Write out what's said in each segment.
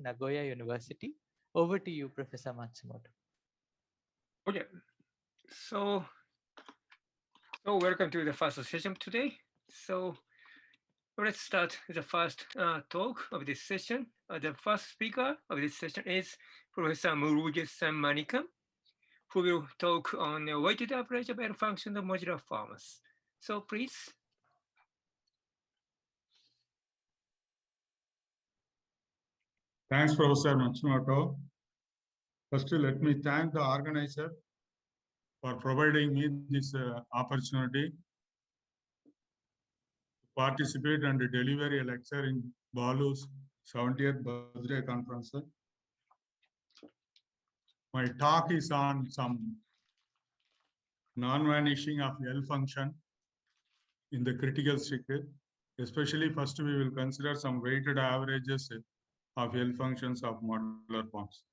Nagoya University. Over to you, Professor Matsumoto. Okay, so welcome to the first session today. So let's start the first talk of this session. The first speaker of this session is Professor Muruge-san Manikam, who will talk on the weighted average of L function of modular forms. So please. Thanks, Professor Matsumoto. First, let me thank the organizer for providing me this opportunity to participate and deliver a lecture in Balu's 70th birthday conference. My talk is on some non-vanishing of L function in the critical stick. Especially first we will consider some weighted averages of L functions of modular forms.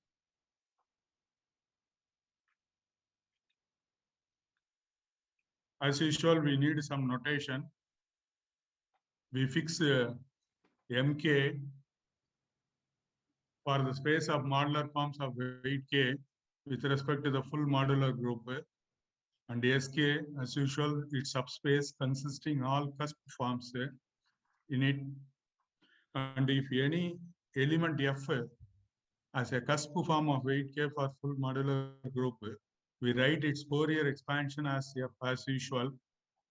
As usual, we need some notation. We fix mk for the space of modular forms of weight k with respect to the full modular group, and sk, as usual, its subspace consisting all cusp forms in it. And if any element f as a cusp form of weight k for full modular group, we write its Fourier expansion as f as usual,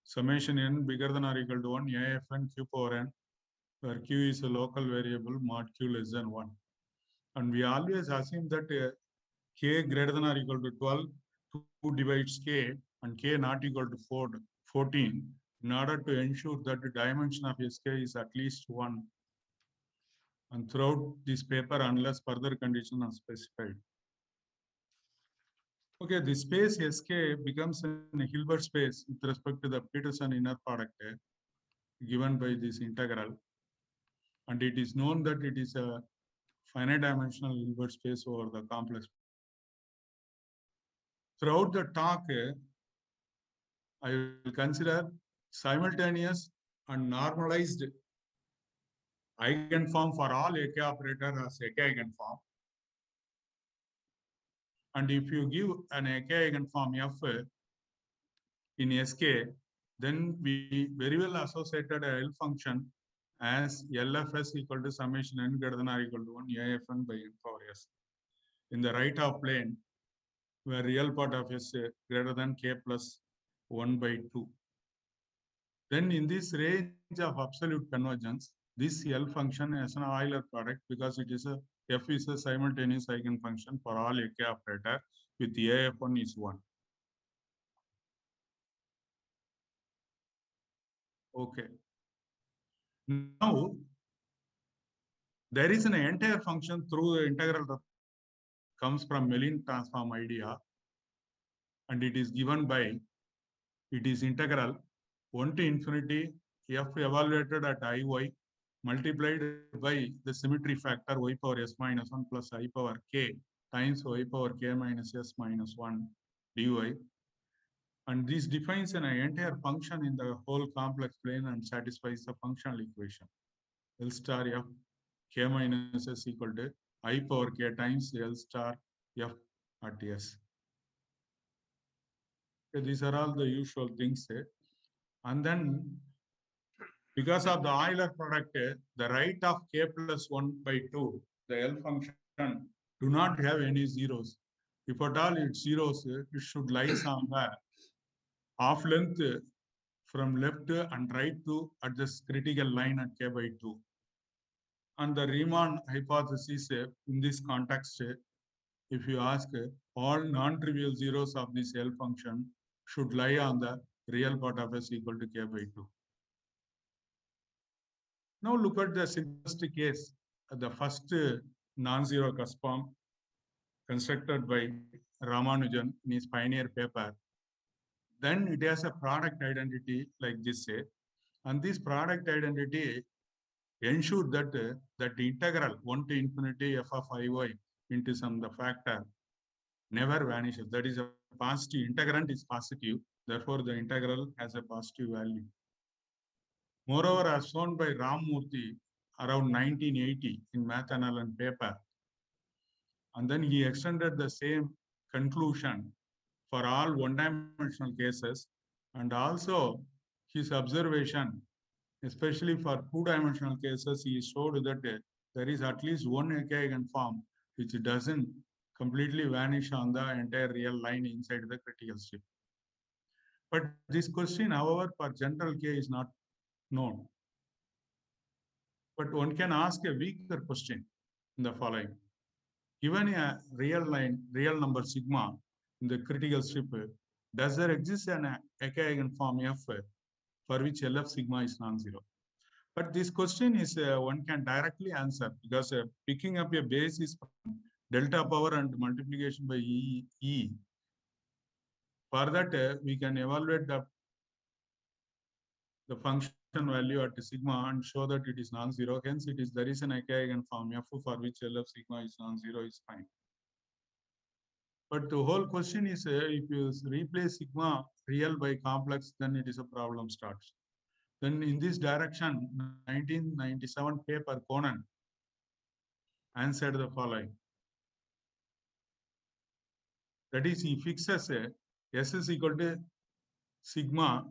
summation n bigger than or equal to 1 afn q power n, where q is a local variable mod q less than 1. And we always assume that k greater than or equal to 12, 2 divides k, and k not equal to 14, in order to ensure that the dimension of sk is at least 1. And throughout this paper, unless further conditions are specified. Okay, the space sk becomes a Hilbert space with respect to the Peterson inner product given by this integral. And it is known that it is a finite dimensional Hilbert space over the complex. Throughout the talk, I will consider simultaneous and normalized eigenform for all AK operator as AK eigenform. And if you give an AK eigenform f in sk, then we very well associated a L function as LFS equal to summation n greater than or equal to 1 AFN by n power s. In the right half plane, where real part of s greater than k plus 1 by 2. Then in this range of absolute convergence, this L function is an Euler product because it is a f is a simultaneous eigenfunction for all AK operator with AF1 is 1. Okay. Now, there is an entire function through the integral comes from Mellin transform idea, and it is given by, it is integral 1 to infinity f evaluated at iy multiplied by the symmetry factor y power s minus 1 plus I power k times y power k minus s minus 1 dy. And this defines an entire function in the whole complex plane and satisfies the functional equation. L star f k minus s equal to I power k times L star f at s. Okay, these are all the usual things. And then, because of the Euler product, the right of k plus 1 by 2, the L function, do not have any zeros. If at all it's zeros, it should lie somewhere half length from left and right to at this critical line at k by 2. And the Riemann hypothesis in this context, if you ask, all non-trivial zeros of this L function should lie on the real part of s equal to k by 2. Now look at the simplistic case, the first non-zero cusp form constructed by Ramanujan in his pioneer paper. Then it has a product identity like this, and this product identity ensures that that integral 1 to infinity f of iy into some the factor never vanishes. That is a positive, integrand is positive, therefore the integral has a positive value. Moreover, as shown by Ramamurthy around 1980 in Math Analysis paper, And then he extended the same conclusion for all one-dimensional cases. And also his observation, especially for two-dimensional cases, he showed that there is at least one eigenform which doesn't completely vanish on the entire real line inside the critical strip. But this question, however, for general K is not known. But one can ask a weaker question in the following. Given a real number sigma in the critical strip, does there exist an eigenform F for which LF sigma is non-zero? But this question is one can directly answer because picking up a basis from delta power and multiplication by E. For that, we can evaluate the function value at sigma and show that it is non-zero. Hence, there is an eigenform F for which LF sigma is non-zero is fine. But the whole question is if you replace sigma real by complex, then it is a problem starts. Then in this direction, 1997 paper Conan answered the following. That is, he fixes S is equal to sigma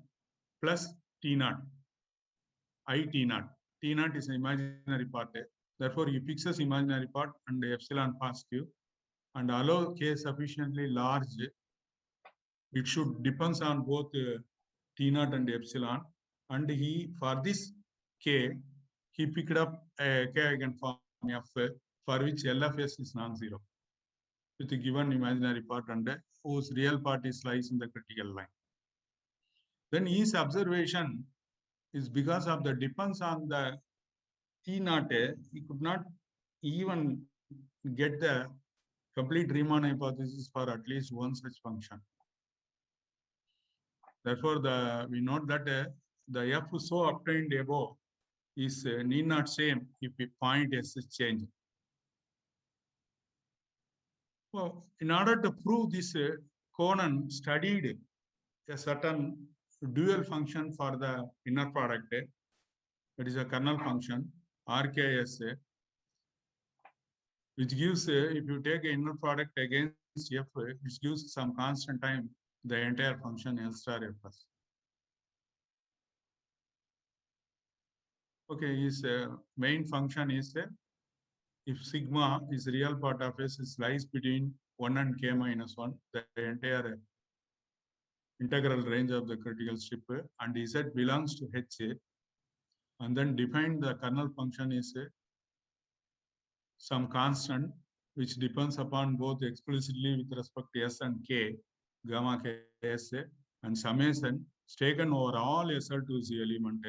plus T naught, I T naught. T naught is an imaginary part. Therefore, he fixes imaginary part and epsilon positive and allow K sufficiently large. It should depends on both T naught and epsilon. And he, for this K, he picked up a K eigenform F for which LFS is non-zero with a given imaginary part and whose real part lies in the critical line. Then his observation is because of the depends on the T naught, he could not even get the complete Riemann hypothesis for at least one such function. Therefore, we note that the F so obtained above is need not same if a point S is changed. Well, in order to prove this, Conan studied a certain dual function for the inner product. That is a kernel function, RKS, which gives, if you take an inner product against F, which gives some constant time, the entire function L star F. Okay, his main function is if sigma is real part of S, it lies between 1 and K minus 1, the entire integral range of the critical strip, and Z belongs to H, and then define the kernel function is some constant which depends upon both explicitly with respect to S and K, gamma Ks, and summation is taken over all SL2Z element,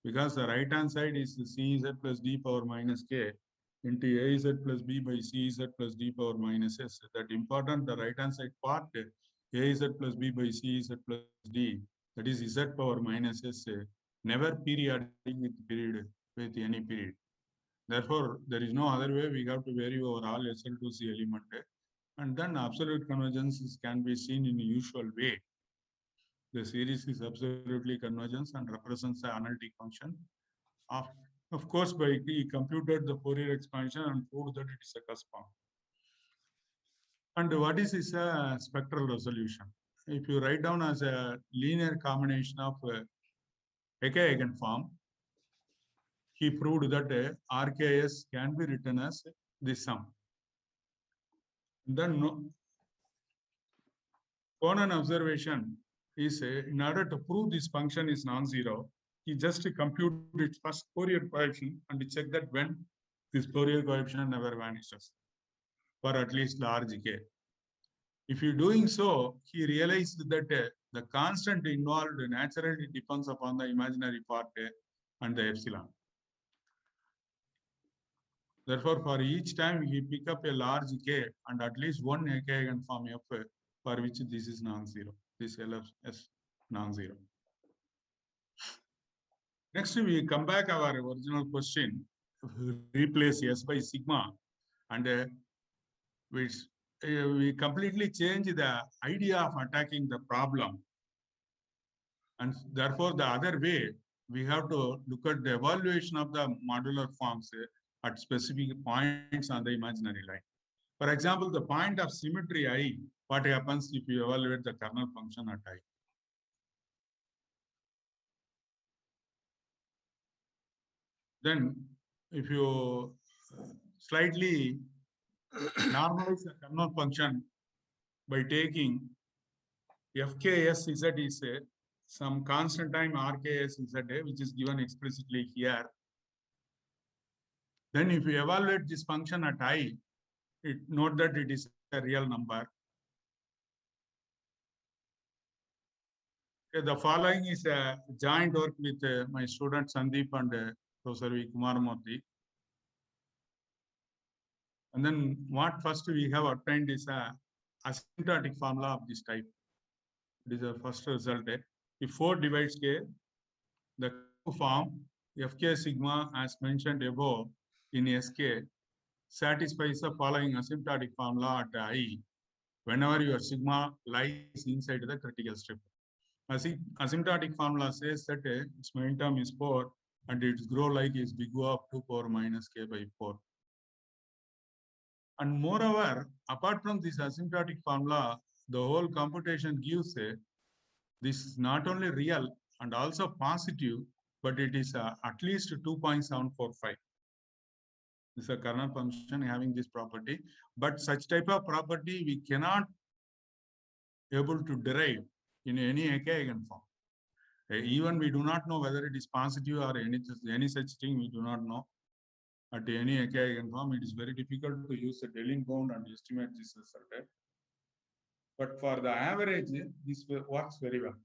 because the right hand side is CZ plus D power minus K into AZ plus B by CZ plus D power minus S. That important, the right hand side part, AZ plus B by CZ plus D, that is Z power minus S, never periodic with any period. Therefore, there is no other way. We have to vary over all SL2C element. And then absolute convergence can be seen in a usual way. The series is absolutely convergence and represents the analytic function. Of course, he computed the Fourier expansion and proved that it is a cusp form. And what is spectral resolution? If you write down as a linear combination of eigenform, he proved that RKS can be written as this sum. Then Conan observation is in order to prove this function is non-zero, he just computed its first Fourier coefficient and check that when this Fourier coefficient never vanishes for at least large K. If you're doing so, he realized that the constant involved naturally depends upon the imaginary part and the epsilon. Therefore, for each time he pick up a large K and at least one K eigenform F for which this is non-zero. This LFS non-zero. Next, we come back our original question, replace S by sigma, and we completely change the idea of attacking the problem. And therefore, the other way, we have to look at the evaluation of the modular forms at specific points on the imaginary line. For example, the point of symmetry I, what happens if you evaluate the kernel function at I? Then if you slightly normalize the kernel function by taking FKS Z is some constant time RKS Z, which is given explicitly here. Then if you evaluate this function at I, note that it is a real number. Okay, the following is a joint work with my student Sandeep and Professor V. Kumaramurthy. And then what first we have obtained is a asymptotic formula of this type. It is the first result. If 4 divides K, the form Fk sigma as mentioned above in Sk satisfies the following asymptotic formula at I whenever your sigma lies inside the critical strip. Asymptotic formula says that its main term is 4 and its grow like is big O of 2 power minus K by 4. And moreover, apart from this asymptotic formula, the whole computation gives this is not only real and also positive, but it is at least 2.745. This is a kernel function having this property, but such type of property we cannot able to derive in any eigenform. Even we do not know whether it is positive or any such thing, we do not know. At any eigenform, it is very difficult to use a Delling bound and estimate this result. But for the average, this works very well.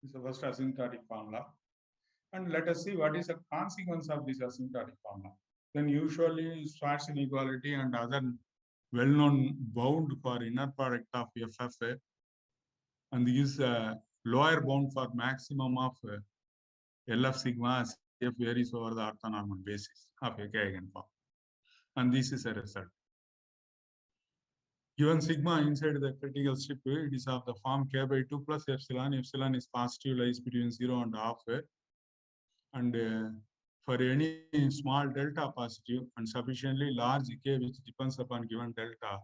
This is the first asymptotic formula. And let us see what is the consequence of this asymptotic formula. Then usually Schwarz inequality and other well-known bound for inner product of FF, and this is a lower bound for maximum of LF sigma as F varies over the orthonormal basis of a eigenform. And this is a result. Given sigma inside the critical strip, it is of the form K by 2 plus epsilon. Epsilon is positive, lies between 0 and half. And for any small delta positive and sufficiently large K, which depends upon given delta,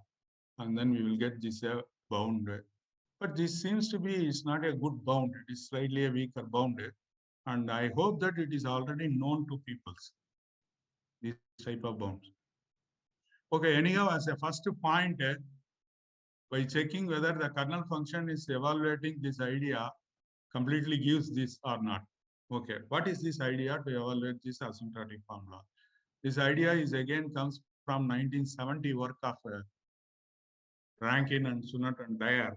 and then we will get this bound. But this seems to be, it's not a good bound. It is slightly a weaker bound. And I hope that it is already known to people, this type of bounds. Okay, anyhow, as a first point, by checking whether the kernel function is evaluating this idea, completely gives this or not. Okay, what is this idea to evaluate this asymptotic formula? This idea is again comes from 1970 work of Rankin and Sunat and Dyer.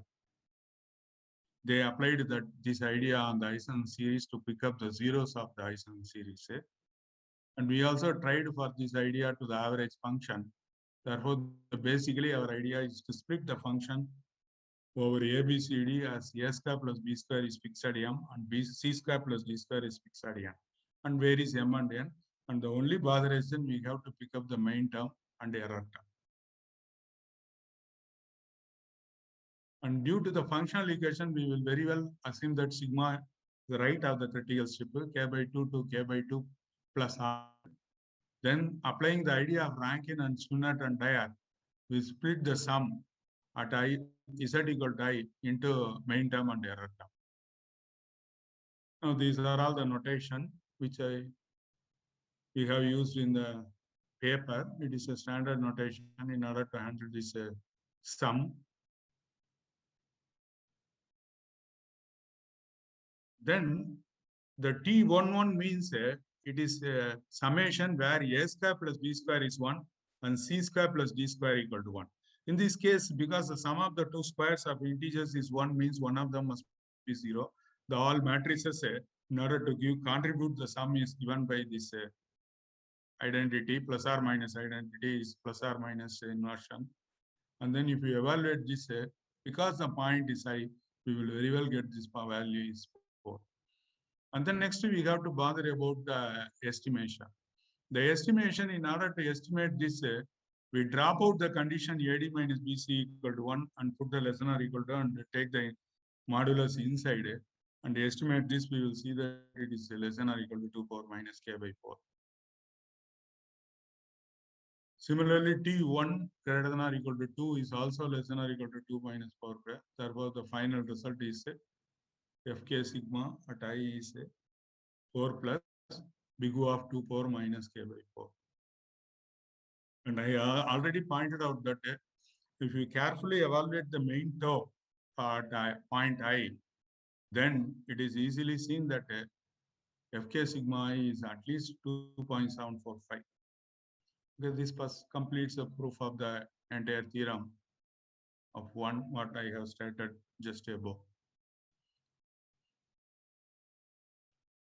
They applied this idea on the Eisen series to pick up the zeros of the Eisen series. And we also tried for this idea to the average function. Therefore, basically our idea is to split the function over ABCD as A square plus B square is fixed M and C square plus D square is fixed N and varies M and N. And the only botheration we have to pick up the main term and error term. And due to the functional equation, we will very well assume that sigma is the right of the critical strip, K by 2 to K by 2 plus R. Then applying the idea of Rankin and Sunat and Dyer, we split the sum at I, Z equal to I into main term and error term. Now these are all the notation which we have used in the paper. It is a standard notation in order to handle this sum. Then the T11 means it is a summation where A square plus B square is 1 and C square plus D square equal to 1. In this case, because the sum of the two squares of integers is 1, means one of them must be 0. The all matrices, in order to contribute the sum is given by this identity, plus or minus identity is plus or minus inversion. And then if you evaluate this, because the point is I, we will very well get this value is 4. And then next we have to bother about the estimation. The estimation, in order to estimate this, we drop out the condition AD minus BC equal to 1 and put the less than or equal to and take the modulus inside and estimate this, we will see that it is less than or equal to 2 power minus K by 4. Similarly, T1 greater than or equal to 2 is also less than or equal to 2 minus 4 pi. Therefore, the final result is Fk sigma at I is 4 plus big O of 2 power minus k by 4. And I already pointed out that if you carefully evaluate the main tau at point I, then it is easily seen that Fk sigma I is at least 2.745. Okay, this completes the proof of the entire theorem of what I have stated just above.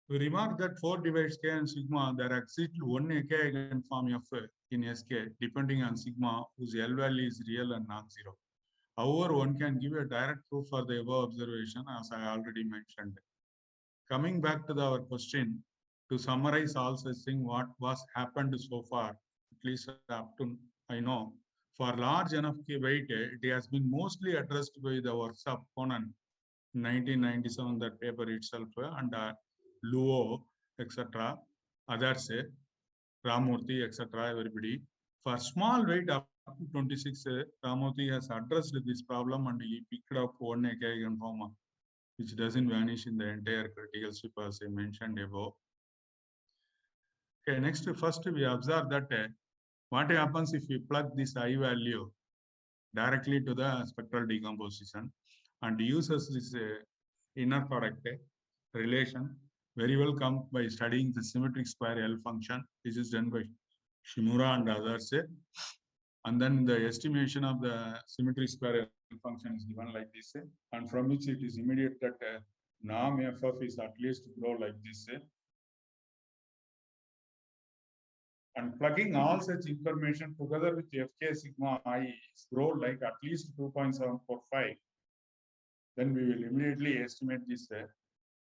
We remark that 4 divides k and sigma, there exists one AK eigenform F in Sk depending on sigma whose L value is real and non-zero. However, one can give a direct proof for the above observation as I already mentioned. Coming back to our question, to summarize all such things, what was happened so far, at least up to I know, for large enough weight, it has been mostly addressed by the works of Conan, 1997, that paper itself, and Luo, etc., others, Ramurthy, etc., everybody. For small weight up to 26, Ramurthy has addressed this problem and he picked up one eigenform which doesn't vanish in the entire critical strip as I mentioned above. Okay, next, first we observe that what happens if we plug this I value directly to the spectral decomposition and uses this inner product relation very well come by studying the symmetric square L function. This is done by Shimura and others. And then the estimation of the symmetric square L function is given like this. And from which it is immediate that norm FF is at least grow like this. And plugging all such information together with Fk sigma I is grow like at least 2.745. Then we will immediately estimate this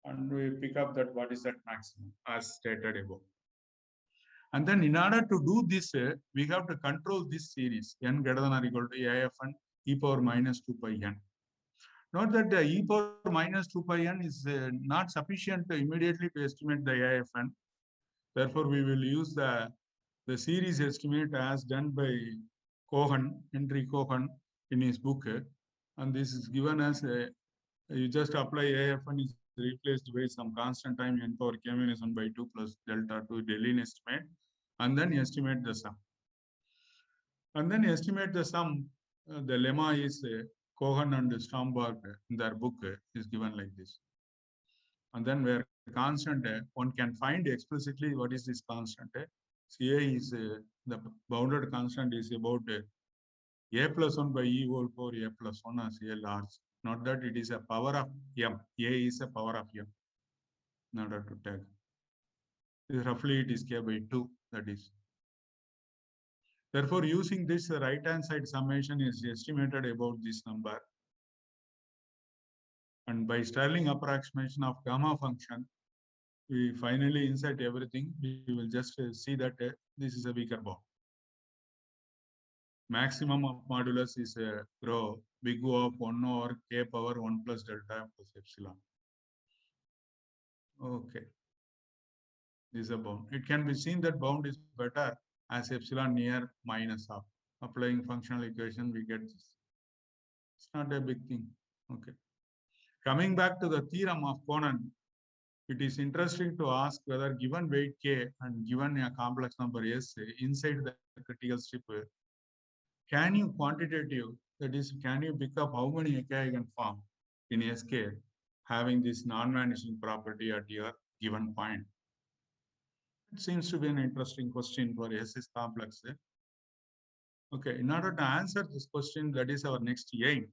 and we pick up that what is that maximum as stated above. And then in order to do this, we have to control this series n greater than or equal to AF and e power minus 2 pi n. Note that the e power minus 2 pi n is not sufficient to immediately to estimate the AFN. Therefore, we will use the series estimate as done by Cohen, Henry Cohen in his book. And this is given as you just apply AFN is replaced by some constant time n power k minus 1 by 2 plus delta to Deligne estimate, and then estimate the sum. And then estimate the sum. The lemma is Cohen and Stromberg in their book is given like this. And then where constant, one can find explicitly what is this constant. CA is the bounded constant is about A plus 1 by E whole power A plus 1 as A large. Not that it is a power of M. A is a power of M. In order to tag. Roughly it is K by 2, that is. Therefore, using this right-hand side summation is estimated about this number. And by Stirling approximation of gamma function, we finally insert everything. We will just see that this is a weaker bound. Maximum of modulus is rho big O of 1 over k power 1 plus delta plus epsilon. Okay. This is a bound. It can be seen that bound is better as epsilon near minus half. Applying functional equation, we get this. It's not a big thing. Okay. Coming back to the theorem of Conan, it is interesting to ask whether given weight k and given a complex number s inside the critical strip, can you quantitative, that is, can you pick up how many AK eigenform in SK having this non-vanishing property at your given point? It seems to be an interesting question for SS complex. Okay, in order to answer this question, that is our next aim.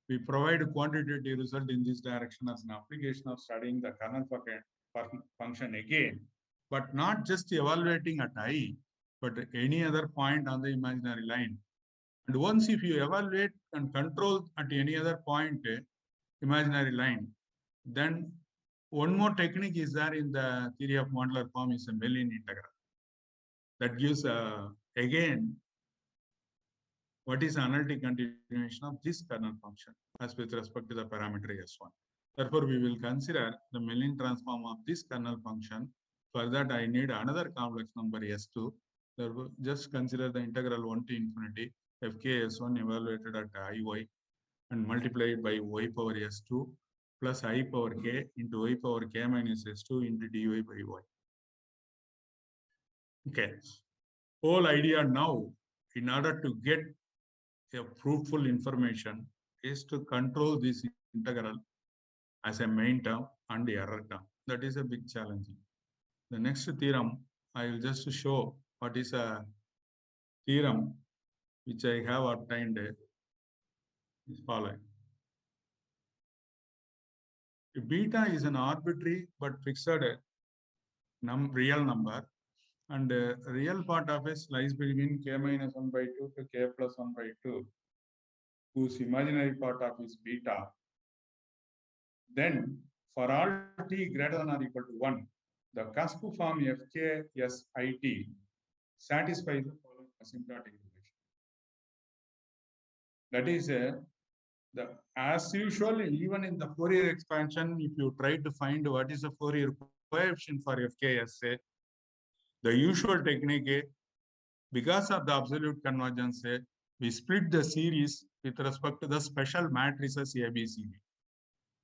We provide a quantitative result in this direction as an application of studying the kernel function again, but not just evaluating at I, but any other point on the imaginary line. And once if you evaluate and control at any other point, imaginary line, then one more technique is there in the theory of modular form is a Mellin integral. That gives, again, what is the analytic continuation of this kernel function as with respect to the parameter S1. Therefore, we will consider the Mellin transform of this kernel function. For that, I need another complex number S2 Therefore, just consider the integral 1 to infinity fks1 evaluated at iy and multiply it by y power s2 plus I power k into y power k minus s2 into dy by y. Okay. Whole idea now, in order to get a fruitful information, is to control this integral as a main term and the error term. That is a big challenge. The next theorem, I will just show what is a theorem which I have obtained is following. If beta is an arbitrary but fixed real number, and the real part of it lies between k minus 1 by 2 to k plus 1 by 2, whose imaginary part of is beta, then for all t greater than or equal to 1, the cusp form fksit satisfies the following asymptotic relation. That is, as usual, even in the Fourier expansion, if you try to find what is the Fourier coefficient for fksa, the usual technique, because of the absolute convergence, we split the series with respect to the special matrices ABCD,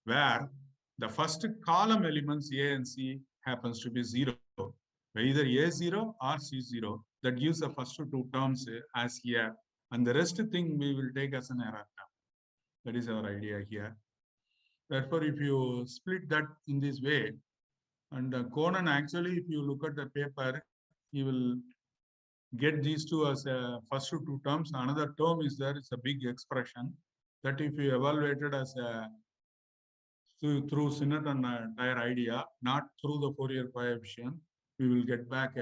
where the first column elements A and C happens to be 0, either A0 or C0. That gives the first two terms as here, and the rest thing we will take as an error term. That is our idea here. Therefore, if you split that in this way, and Conan actually, if you look at the paper, he will get these two as first two terms. Another term is there, it's a big expression that if you evaluated as through Sinneton entire idea, not through the Fourier coefficient, we will get back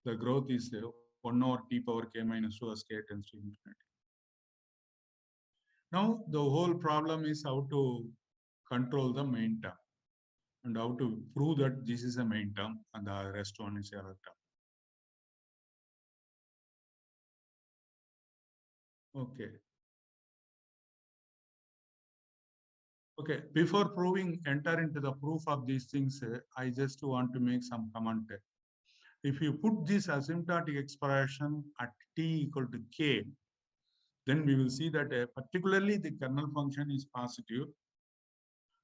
the growth is 1 over t power k minus 2 as k tends to infinity. Now, the whole problem is how to control the main term and how to prove that this is a main term and the rest one is error term. Okay. Okay, before enter into the proof of these things, I just want to make some comment. If you put this asymptotic expression at t equal to k, then we will see that particularly the kernel function is positive,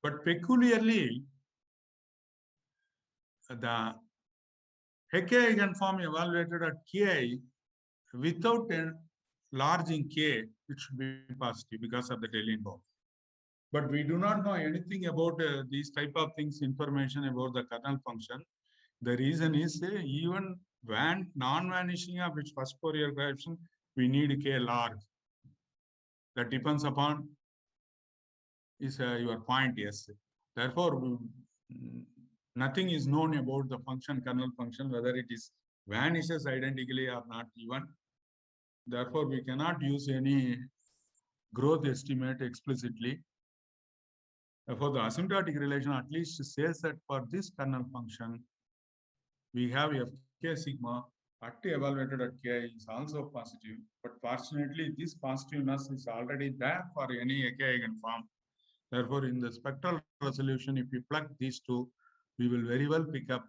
but peculiarly the Hecke eigenform evaluated at ki without enlarging k, it should be positive because of the Deligne bound. But we do not know anything about these type of things, information about the kernel function. The reason is even when non-vanishing of its first Fourier coefficient, we need k large. That depends upon is your point, yes. Therefore, nothing is known about the function, kernel function, whether it is vanishes identically or not even. Therefore, we cannot use any growth estimate explicitly. Therefore, the asymptotic relation at least says that for this kernel function, we have fk sigma at evaluated at k is also positive, but fortunately, this positiveness is already there for any Hecke eigenform. Therefore, in the spectral resolution, if we plug these two, we will very well pick up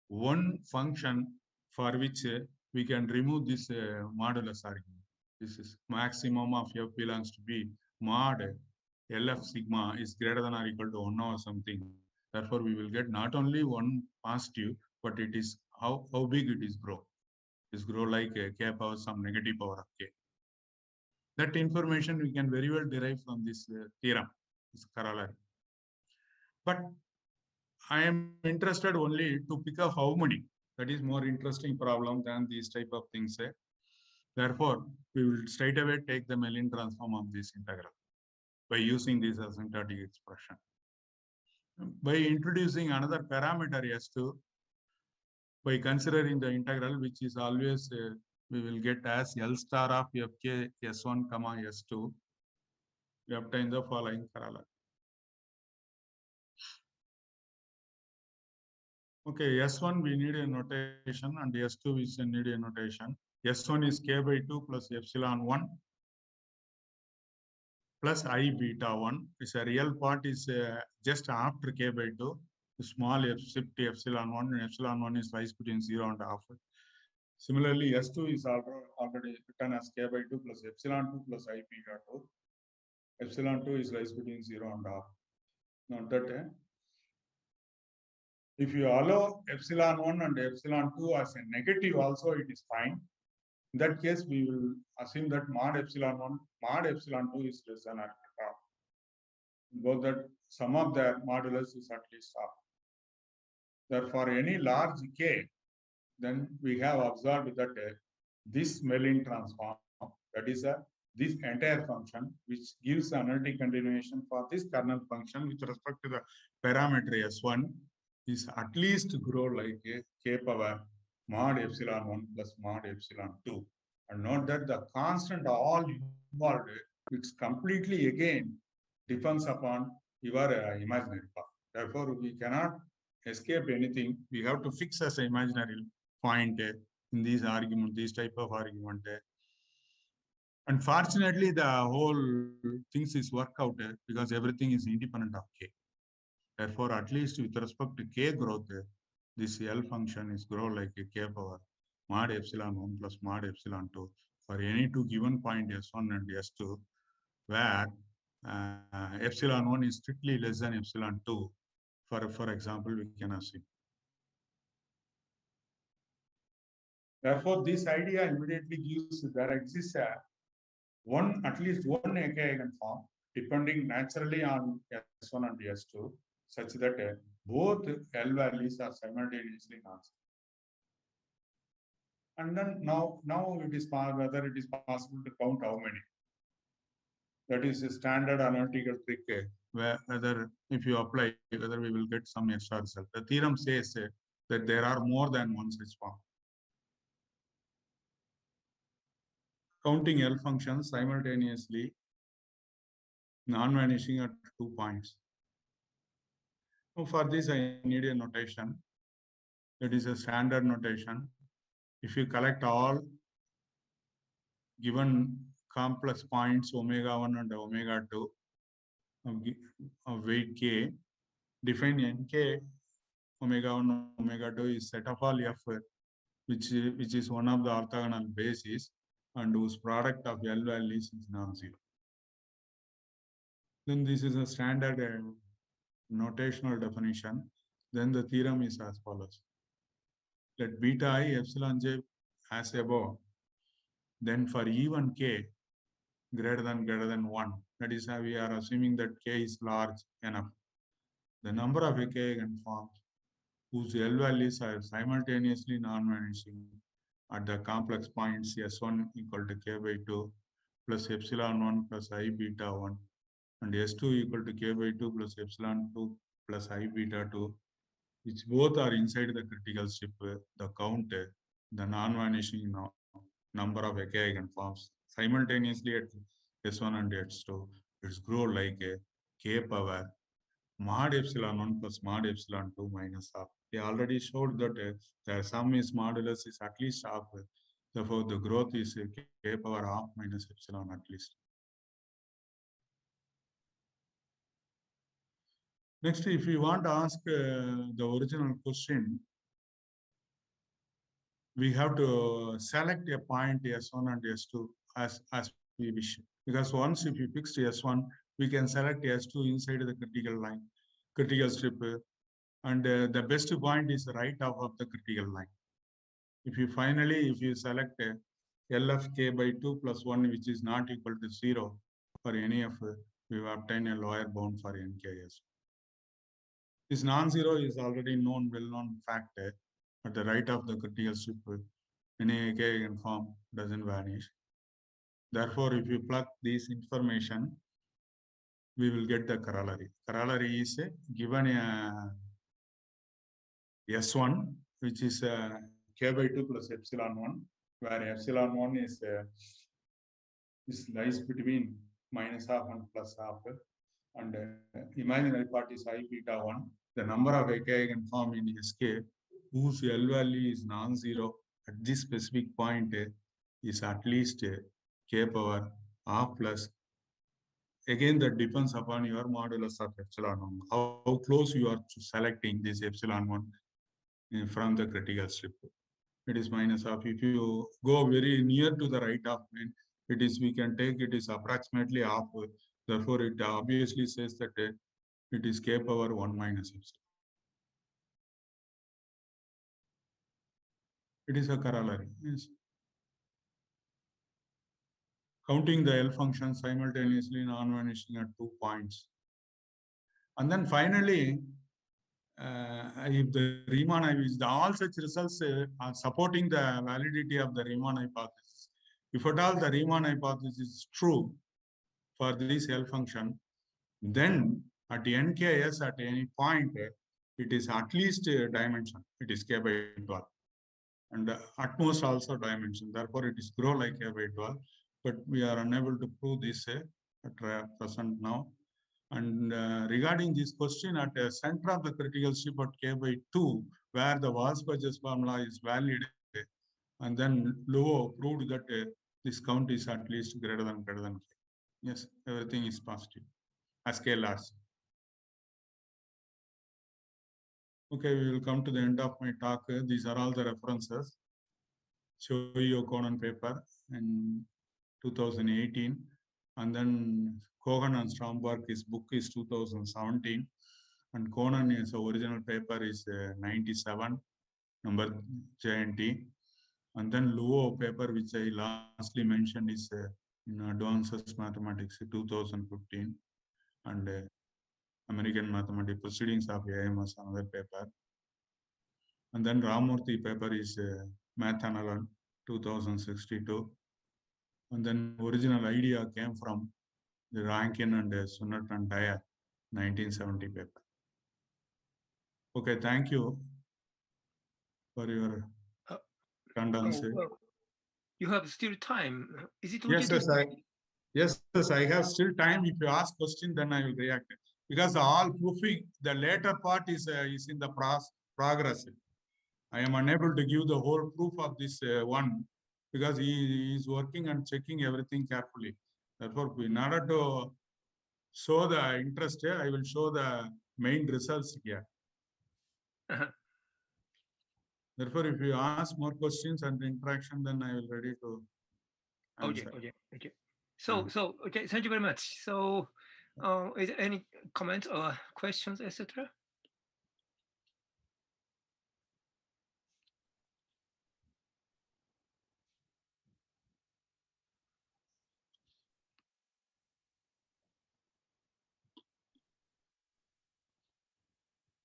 one function for which we can remove this modulus argument. This is maximum of f belongs to B mod LF sigma is greater than or equal to 1 or something. Therefore, we will get not only one positive, but it is how big it is grow. It is grow like k power some negative power of k. That information we can very well derive from this theorem, this corollary. But I am interested only to pick up how many. That is more interesting problem than these type of things. Therefore, we will straight away take the Mellin transform of this integral by using this asymptotic expression. By introducing another parameter S2, by considering the integral, which is always we will get as L star of fk S1 comma S2, we obtain the following corollary. Okay, S1 we need a notation and S2 we need a notation. S1 is k by 2 plus epsilon 1 plus I beta 1. It's a real part is just after k by 2. Small f shift epsilon 1 and epsilon 1 is lies between 0 and half. Similarly, S2 is already written as k by 2 plus epsilon 2 plus I beta 2. Epsilon 2 is lies between 0 and half. Note that if you allow epsilon 1 and epsilon 2 as a negative also, it is fine. In that case, we will assume that mod epsilon 1, mod epsilon 2 is less than or equal to half. Both that sum of their modulus is at least half. Therefore, any large k, then we have observed that this Mellin transform, that is this entire function, which gives analytic continuation for this kernel function with respect to the parameter S1, is at least grow like a k power mod epsilon 1 plus mod epsilon 2. And note that the constant all involved, it's completely again depends upon your imaginary part. Therefore, we cannot escape anything. We have to fix as an imaginary point in these argument, this type of argument. Unfortunately, the whole things is work out because everything is independent of k. Therefore, at least with respect to k growth, this L function is grow like a k power mod epsilon 1 plus mod epsilon 2 for any two given point S1 and S2, where epsilon 1 is strictly less than epsilon 2. For example, we can assume. Therefore, this idea immediately gives there exists at least one eigenform depending naturally on S1 and S2, such that both L values are simultaneously constant. And then now it is whether it is possible to count how many. That is a standard analytical trick whether if you apply, whether we will get some extra result. The theorem says that there are more than one such form. Counting L functions simultaneously, non-vanishing at 2 points. So for this, I need a notation. That is a standard notation. If you collect all given complex points omega 1 and omega 2 of weight k, define nk omega 1 omega 2 is set of all f, which is one of the orthogonal bases and whose product of L values is non-zero. Then this is a standard notational definition. Then the theorem is as follows. Let beta I epsilon j as above. Then for even k greater than 1, that is how we are assuming that k is large enough. The number of k eigenforms whose L values are simultaneously non-vanishing at the complex points S1 equal to k by 2 plus epsilon 1 plus I beta 1 and S2 equal to k by 2 plus epsilon 2 plus I beta 2, which both are inside the critical strip, the count, the non-vanishing number of k eigenforms simultaneously at S1 and S2, it's grow like a k power mod epsilon 1 plus mod epsilon 2 minus half. We already showed that the sum is modulus is at least half. Therefore, the growth is k power half minus epsilon at least. Next, if we want to ask the original question, we have to select a point S1 and S2 as we wish. Because once if you fix S1, we can select S2 inside the critical line, critical strip, and the best point is right half of the critical line. If you select LFK by 2 plus 1, which is not equal to 0 for any of, we will obtain a lower bound for NKS. This non-zero is already known, well-known fact. At the right of the critical strip, any k eigenform doesn't vanish. Therefore, if you plug this information, we will get the corollary. Corollary is given a S1, which is k by 2 plus epsilon 1, where epsilon 1 is lies between minus half and plus half, and imaginary part is I beta 1. The number of k eigenform in SK whose L value is non-zero at this specific point is at least k power half plus. Again, that depends upon your modulus of epsilon 1, how close you are to selecting this epsilon 1 from the critical strip. it is minus half. If you go very near to the right half plane, it is, we can take it is approximately half. Therefore, it obviously says that it is k power 1 minus epsilon. It is a corollary. Yes. Counting the L function simultaneously non-vanishing at 2 points. And then finally, if the Riemann hypothesis, all such results are supporting the validity of the Riemann hypothesis. If at all the Riemann hypothesis is true for this L function, then at nks at any point, it is at least a dimension. It is k by 12. And at most also dimension. Therefore, it is grow like k by 12. But we are unable to prove this at present now. And regarding this question, at the center of the critical strip at k by 2, where the Walsh-Burgess formula is valid, and then Luo proved that this count is at least greater than k. Yes, everything is positive as scalars. Okay, we will come to the end of my talk. These are all the references. Shoyo Conan paper in 2018, and then Cohen and Stromberg, his book is 2017, and Conan is original paper is 97, number JNT, and then Luo paper, which I lastly mentioned, is in Advanced Mathematics 2015, and American Mathematics Proceedings of AMS, another paper. And then Ramurthy paper is Math Analysis 2062. And then original idea came from the Rankin and Sunnat and Dyer 1970 paper. Okay, thank you for your condensation. Well, you have still time. Is it okay? Yes, I have still time. If you ask question, then I will react. Because all proofing, the later part is in the progress. I am unable to give the whole proof of this one because he is working and checking everything carefully. Therefore, in order to show the interest, I will show the main results here. Therefore, if you ask more questions and interaction, then I will ready to answer. Okay. So, okay, thank you very much. So, is there any comments or questions, etc.?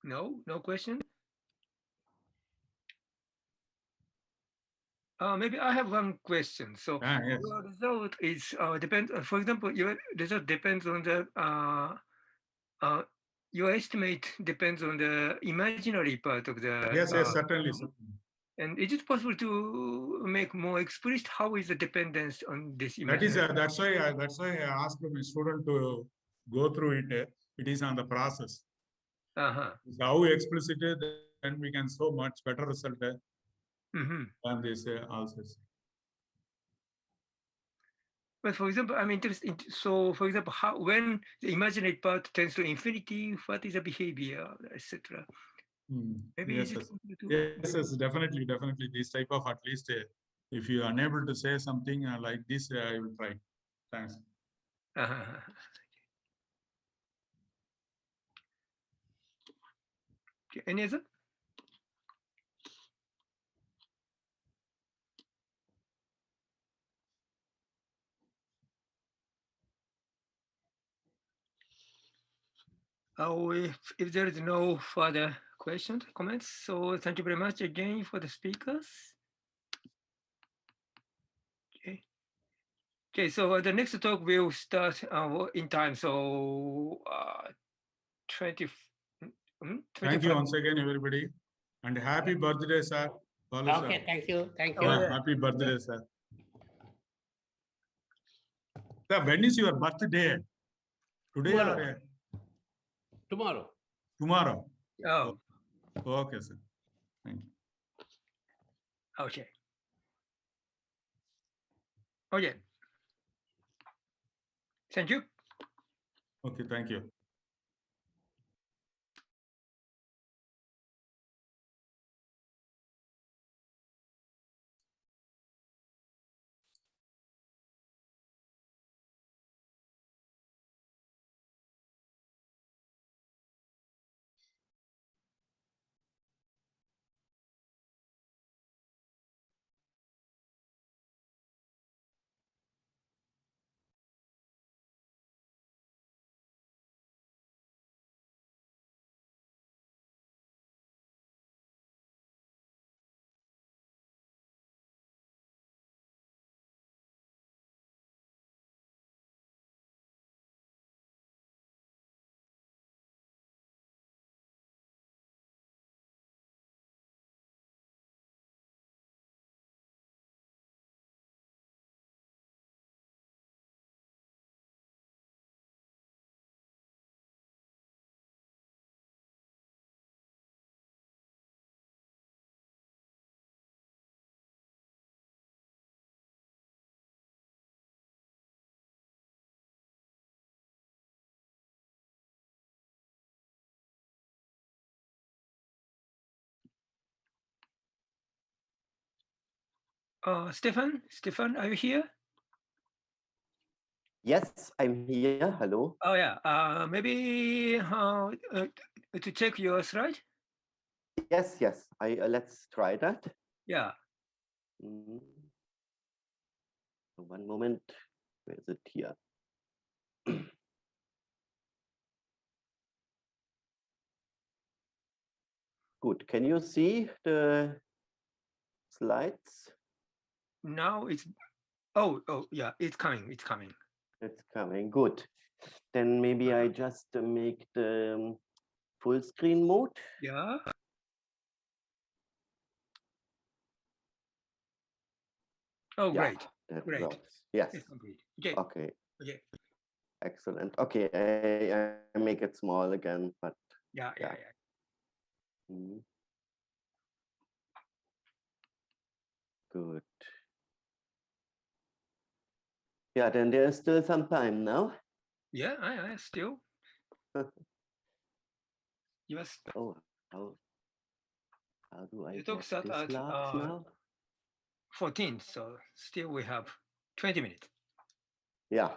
No question. Maybe I have one question. So yes. your result is depends. For example, your result depends on the your estimate depends on the imaginary part of the. Yes, certainly. And is it possible to make more explicit how is the dependence on this imaginary? That's why I asked my student to go through it. It is on the process. How explicit, then we can show much better result than this also. But for example, I'm interested. So, for example, when the imaginary part tends to infinity, what is the behavior, etc. Maybe yes, definitely. This type of, at least if you are unable to say something like this, I will try. Thanks. Okay. Any other? If there is no further questions, comments, so thank you very much again for the speakers. Okay, so the next talk will start in time. So 20. Thank you once again, everybody, and happy birthday, sir. Balu, okay, sir. thank you. Happy birthday, sir. Sir, when is your birthday? Today or tomorrow? Tomorrow. Oh. Okay, sir. Thank you. Okay. Okay. Thank you. Okay, thank you. Stefan, are you here? Yes, I'm here. Hello. Oh yeah. Maybe to check your slide. Yes, yes. Let's try that. Yeah. Mhm. One moment. Where is it here? Good. Can you see the slides? Now it's. Oh yeah. It's coming. It's coming. It's coming. Good. Then maybe I just make the full screen mode. Yeah. Oh, Yeah, great. that Great. works. Yes. It's complete. Okay. Okay. Okay. Excellent. Okay, I make it small again, but Yeah. mhm. Good. Yeah, then there's still some time now. Yeah. I still. Yes. Oh, how do I You get took that this at large now? 14. So still we have 20 minutes. Yeah.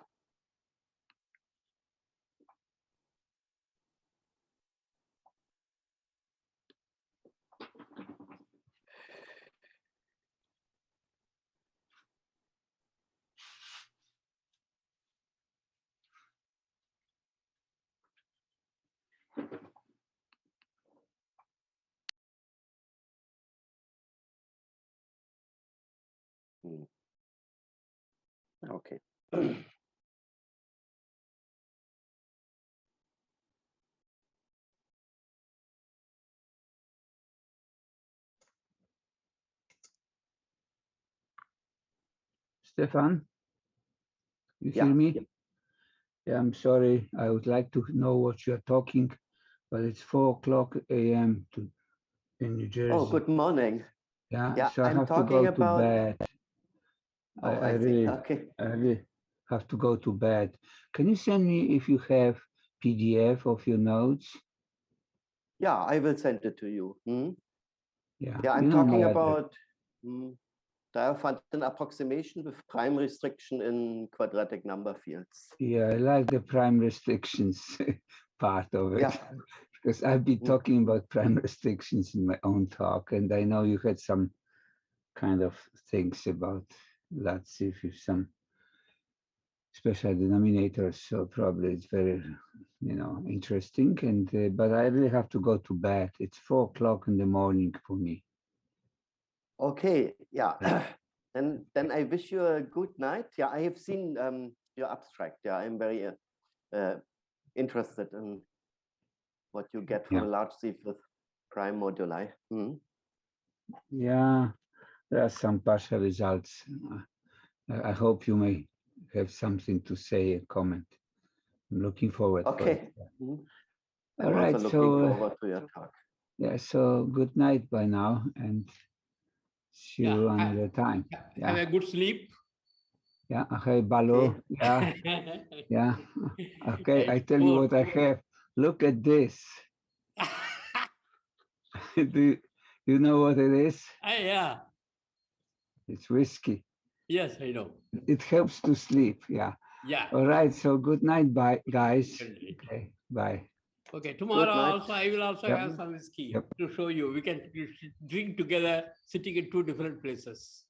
Okay. Stefan, you Yeah. hear me? Yeah, I'm sorry. I would like to know what you're talking, but it's 4 o'clock a.m. in New Jersey. Oh, good morning. Yeah, Yeah, so I I'm have to talking go about. to bed. Oh, I I see. really, Okay. I really have to go to bed. Can you send me if you have PDF of your notes? Yeah, I will send it to you. Yeah, Yeah, I'm you know my talking address. about Diaphragm approximation with prime restriction in quadratic number fields. Yeah, I like the prime restrictions part of it. Yeah. Because I've been talking about prime restrictions in my own talk, and I know you had some kind of things about let's see if you some special denominators, so probably it's very interesting, and but I really have to go to bed. It's 4 o'clock in the morning for me. Okay. Yeah. Then I wish you a good night. Yeah, I have seen your abstract. Yeah, I'm very interested in what you get for the large sieve with prime moduli. Yeah, there are some partial results. I hope you may have something to say and comment. I'm looking forward for it. I'm All right, also looking forward to your talk. Yeah, so good night by now, and see you another time. Have a good sleep. Yeah, okay, Balu. Okay. Yeah, yeah. Okay, I tell you what I have. Look at this. Do you know what it is? Yeah. It's whiskey. Yes, I know. It helps to sleep. Yeah. Yeah. All right. So good night, bye, guys. Okay. Bye. Okay. Tomorrow also I will also have some whiskey to show you. We can drink together, sitting in two different places.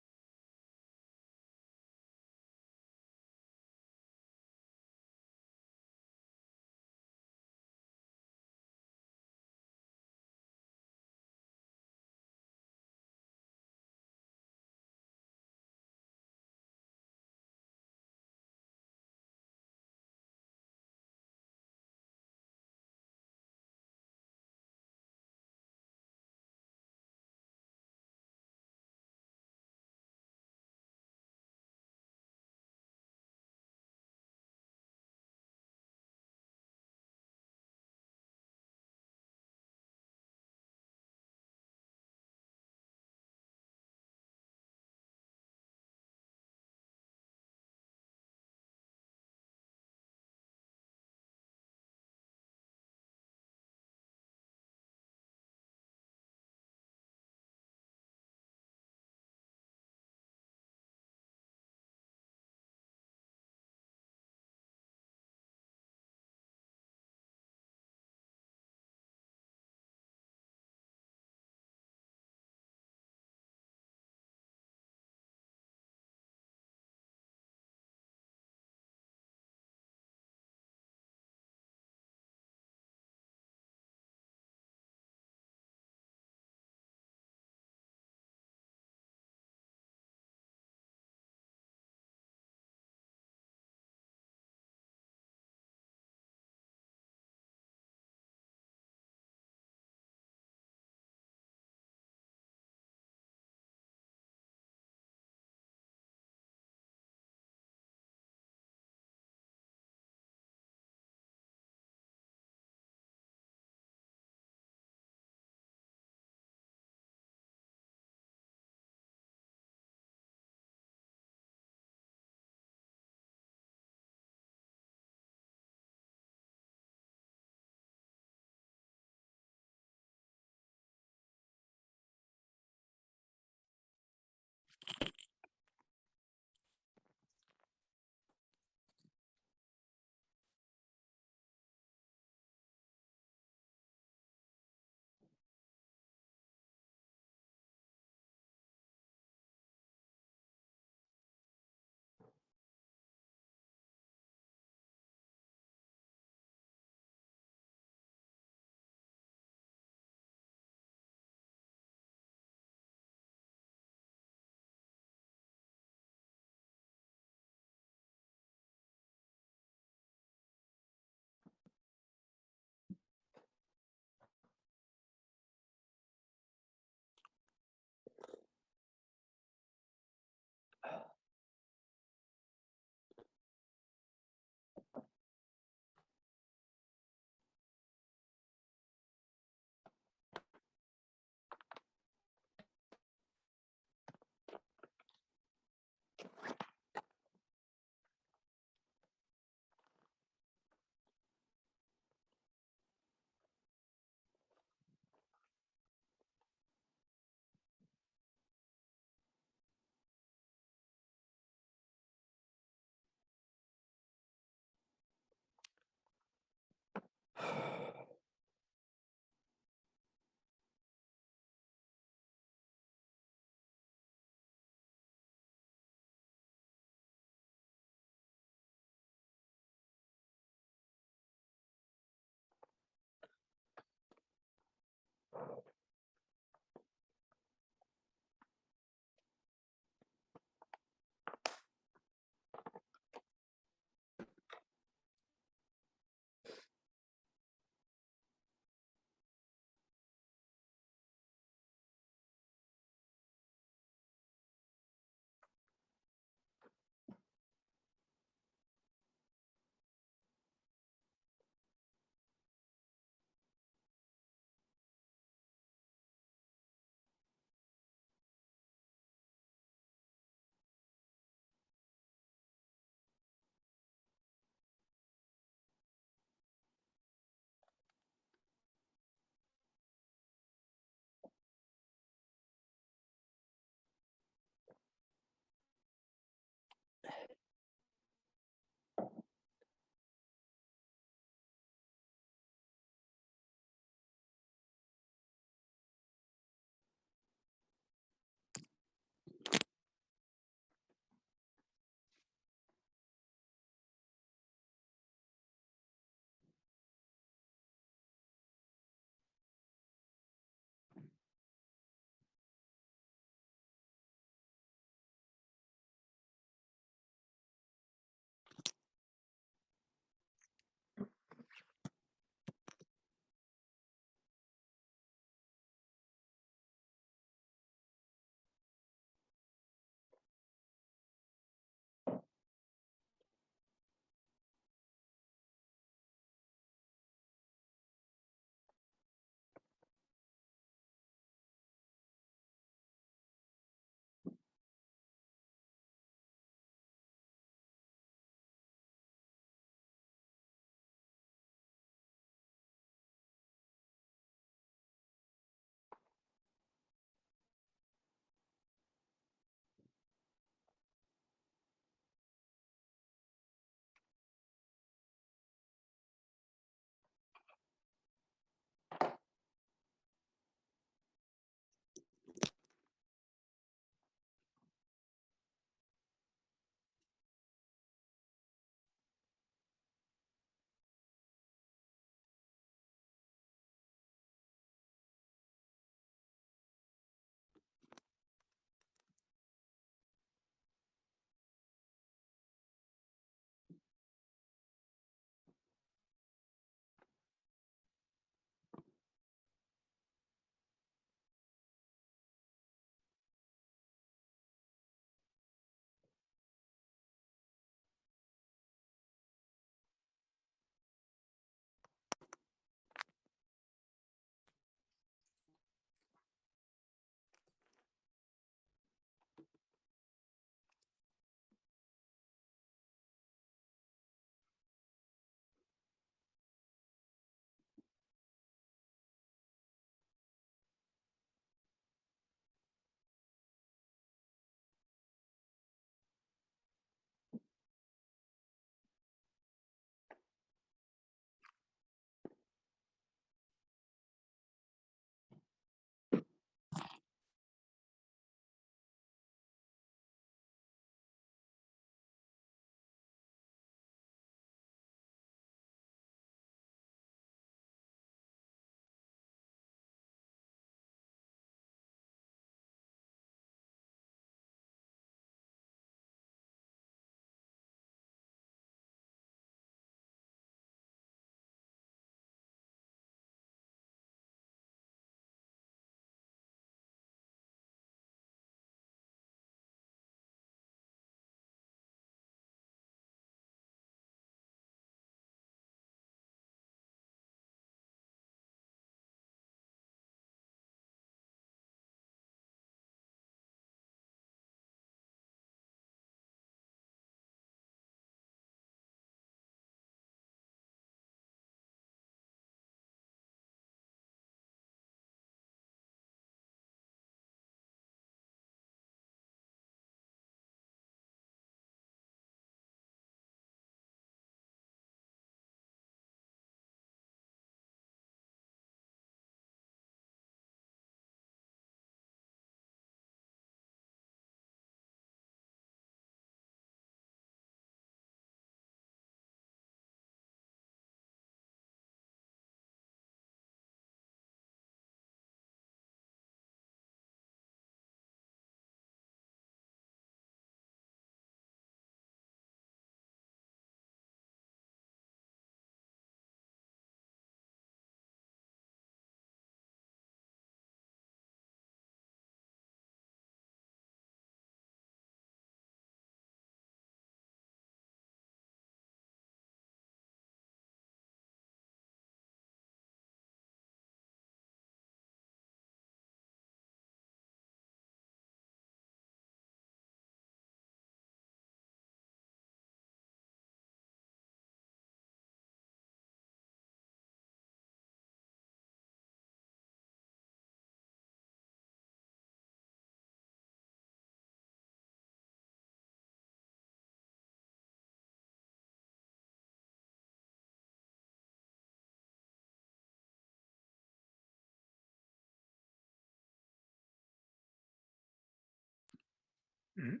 Mhm.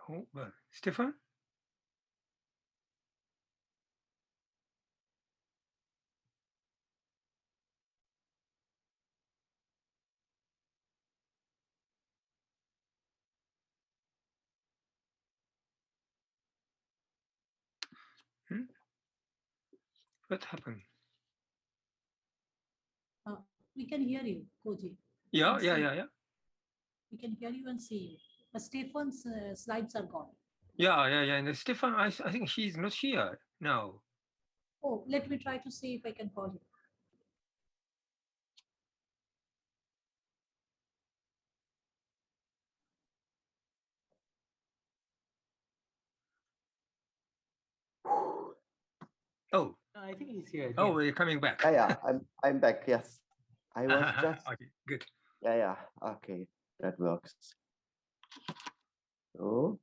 Oh, well, Stefan? Hmm? What happened? We can hear you, Koji. Yeah, And yeah, see. yeah, yeah. We can hear you and see you. But Stefan's slides are gone. Yeah, yeah, yeah. And Stefan, I think he's not here now. Oh, let me try to see if I can call him. Oh, No, I think he's here. oh, Again. we're coming back. Yeah, I'm back. Yes, I was just. Okay, good. Yeah. Okay, that works. So.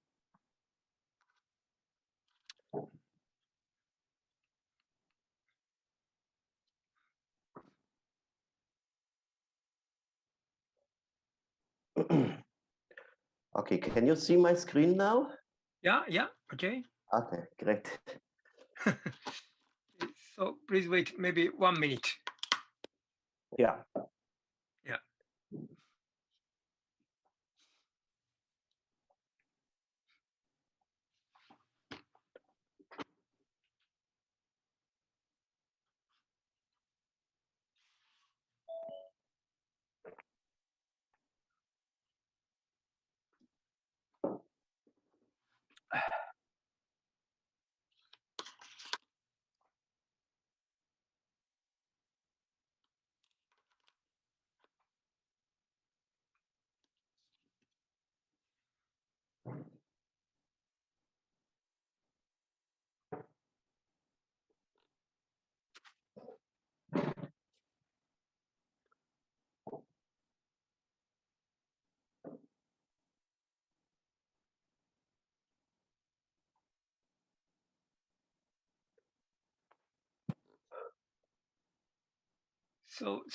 Okay, can you see my screen now? Yeah, yeah, okay. Okay, great. So please wait maybe 1 minute. Yeah. Yeah.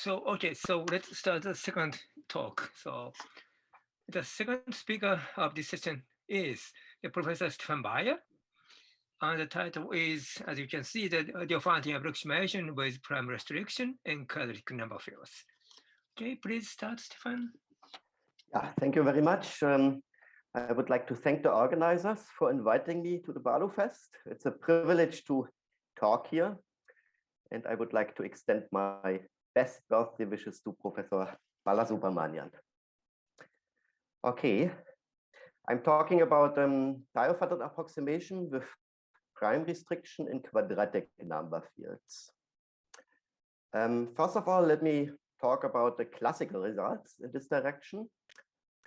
Okay, so let's start the second talk. So the second speaker of this session is Professor Stefan Bayer. And the title is, as you can see, the Diaphragm Approximation with prime restriction and quadratic number fields. Okay, please start, Stefan. Yeah, thank you very much. I would like to thank the organizers for inviting me to the Balu Fest. It's a privilege to talk here. And I would like to extend my best birthday wishes to Professor Balasubramanian. Okay, I'm talking about Diaphragm approximation with prime restriction in quadratic number fields. First of all, let me talk about the classical results in this direction.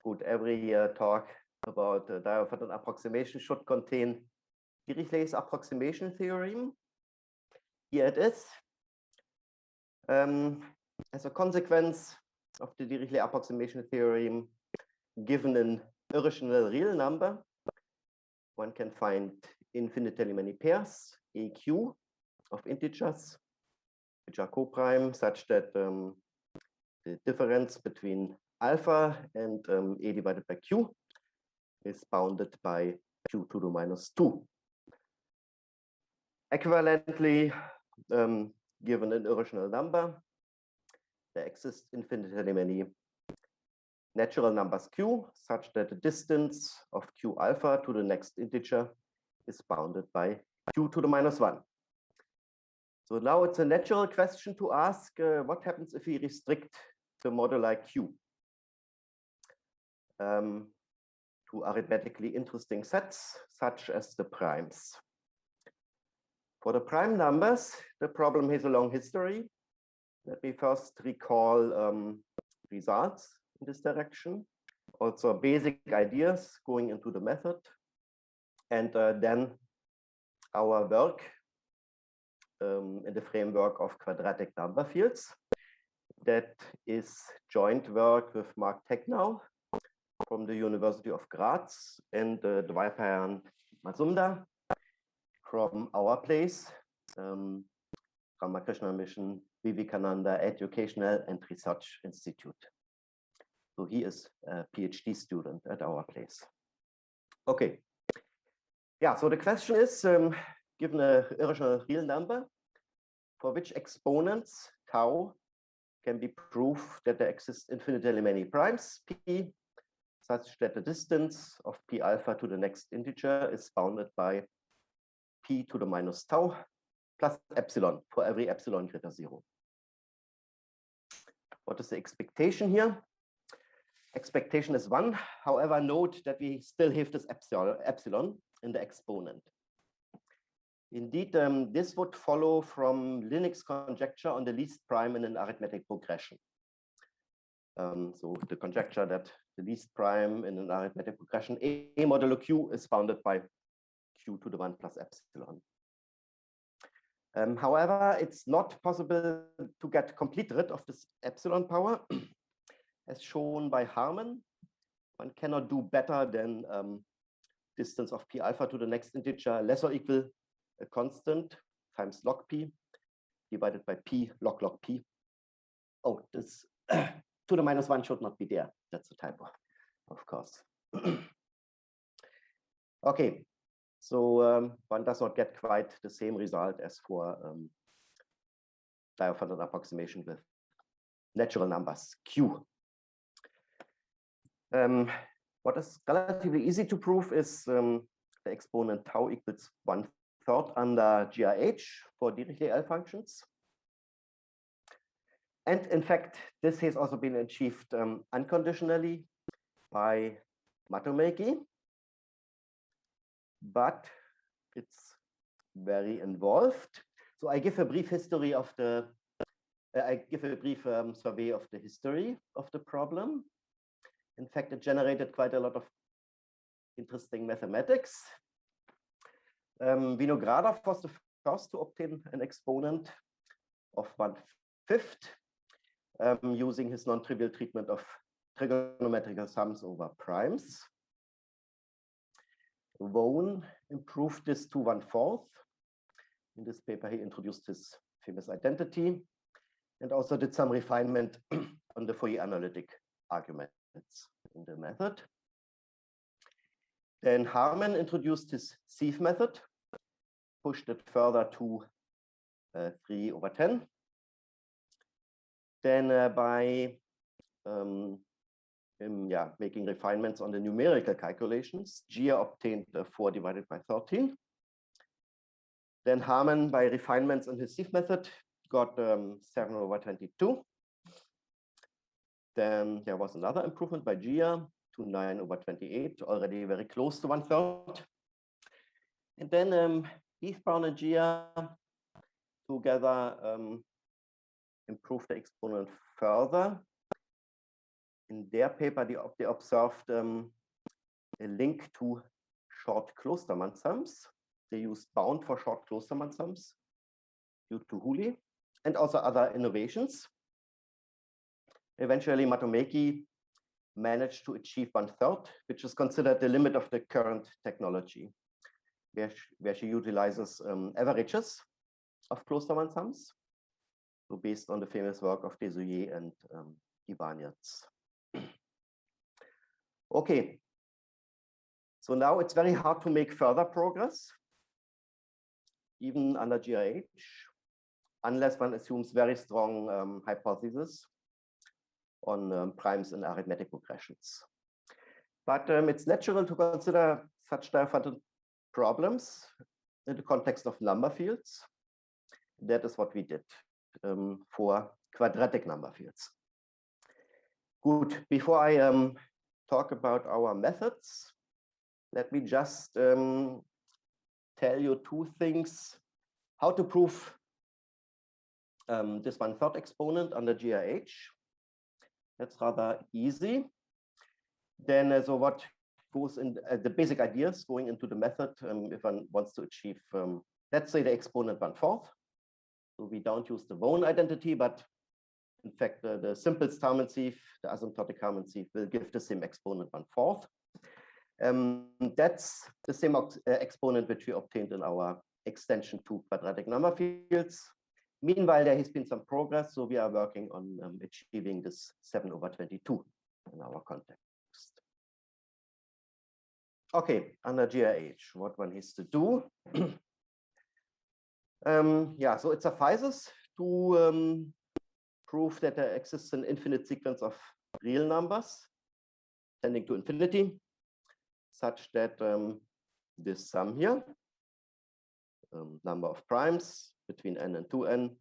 Good, every talk about Diaphragm approximation should contain Dirichlet's approximation theorem. Here it is. As a consequence of the Dirichlet approximation theorem, given an irrational real number, one can find infinitely many pairs, AQ, of integers, which are coprime, such that the difference between alpha and A divided by Q is bounded by Q to the minus 2. Equivalently, given an irrational number, there exist infinitely many natural numbers Q, such that the distance of Q alpha to the next integer is bounded by Q to the minus 1. So now it's a natural question to ask, what happens if we restrict the moduli Q to arithmetically interesting sets, such as the primes? For the prime numbers, the problem has a long history. Let me first recall results in this direction, also basic ideas going into the method, and then our work in the framework of quadratic number fields. That is joint work with Mark Technow from the University of Graz and Diaphragm Mazumdar from our place Ramakrishna Mission, Vivekananda Educational and Research Institute. So he is a PhD student at our place. Okay. Yeah, so the question is, given an irrational real number, for which exponents tau can be proof that there exist infinitely many primes p, such that the distance of p alpha to the next integer is bounded by p to the minus tau plus epsilon for every epsilon greater 0. What is the expectation here? Expectation is 1. However, note that we still have this epsilon in the exponent. Indeed, this would follow from Linux conjecture on the least prime in an arithmetic progression. So the conjecture that the least prime in an arithmetic progression A modulo Q is bounded by Q to the 1 plus epsilon. However, it's not possible to get complete rid of this epsilon power. As shown by Harman, one cannot do better than distance of p alpha to the next integer less or equal a constant times log p divided by p log p. Oh, this to the minus 1 should not be there. That's a typo, of course. Okay, so one does not get quite the same result as for Diaphragm approximation with natural numbers Q. What is relatively easy to prove is the exponent tau equals 1/3 under GRH for Dirichlet L functions. And in fact, this has also been achieved unconditionally by Matomeki, but it's very involved. So I give a brief history of the, survey of the history of the problem. In fact, it generated quite a lot of interesting mathematics. Vinogradov was the first to obtain an exponent of 1/5 using his non-trivial treatment of trigonometrical sums over primes. Vaughan improved this to 1/4. In this paper, he introduced his famous identity and also did some refinement on the Fourier analytic arguments in the method. Then Harman introduced his Sieve method, pushed it further to 3/10. Then by making refinements on the numerical calculations, Gia obtained 4 divided by 13. Then Harman, by refinements on his Sieve method, got 7/22. Then there was another improvement by Gia to 9/28, already very close to 1/3. And then Heath, Brown, and Gia together improved the exponent further. In their paper, they observed a link to short Klostermann sums. They used bound for short Klostermann sums due to Hooley, and also other innovations. Eventually, Matomeki managed to achieve 1/3, which is considered the limit of the current technology, where she utilizes averages of Klostermann sums, so based on the famous work of Desoyer and Ibanez. Okay, so now it's very hard to make further progress, even under GRH, unless one assumes very strong hypotheses on primes in arithmetic progressions. But it's natural to consider such different problems in the context of number fields. That is what we did for quadratic number fields. Good, before I talk about our methods, let me just tell you 2 things. How to prove this 1/3 exponent under GRH. That's rather easy. Then, so what goes in the basic ideas going into the method if one wants to achieve, let's say, the exponent 1/4. So we don't use the Vaughan identity, but in fact, the simplest Harman sieve, the asymptotic Harman sieve, will give the same exponent 1/4. That's the same exponent which we obtained in our extension to quadratic number fields. Meanwhile, there has been some progress, so we are working on achieving this 7/22 in our context. Okay, under GRH, what one has to do. Yeah, so it suffices to prove that there exists an infinite sequence of real numbers tending to infinity, such that this sum here, number of primes between n and 2n,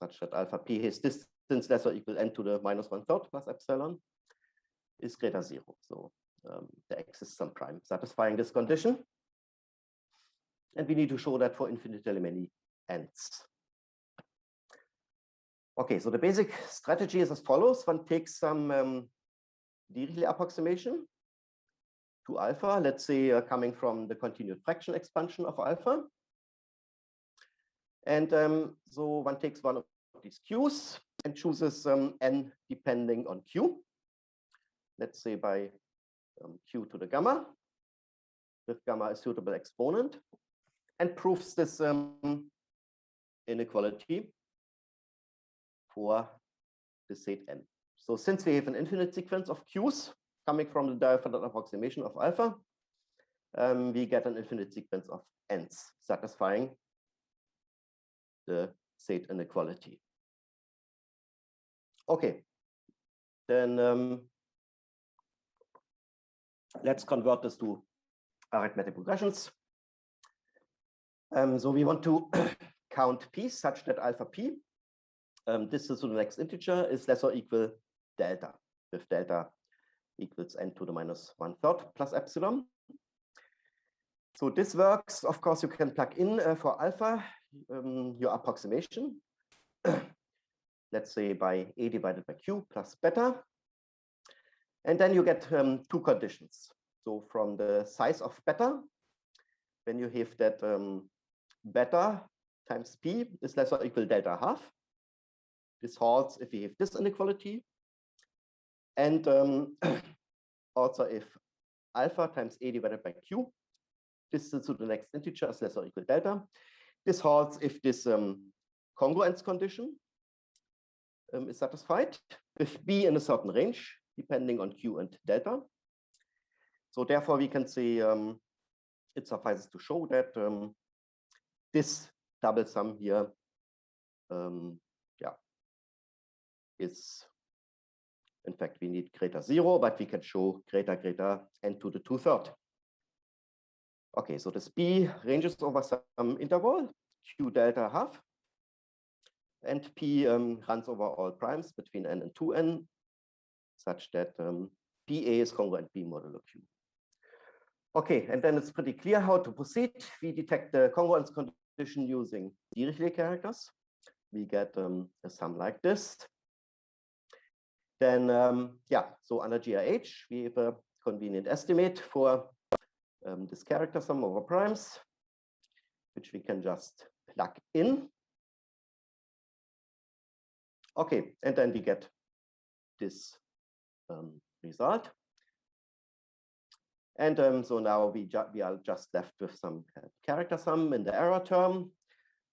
such that alpha p has distance less or equal n to the -1/3 plus epsilon, is greater 0. So there exists some prime satisfying this condition. And we need to show that for infinitely many n's. Okay, so the basic strategy is as follows. One takes some Dirichlet approximation to alpha, let's say coming from the continued fraction expansion of alpha. And so one takes one of these q's and chooses n depending on q. Let's say by q to the gamma, with gamma a suitable exponent, and proves this inequality for the set n. So since we have an infinite sequence of q's coming from the Diaphragm approximation of alpha, we get an infinite sequence of n's satisfying the set inequality. Okay, then let's convert this to arithmetic progressions. So we want to count p such that alpha p, distance to the next integer, is less or equal delta, with delta equals n to the -1/3 plus epsilon. So this works. Of course, you can plug in for alpha your approximation. Let's say by a divided by q plus beta. And then you get two conditions. So from the size of beta, when you have that beta times p is less or equal delta half. This holds if we have this inequality. And also if alpha times a divided by q, distance to the next integer is less or equal delta. This holds if this congruence condition is satisfied with b in a certain range, depending on q and delta. So therefore, we can say it suffices to show that this double sum here yeah, is, in fact, we need greater 0, but we can show greater n to the 2/3. Okay, so this b ranges over some interval, q delta half, and p runs over all primes between n and 2n, such that pa is congruent b modulo q. Okay, and then it's pretty clear how to proceed. We detect the congruence condition using Dirichlet characters. We get a sum like this. Then, yeah, so under GRH, we have a convenient estimate for this character sum over primes, which we can just plug in. Okay, and then we get this result. And so now we are just left with some character sum in the error term,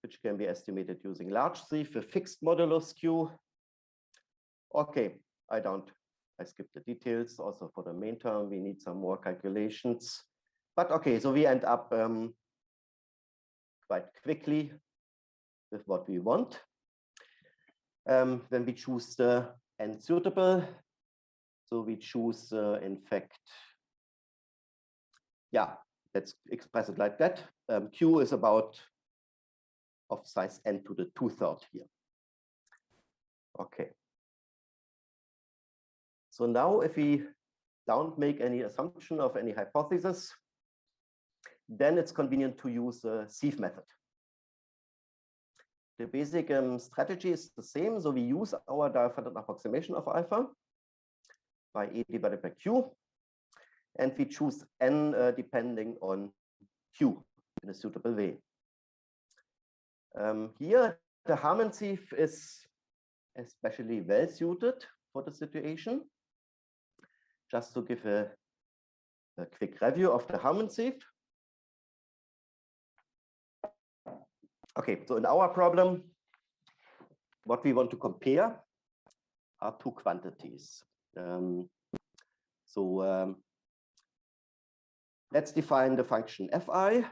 which can be estimated using large sieve with fixed modulus q. Okay, I skipped the details. Also for the main term, we need some more calculations. But okay, so we end up quite quickly with what we want. When we choose the n suitable, so we choose, in fact, yeah, let's express it like that. Q is about of size n to the 2/3 here. Okay. So now if we don't make any assumption of any hypothesis, then it's convenient to use the Sieve method. The basic strategy is the same. So we use our Diaphragm approximation of alpha by a divided by q. And we choose n depending on q in a suitable way. Here, the Harman Sieve is especially well suited for the situation. Just to give a quick review of the Harman Sieve. Okay, so in our problem, what we want to compare are two quantities. Let's define the function fi,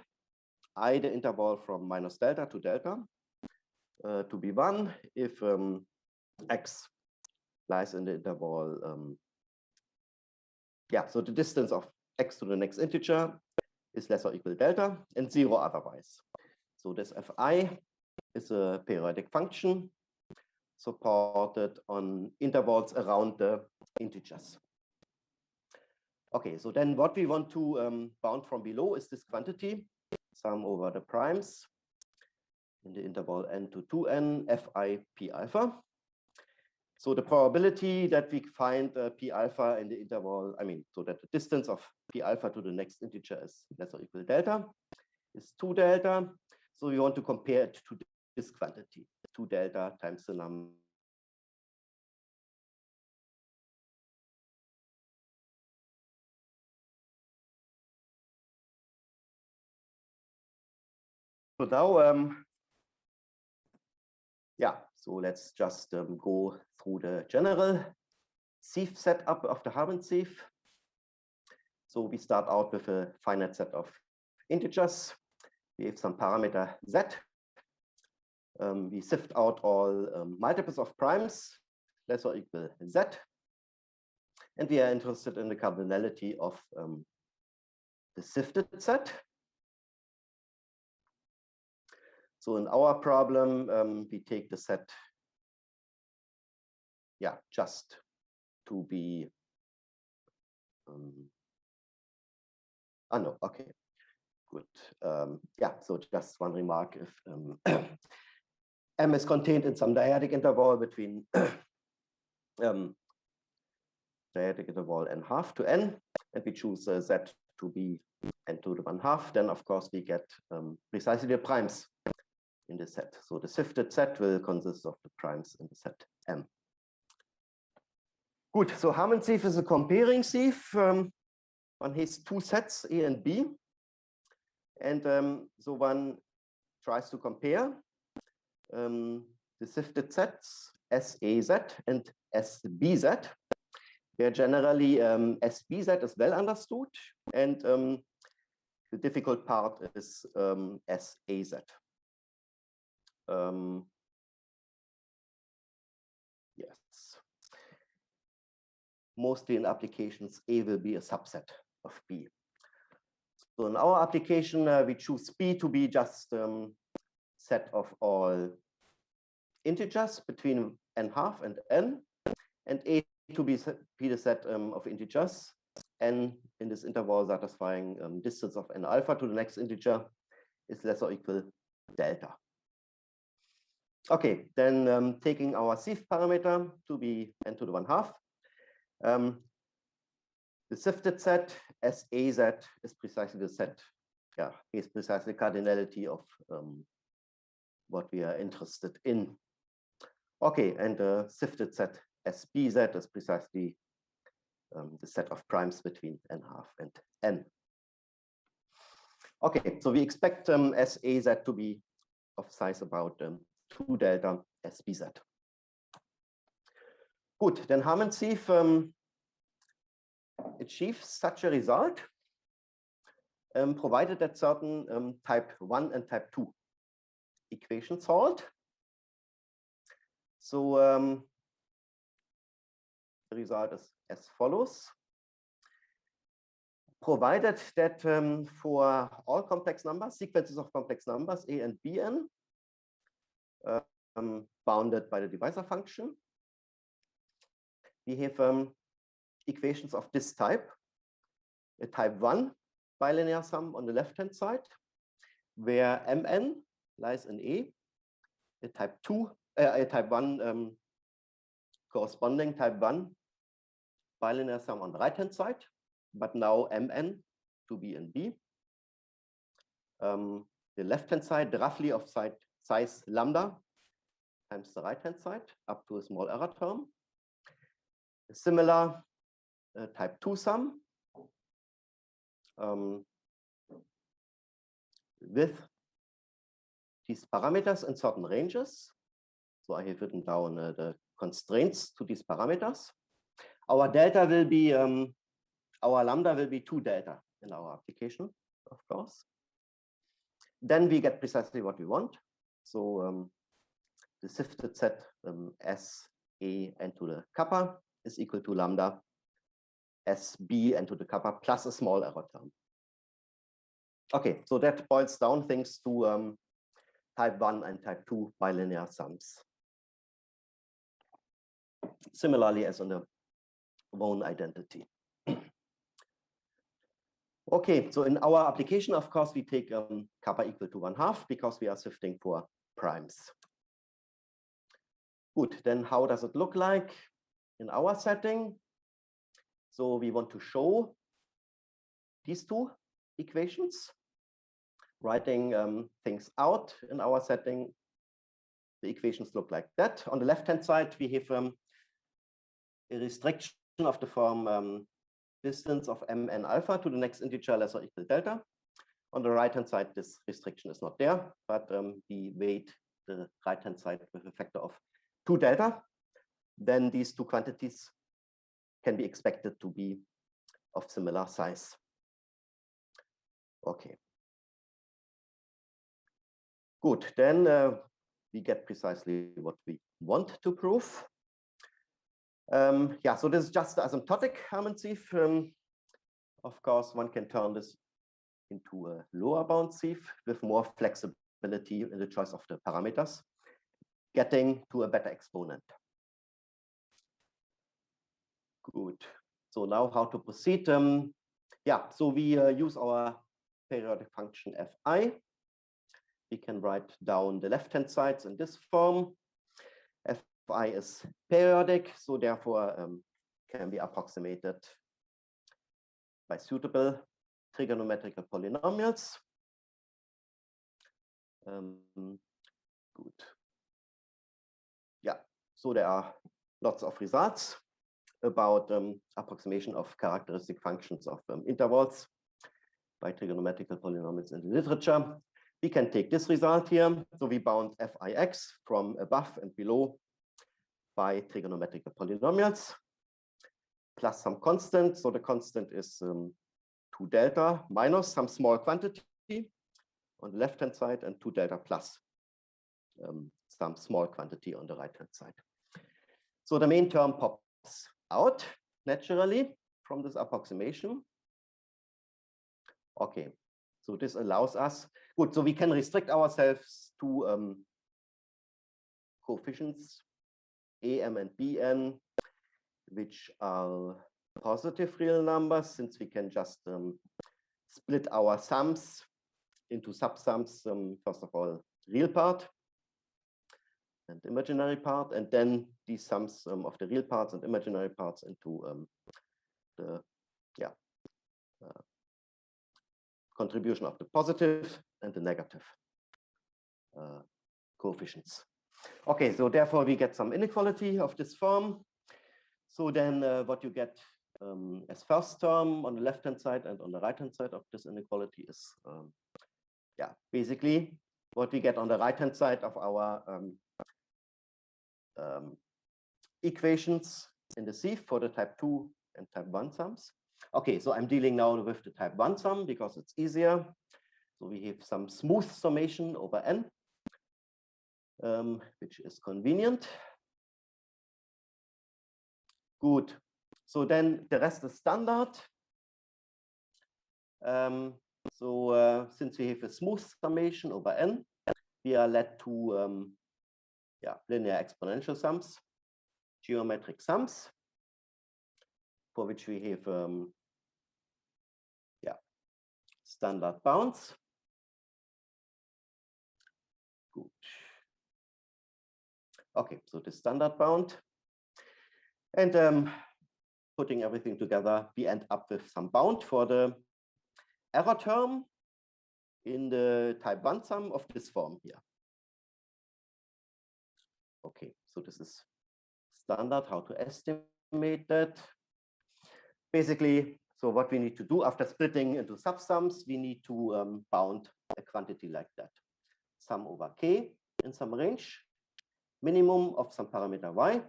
I the interval from minus delta to delta, to be 1 if x lies in the interval. So the distance of x to the next integer is less or equal to delta, and 0 otherwise. So this fi is a periodic function supported on intervals around the integers. Okay, so then what we want to bound from below is this quantity, sum over the primes in the interval n to 2n fi p alpha. So the probability that we find p alpha in the interval, so that the distance of p alpha to the next integer is less or equal to delta, is 2 delta. So we want to compare it to this quantity, 2 delta times the number. So now, so let's just go through the general sieve setup of the Harman sieve. So we start out with a finite set of integers. We have some parameter z. We sift out all multiples of primes, less or equal z. And we are interested in the cardinality of the sifted set. So in our problem, we take the set, just to be, okay, good. So just one remark, if M is contained in some dyadic interval between dyadic interval n½ to n, and we choose z to be n to the 1/2, then of course we get precisely the primes in the set. So the sifted set will consist of the primes in the set M. Good, so Harman sieve is a comparing sieve. One has two sets, A and B. And so one tries to compare the sifted sets SAZ and SBZ, where generally SBZ is well understood, and the difficult part is SAZ. Yes. Mostly in applications, A will be a subset of B. So in our application, we choose B to be just set of all integers between n½ and n, and A to be the set of integers n in this interval satisfying distance of n alpha to the next integer is less or equal delta. Okay, then taking our sieve parameter to be n to the 1/2, the sifted set SAZ is precisely the set, is precisely the cardinality of what we are interested in. Okay, and the sifted set SBZ is precisely the set of primes between n½ and n. Okay, so we expect SAZ to be of size about 2 delta SBZ. Good, then Harman sieve achieves such a result, provided that certain type 1 and type 2 equations hold. So the result is as follows. Provided that for all complex numbers, sequences of complex numbers, A and Bn, bounded by the divisor function, we have equations of this type, a type 1 bilinear sum on the left-hand side, where Mn lies in A, a type 1 corresponding type 1 bilinear sum on the right-hand side, but now Mn to be in B. The left-hand side roughly of size lambda times the right-hand side up to a small error term. A similar type 2 sum with these parameters in certain ranges. So I have written down the constraints to these parameters. Our delta will be, our lambda will be 2 delta in our application, of course. Then we get precisely what we want. So the sifted set S A n to the kappa is equal to lambda S B n to the kappa plus a small error term. Okay, so that boils down things to type 1 and type 2 bilinear sums. Similarly as on the Wone identity. Okay, so in our application, of course, we take kappa equal to 1/2 because we are sifting for primes. Good, then how does it look like in our setting? So we want to show these two equations, writing things out in our setting. The equations look like that. On the left-hand side, we have a restriction of the form distance of mn alpha to the next integer less or equal delta. On the right-hand side, this restriction is not there, but we weight the right-hand side with a factor of 2 delta. Then these two quantities can be expected to be of similar size. Okay. Good, then we get precisely what we want to prove. Yeah, so this is just the asymptotic Harman sieve. Of course, one can turn this into a lower bound sieve with more flexibility in the choice of the parameters, getting to a better exponent. Good. So now how to proceed? Yeah, so we use our periodic function fi. We can write down the left-hand sides in this form. Fi is periodic, so therefore can be approximated by suitable trigonometrical polynomials. Good. Yeah, so there are lots of results about approximation of characteristic functions of intervals by trigonometrical polynomials in the literature. We can take this result here. So we bound Fix from above and below by trigonometrical polynomials plus some constant. So the constant is 2 delta minus some small quantity on the left-hand side and 2 delta plus some small quantity on the right-hand side. So the main term pops out naturally from this approximation. Okay, so this allows us, good, so we can restrict ourselves to coefficients am and bn, which are positive real numbers, since we can just split our sums into subsums, first of all, real part and imaginary part, and then these sums of the real parts and imaginary parts into the contribution of the positive and the negative coefficients. Okay, so therefore we get some inequality of this form. So then what you get as first term on the left-hand side and on the right-hand side of this inequality is, yeah, basically what we get on the right-hand side of our equations in the sieve for the type 2 and type 1 sums. Okay, so I'm dealing now with the type 1 sum because it's easier. So we have some smooth summation over n, which is convenient. Good. So then the rest is standard. Since we have a smooth summation over n, we are led to linear exponential sums, geometric sums, for which we have standard bounds. Good. Okay, so the standard bound. And putting everything together, we end up with some bound for the error term in the type 1 sum of this form here. Okay, so this is standard, how to estimate that. Basically, so what we need to do after splitting into subsums, we need to bound a quantity like that. sum over k in some range, minimum of some parameter y,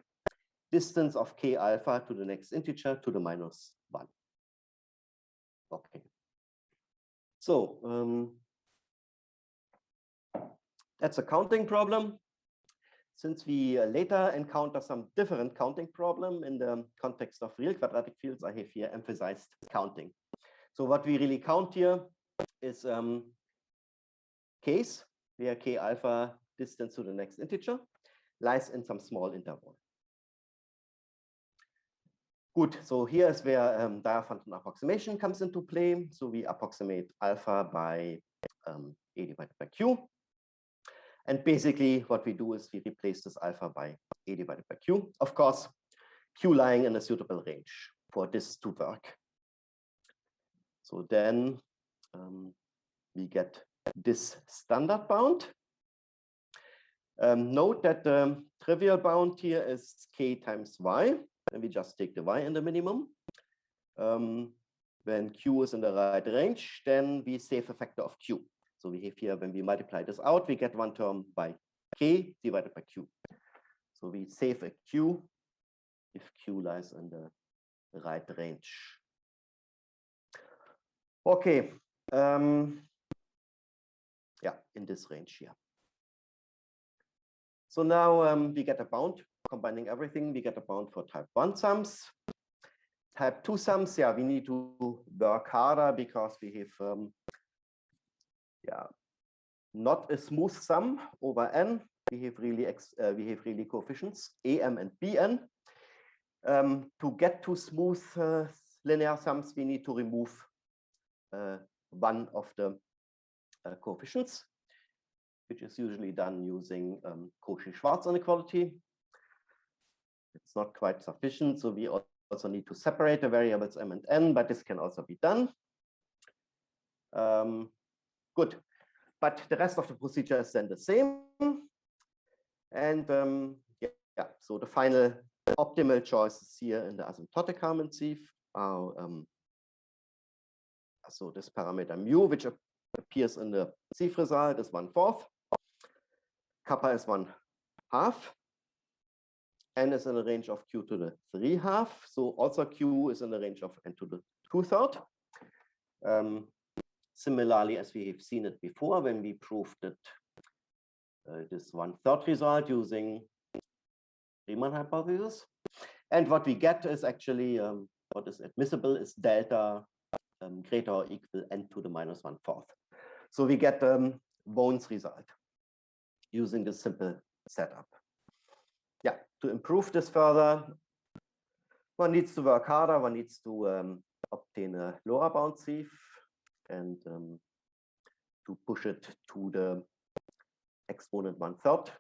distance of k alpha to the next integer to the minus 1. Okay. So that's a counting problem. Since we later encounter some different counting problem in the context of real quadratic fields, I have here emphasized counting. So what we really count here is case where k alpha distance to the next integer lies in some small interval. Good, so here is where Diaphragm approximation comes into play. So we approximate alpha by A divided by Q. And basically what we do is we replace this alpha by A divided by Q. Of course, Q lying in a suitable range for this to work. So then we get this standard bound. Note that the trivial bound here is k times y, and we just take the y in the minimum. When q is in the right range, then we save a factor of q. So we have here, when we multiply this out, we get one term by k divided by q. So we save a q if q lies in the right range. Okay, yeah, in this range here. So now we get a bound, combining everything, we get a bound for type 1 sums. Type 2 sums, yeah, we need to work harder because we have yeah, not a smooth sum over n. We have really coefficients am and bn. To get to smooth linear sums, we need to remove one of the coefficients, which is usually done using Cauchy-Schwarz inequality. It's not quite sufficient, so we also need to separate the variables m and n, but this can also be done. Good, but the rest of the procedure is then the same. And yeah, so the final optimal choices here in the asymptotic Harman Sieve are so this parameter mu, which appears in the Sieve result, is 1/4. Kappa is 1/2. N is in the range of q to the 3/2. So also q is in the range of n to the 2/3. Similarly, as we have seen it before when we proved that this 1/3 result using Riemann hypothesis. And what we get is actually what is admissible is delta greater or equal n to the minus 1/4. So we get Bohn's result using this simple setup. Yeah, to improve this further, one needs to work harder. One needs to obtain a lower bound sieve and to push it to the exponent 1/3.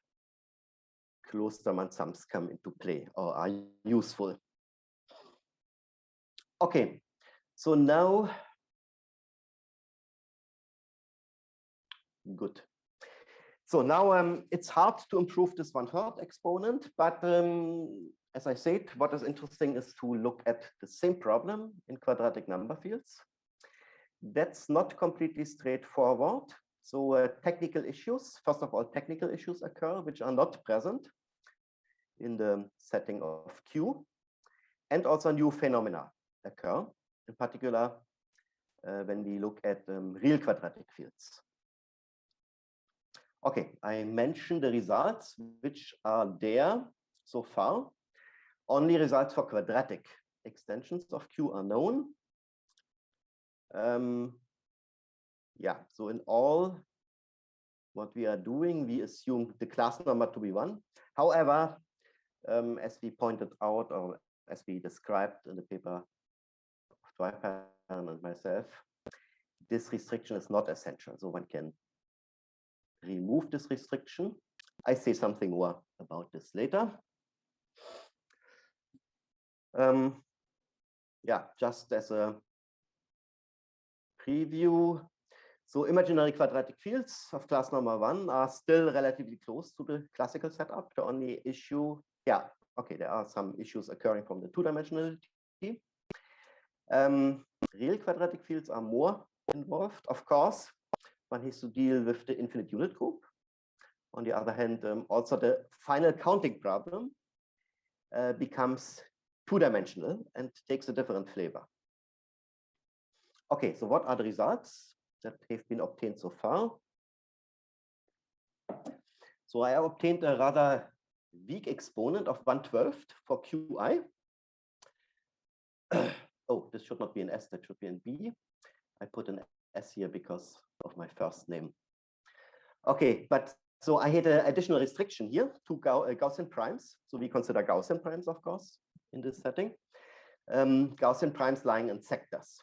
Klostermann sums come into play or are useful. Okay, so now, good. So now it's hard to improve this 1/3 exponent, but as I said, what is interesting is to look at the same problem in quadratic number fields. That's not completely straightforward. So technical issues, first of all, technical issues occur which are not present in the setting of Q, and also new phenomena occur, in particular when we look at real quadratic fields. Okay, I mentioned the results which are there so far. Only results for quadratic extensions of Q are known. Yeah, so in all, what we are doing, we assume the class number to be 1. However, as we pointed out, or as we described in the paper of Diaphragm and myself, this restriction is not essential. So one can remove this restriction. I say something more about this later. Yeah, just as a preview. So imaginary quadratic fields of class number 1 are still relatively close to the classical setup. The only issue, yeah, okay, there are some issues occurring from the 2-dimensionality. Real quadratic fields are more involved. Of course, one has to deal with the infinite unit group. On the other hand, also the final counting problem becomes two-dimensional and takes a different flavor. Okay, so what are the results that have been obtained so far? So I obtained a rather weak exponent of 1/12 for Qi. Oh, this should not be an S, that should be an B. I put an S here because of my first name. Okay, but so I had an additional restriction here to Gaussian primes. So we consider Gaussian primes, of course, in this setting. Gaussian primes lying in sectors.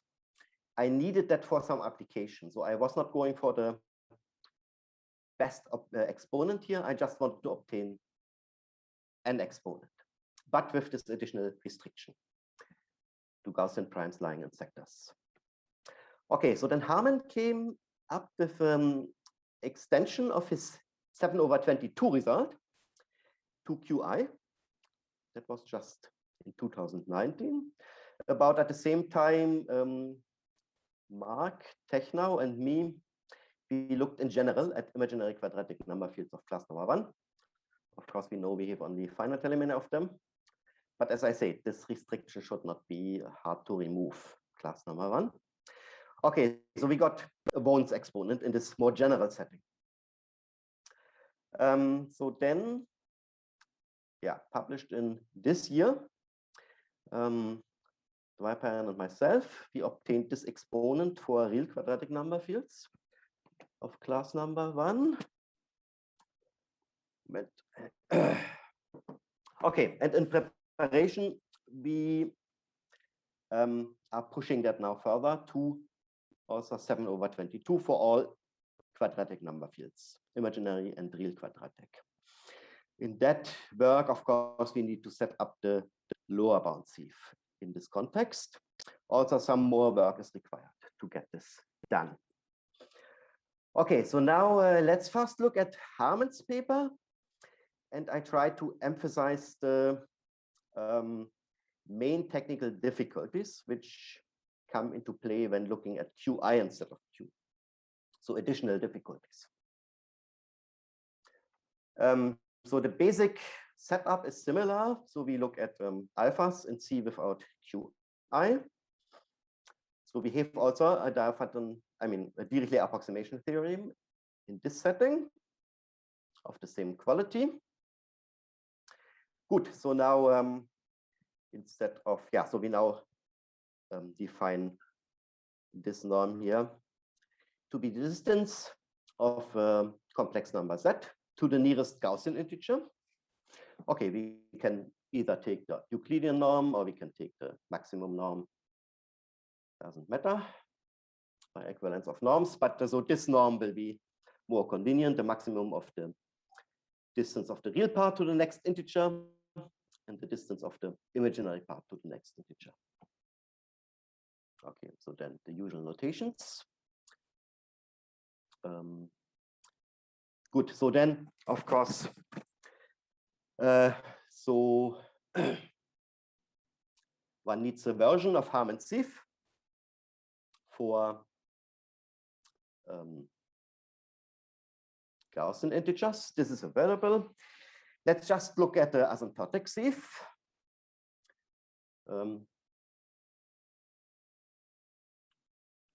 I needed that for some application. So I was not going for the best exponent here. I just wanted to obtain an exponent, but with this additional restriction to Gaussian primes lying in sectors. Okay, so then Harman came up with extension of his 7/22 result to Qi. That was just in 2019. About at the same time, Mark, Technau, and me, we looked in general at imaginary quadratic number fields of class number 1. Of course, we know we have only finite elements of them. But as I say, this restriction should not be hard to remove, class number 1. Okay, so we got a Bohn's exponent in this more general setting. So then, yeah, published in this year, Diaphragm and myself, we obtained this exponent for real quadratic number fields of class number 1. Okay, and in preparation, we are pushing that now further to also 7/22 for all quadratic number fields, imaginary and real quadratic. In that work, of course, we need to set up the lower bound sieve in this context. Also, some more work is required to get this done. Okay, so now let's first look at Harman's paper. And I try to emphasize the main technical difficulties which come into play when looking at Qi instead of Q. So additional difficulties. So the basic setup is similar. So we look at alphas in C without Qi. So we have also a Dirichlet approximation theorem in this setting of the same quality. Good, so now instead of, so we now define this norm here to be the distance of complex number Z to the nearest Gaussian integer. Okay, we can either take the Euclidean norm or we can take the maximum norm. Doesn't matter by equivalence of norms, but so this norm will be more convenient, the maximum of the distance of the real part to the next integer and the distance of the imaginary part to the next integer. Okay, so then the usual notations. Good, so then, of course, one needs a version of Harman Sieve for Gaussian integers. This is available. Let's just look at the asymptotic sieve.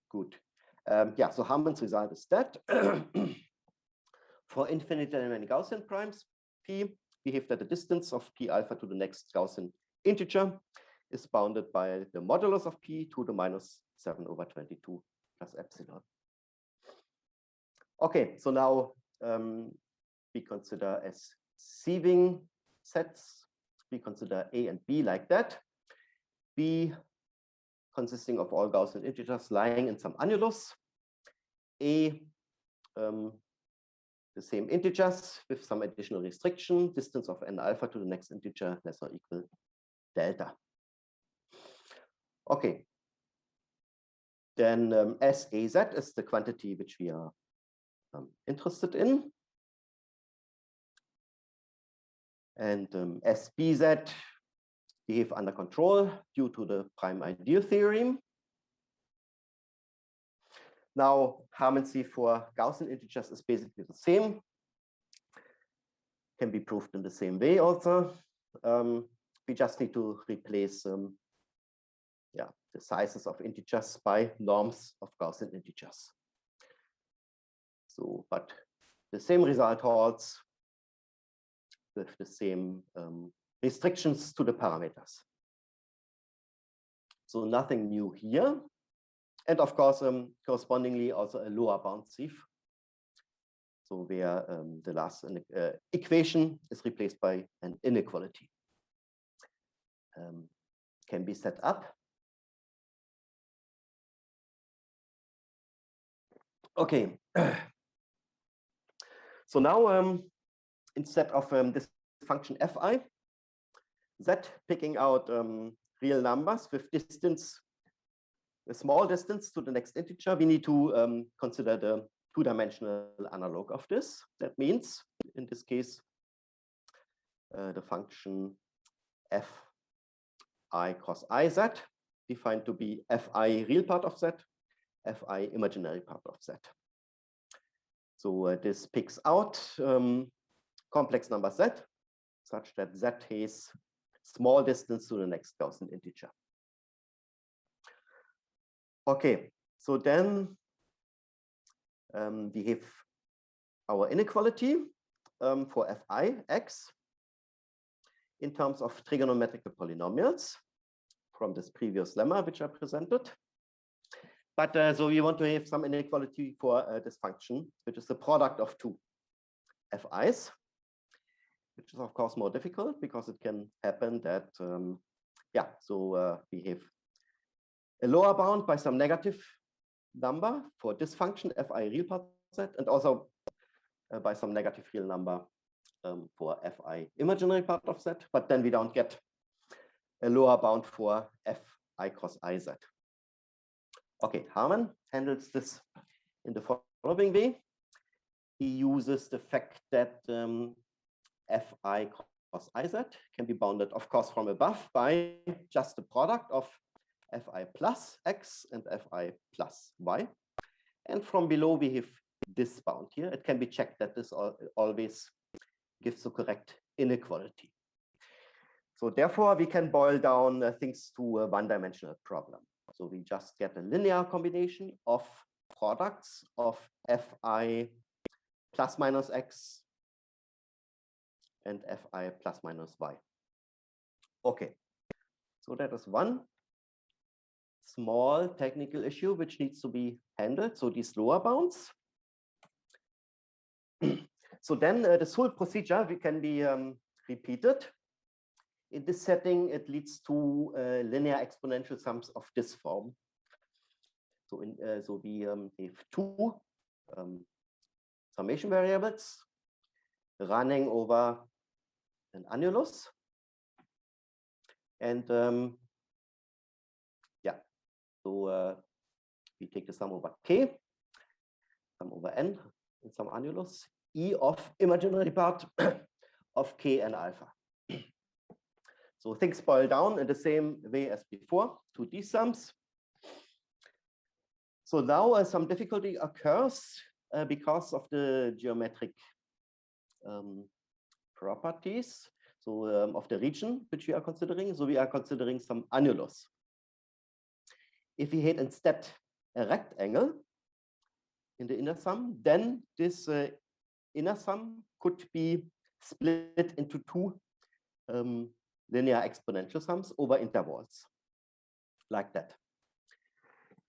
Good. So Harman's result is that for infinite and many Gaussian primes, P, we have that the distance of P alpha to the next Gaussian integer is bounded by the modulus of P to the minus 7/22 plus epsilon. Okay, so now we consider as sieving sets, we consider A and B like that. B consisting of all Gaussian integers lying in some annulus. A, the same integers with some additional restriction, distance of n alpha to the next integer less or equal delta. Okay. Then SAZ is the quantity which we are interested in. And SBZ we have under control due to the prime ideal theorem. Now, Harman Sieve for Gaussian integers is basically the same. can be proved in the same way also. We just need to replace the sizes of integers by norms of Gaussian integers. So, but the same result holds with the same restrictions to the parameters. So nothing new here. And of course, correspondingly also a lower bound sieve. So where the last equation is replaced by an inequality. Can be set up. Okay. So now instead of this function fi, z picking out real numbers with distance, a small distance to the next integer, we need to consider the two-dimensional analog of this. That means, in this case, the function fi cos iz, defined to be fi real part of z, fi imaginary part of z. So this picks out complex number z, such that z has small distance to the next Gaussian integer. Okay, so then we have our inequality for fi x in terms of trigonometrical polynomials from this previous lemma which I presented. But so we want to have some inequality for this function, which is the product of two fi's, which is of course more difficult because it can happen that, we have a lower bound by some negative number for this function fi real part z, and also by some negative real number for fi imaginary part of z, but then we don't get a lower bound for fi cos iz. Okay, Harman handles this in the following way. He uses the fact that fi cos iz can be bounded, of course, from above by just the product of fi plus x and fi plus y. And from below, we have this bound here. It can be checked that this always gives the correct inequality. So therefore, we can boil down things to a one-dimensional problem. So we just get a linear combination of products of fi plus minus x and fi plus minus y. Okay, so that is one small technical issue which needs to be handled. So these lower bounds. So then this whole procedure can be repeated. In this setting, it leads to linear exponential sums of this form. So, so we have two summation variables running over an annulus. And so we take the sum over k, sum over n, and some annulus, e of imaginary part of k and alpha. So things boil down in the same way as before to these sums. So now some difficulty occurs because of the geometric properties, so of the region which we are considering. So we are considering some annulus. If we had instead a rectangle in the inner sum, then this inner sum could be split into two linear exponential sums over intervals, like that.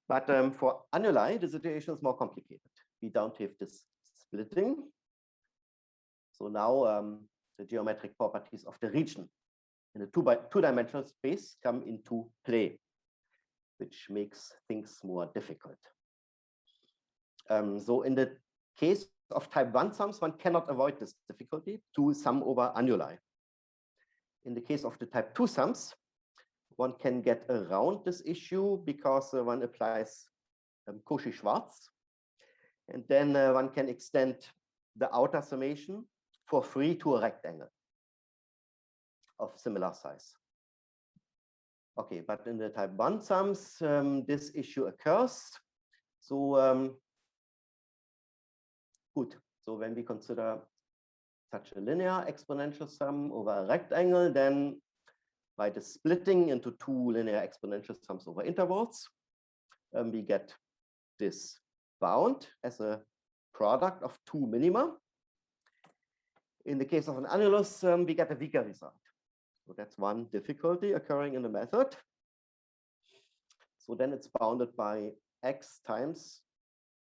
But for annuli, the situation is more complicated. We don't have this splitting. So now the geometric properties of the region in a two-dimensional space come into play, which makes things more difficult. So in the case of type 1 sums, one cannot avoid this difficulty to sum over annuli. In the case of the type 2 sums, one can get around this issue because one applies Cauchy-Schwarz. And then one can extend the outer summation for free to a rectangle of similar size. Okay, but in the type 1 sums, this issue occurs. So good. So when we consider such a linear exponential sum over a rectangle, then by the splitting into two linear exponential sums over intervals, we get this bound as a product of two minima. In the case of an annulus, we get a weaker result. So that's one difficulty occurring in the method. So then it's bounded by x times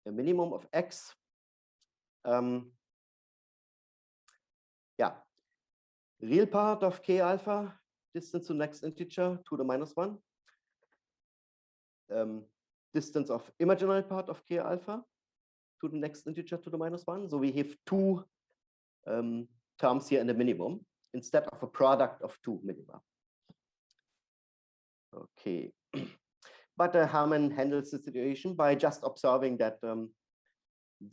a minimum of x. Yeah, real part of k alpha, distance to next integer to the -1. Distance of imaginary part of k alpha to the next integer to the -1. So we have two terms here in the minimum instead of a product of two minima. Okay. But Harman handles the situation by just observing that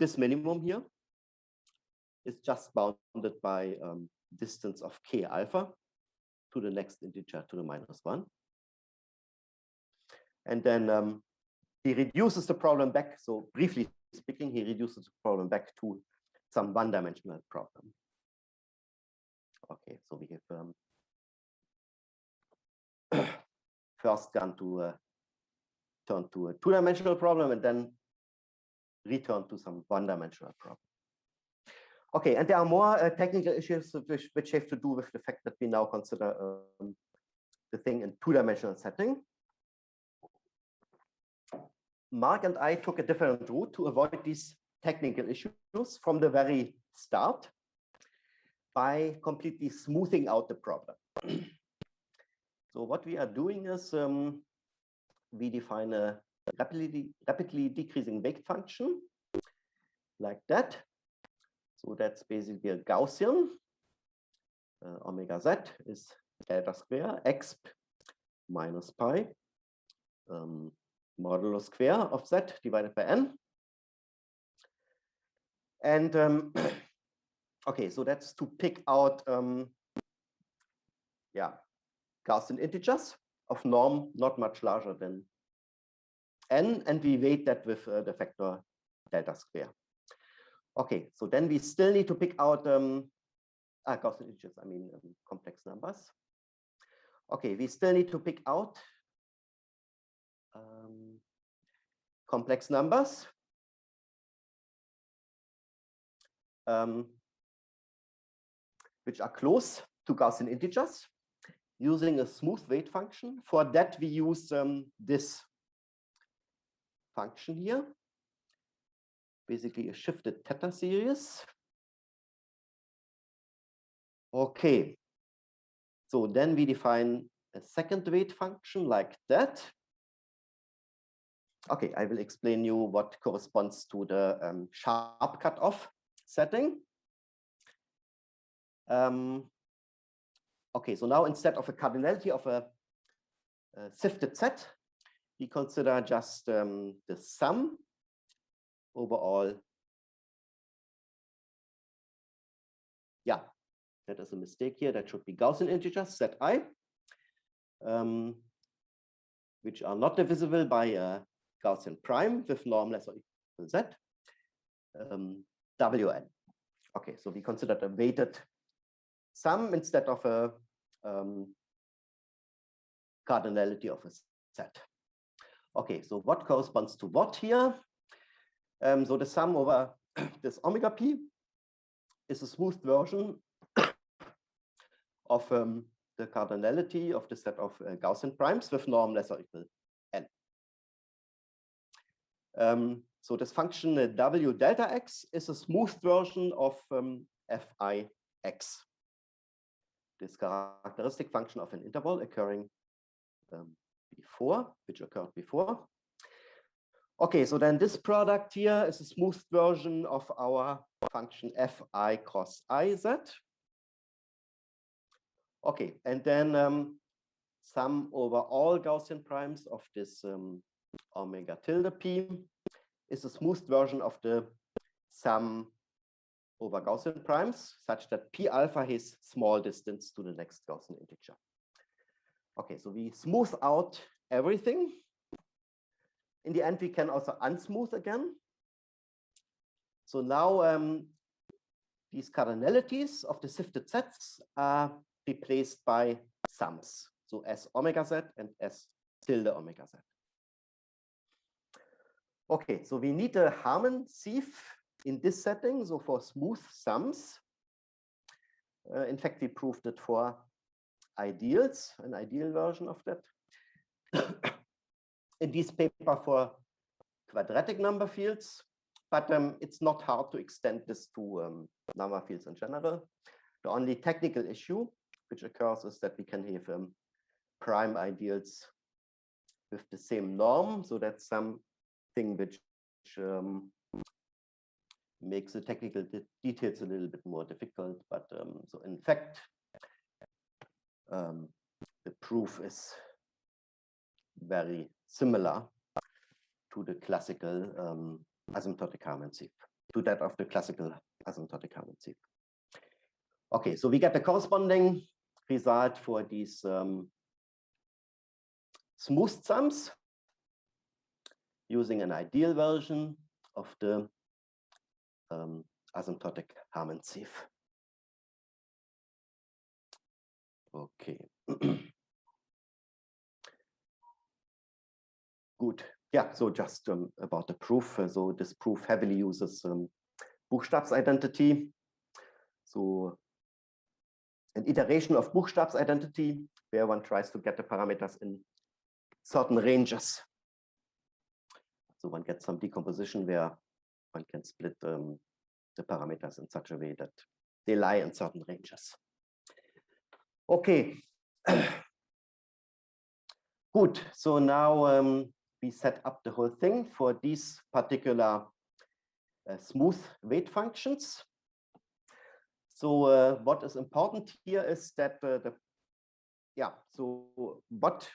this minimum here is just bounded by distance of k alpha to the next integer to the -1. And then he reduces the problem back. So briefly speaking, he reduces the problem back to some one-dimensional problem. Okay, so we have first gone to turn to a two-dimensional problem and then return to some one-dimensional problem. Okay, and there are more technical issues which have to do with the fact that we now consider the thing in two-dimensional setting. Mark and I took a different route to avoid these technical issues from the very start by completely smoothing out the problem. So what we are doing is we define a rapidly decreasing weight function like that. So that's basically a Gaussian. Omega z is delta square x minus pi modulo square of z divided by n. And okay, so that's to pick out yeah, Gaussian integers of norm not much larger than n, and we weight that with the factor delta square. Okay, so then we still need to pick out Gaussian integers, I mean complex numbers. Okay, we still need to pick out complex numbers which are close to Gaussian integers using a smooth weight function. For that, we use this function here, basically a shifted theta series. Okay, so then we define a second weight function like that. Okay, I will explain you what corresponds to the sharp cutoff setting. Okay, so now instead of a cardinality of a sifted set, we consider just the sum over all. Yeah, that is a mistake here. That should be Gaussian integers, Zi, which are not divisible by a Gaussian prime with norm less or equal to Z, Wn. Okay, so we considered a weighted sum instead of a cardinality of a set. Okay, so what corresponds to what here? So the sum over this omega p is a smooth version of the cardinality of the set of Gaussian primes with norm less or equal n. So this function w delta x is a smooth version of fi x, this characteristic function of an interval occurring which occurred before. Okay, so then this product here is a smooth version of our function fi cos I z. Okay, and then sum over all Gaussian primes of this omega tilde p is a smooth version of the sum over Gaussian primes, such that p alpha has small distance to the next Gaussian integer. Okay, so we smooth out everything. In the end, we can also unsmooth again. So now these cardinalities of the sifted sets are replaced by sums. So S omega z and S tilde omega z. Okay, so we need a Harman sieve in this setting. So for smooth sums, in fact, we proved it for ideals, an ideal version of that. In this paper for quadratic number fields, but it's not hard to extend this to number fields in general. The only technical issue which occurs is that we can have prime ideals with the same norm. So that's something which makes the technical details a little bit more difficult. But so in fact, the proof is very similar to the classical asymptotic Harman sieve, to that of the classical asymptotic Harman sieve. Okay, so we get the corresponding result for these smooth sums using an ideal version of the asymptotic Harman sieve. Okay. Good. Yeah, so just about the proof. So this proof heavily uses Buchstabsidentity. So an iteration of Buchstabsidentity where one tries to get the parameters in certain ranges. So one gets some decomposition where one can split the parameters in such a way that they lie in certain ranges. Okay. Good. So now we set up the whole thing for these particular smooth weight functions. So what is important here is that so what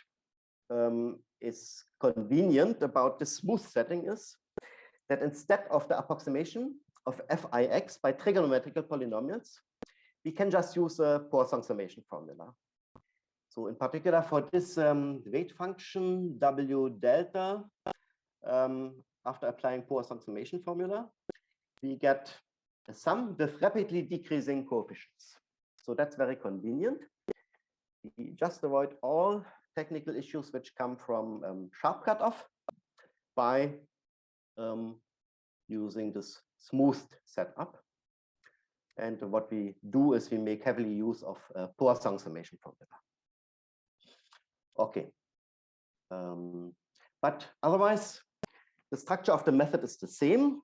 is convenient about the smooth setting is that instead of the approximation of Fix by trigonometrical polynomials, we can just use a Poisson summation formula. So in particular for this weight function W delta, after applying Poisson summation formula, we get a sum with rapidly decreasing coefficients. So that's very convenient. We just avoid all technical issues which come from sharp cutoff by using this smoothed setup. And what we do is we make heavily use of Poisson summation formula. Okay. But otherwise, the structure of the method is the same.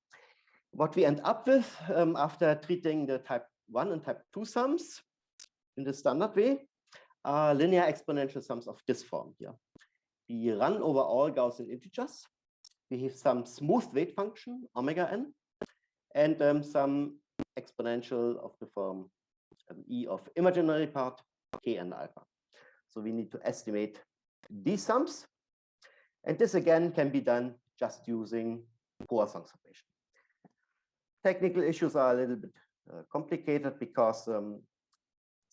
What we end up with after treating the type 1 and type 2 sums in the standard way are linear exponential sums of this form here. We run over all Gaussian integers. We have some smooth weight function, omega n, and some exponential of the form e of imaginary part, kn alpha. So we need to estimate these sums. And this again can be done just using Poisson summation. Technical issues are a little bit complicated because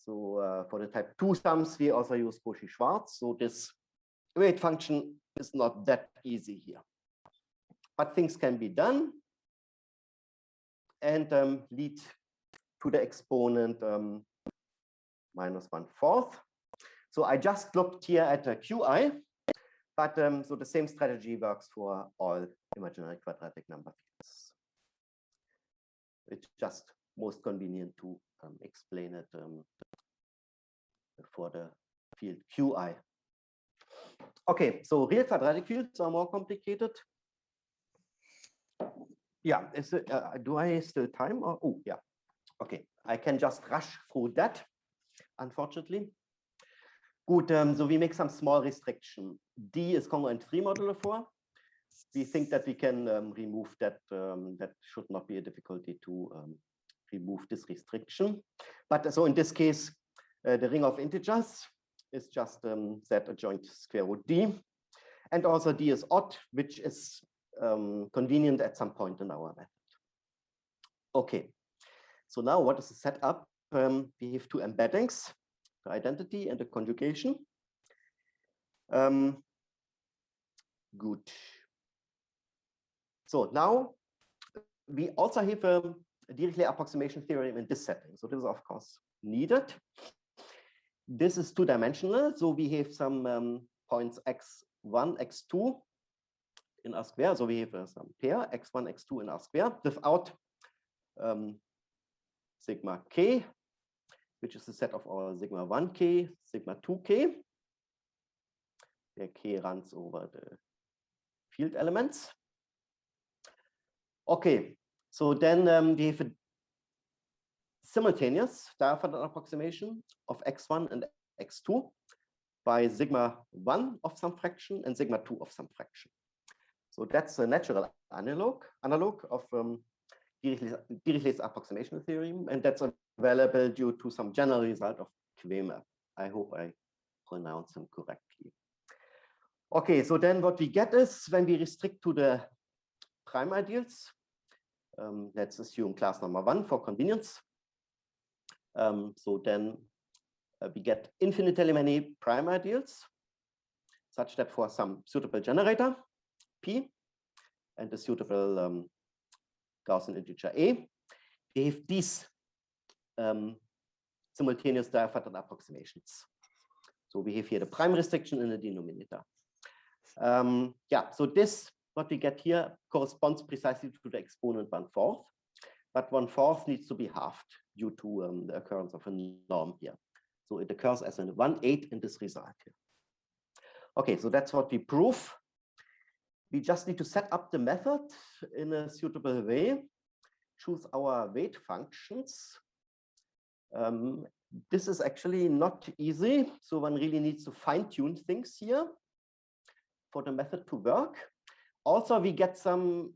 for the type 2 sums, we also use Cauchy-Schwarz. So this weight function is not that easy here. But things can be done and lead to the exponent -1/4. So I just looked here at the QI, but so the same strategy works for all imaginary quadratic number fields. It's just most convenient to explain it for the field QI. Okay, so real quadratic fields are more complicated. Yeah, is it, do I still time? Or, oh, yeah. Okay, I can just rush through that, unfortunately. Good, so we make some small restriction. D is congruent 3 modulo 4. We think that we can remove that. That should not be a difficulty to remove this restriction. But so in this case, the ring of integers is just z adjoint square root d. And also d is odd, which is convenient at some point in our method. Okay, so now what is the setup? We have two embeddings, the identity and the conjugation. Good. So now we also have Dirichlet approximation theorem in this setting. So this is of course needed. This is two-dimensional, so we have some points x1, x2 in R square. So we have some pair x1, x2 in R square without sigma k, which is the set of our sigma 1k, sigma 2k, where k runs over the field elements. Okay, so then we have a simultaneous diaphragm approximation of x1 and x2 by sigma 1 of some fraction and sigma 2 of some fraction. So that's a natural analog of Dirichlet's approximation theorem, and that's available due to some general result of Quemer. I hope I pronounce them correctly. Okay, so then what we get is when we restrict to the prime ideals, let's assume class number 1 for convenience. So then we get infinitely many prime ideals, such that for some suitable generator, P, and the suitable Gaussian integer A, we have these simultaneous diaphragm approximations. So we have here the prime restriction in the denominator. Yeah, so this, what we get here, corresponds precisely to the exponent 1/4, but 1/4 needs to be halved due to the occurrence of a norm here. So it occurs as a 1/8 in this result here. Okay, so that's what we prove. We just need to set up the method in a suitable way, choose our weight functions. This is actually not easy, so one really needs to fine-tune things here for the method to work. Also, we get some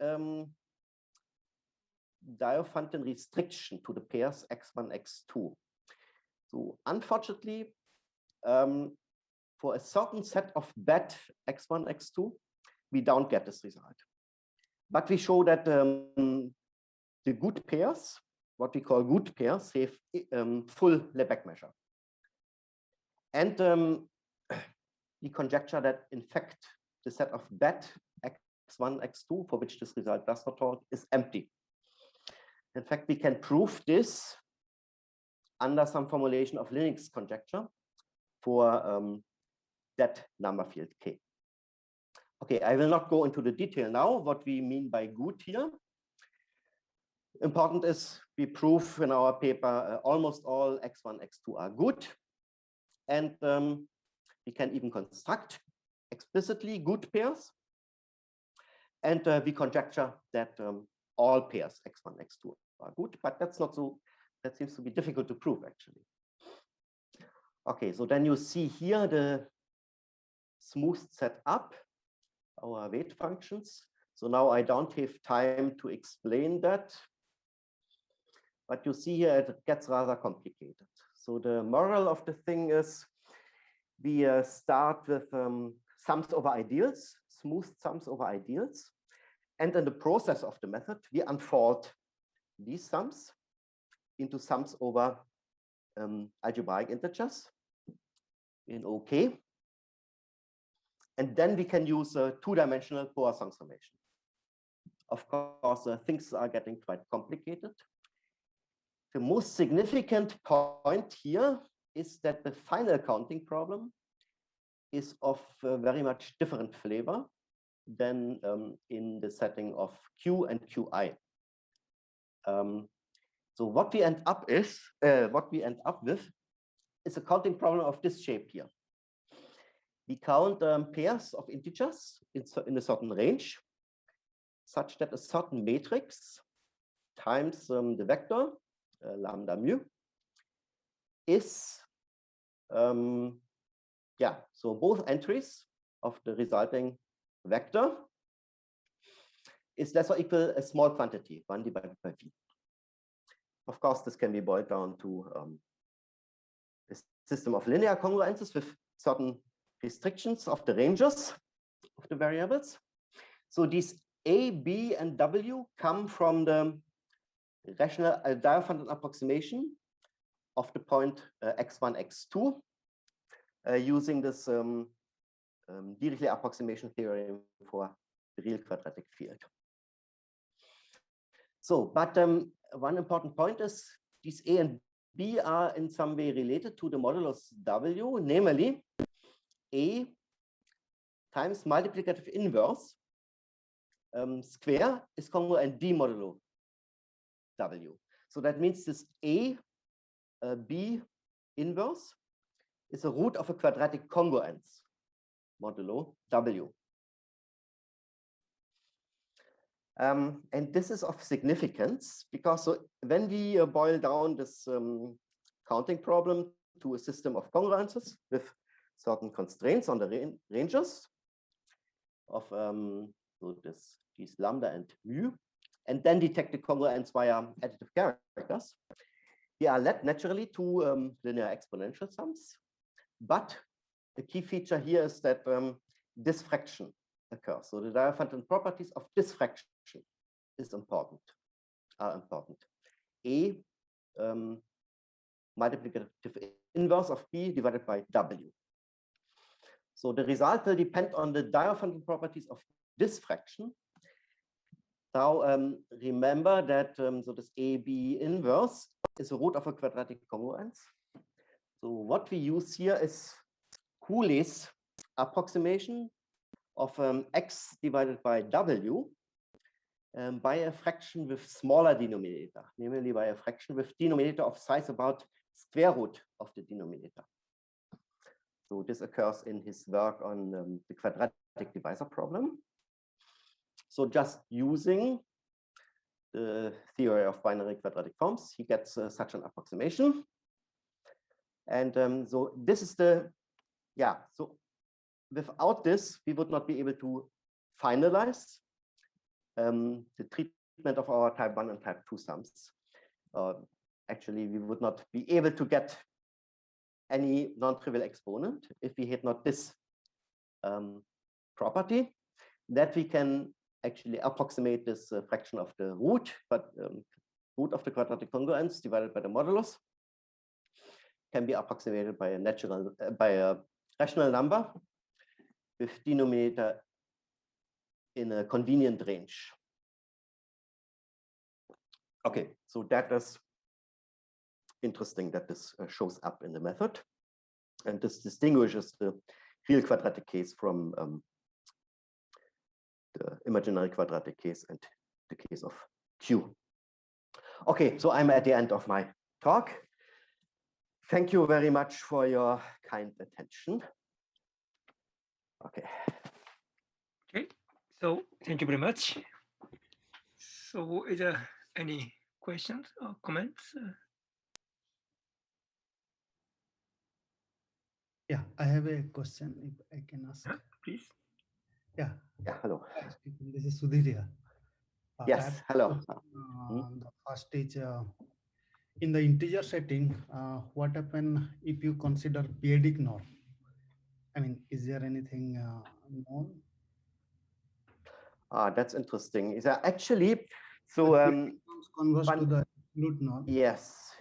Diophantine restriction to the pairs x1, x2. So unfortunately, for a certain set of bad x1, x2, we don't get this result. But we show that the good pairs, what we call good pairs, have full Lebesgue measure. And we conjecture that, in fact, the set of bad x1, x2, for which this result does not hold, is empty. In fact, we can prove this under some formulation of Linux conjecture for that number field K. Okay, I will not go into the detail now, what we mean by good here. Important is we prove in our paper almost all x1, x2 are good. And we can even construct explicitly good pairs. And we conjecture that all pairs x1, x2 are good, but that's not so, that seems to be difficult to prove actually. Okay, so then you see here the smooth setup, our weight functions. So now I don't have time to explain that, but you see here it gets rather complicated. So the moral of the thing is we start with sums over ideals, smooth sums over ideals. And in the process of the method, we unfold these sums into sums over algebraic integers in OK. And then we can use a two-dimensional Poisson summation. Of course, things are getting quite complicated. The most significant point here is that the final counting problem is of very much different flavor than in the setting of Q and Qi. So what we end up with is a counting problem of this shape here. We count pairs of integers in a certain range, such that a certain matrix times the vector lambda mu is so both entries of the resulting vector is less or equal a small quantity, 1 divided by v. Of course, this can be boiled down to a system of linear congruences with certain restrictions of the ranges of the variables. So these A, B, and W come from the rational Diophantine approximation of the point x1, x2 using this Dirichlet approximation theorem for the real quadratic field. So, but one important point is these A and B are in some way related to the modulus W, namely A times multiplicative inverse square is congruent D modulo W. So that means this A B inverse is a root of a quadratic congruence modulo W. And this is of significance because when we boil down this counting problem to a system of congruences with certain constraints on the ranges of these lambda and mu, and then detect the congruence via additive characters, we are led naturally to linear exponential sums. But the key feature here is that disfraction occurs. So the Diophantine properties of disfraction is important, are important. A multiplicative inverse of B divided by W. So the result will depend on the Diophantine properties of disfraction. Now remember that so this AB inverse is a root of a quadratic congruence. So what we use here is Cooley's approximation of x divided by W by a fraction with smaller denominator, namely by a fraction with denominator of size about square root of the denominator. So this occurs in his work on the quadratic divisor problem. So just using the theory of binary quadratic forms, he gets such an approximation. And so this is the, so without this, we would not be able to finalize the treatment of our type 1 and type 2 sums. Actually, we would not be able to get any non-trivial exponent if we had not this property that we can actually approximate this fraction of the root, but root of the quadratic congruence divided by the modulus can be approximated by a rational number with denominator in a convenient range. Okay, so that is interesting that this shows up in the method, and this distinguishes the real quadratic case from the imaginary quadratic case and the case of Q. Okay, so I'm at the end of my talk. Thank you very much for your kind attention. Okay. Okay, so thank you very much. So is there any questions or comments? Yeah, I have a question if I can ask. Please. Yeah, hello. This is Sudhir here. Yes, hello. The first is in the integer setting, what happens if you consider periodic norm? I mean, is there anything known? That's interesting. Is that actually so? Converse to the absolute norm. Yes.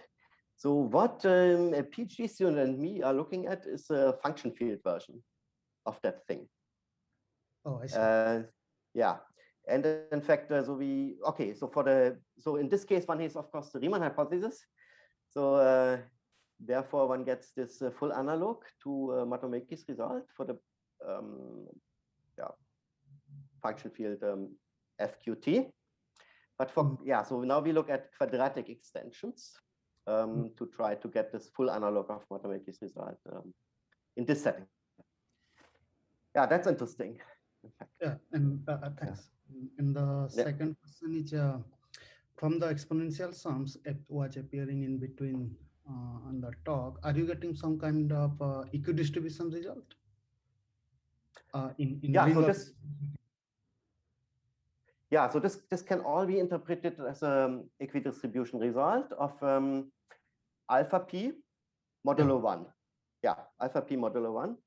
So what a PhD student and me are looking at is a function field version of that thing. Oh, I see. Yeah, and in fact, so in this case, one has of course the Riemann hypothesis. So therefore, one gets this full analog to Matomeki's result for the function field FQT. But for so now we look at quadratic extensions to try to get this full analog of Matomeki's result in this setting. Yeah, that's interesting. Yeah, and thanks. And the second question is from the exponential sums was appearing in between on the talk. Are you getting some kind of equidistribution result? So this can all be interpreted as an equidistribution result of alpha p modulo 1. Yeah, alpha p modulo 1.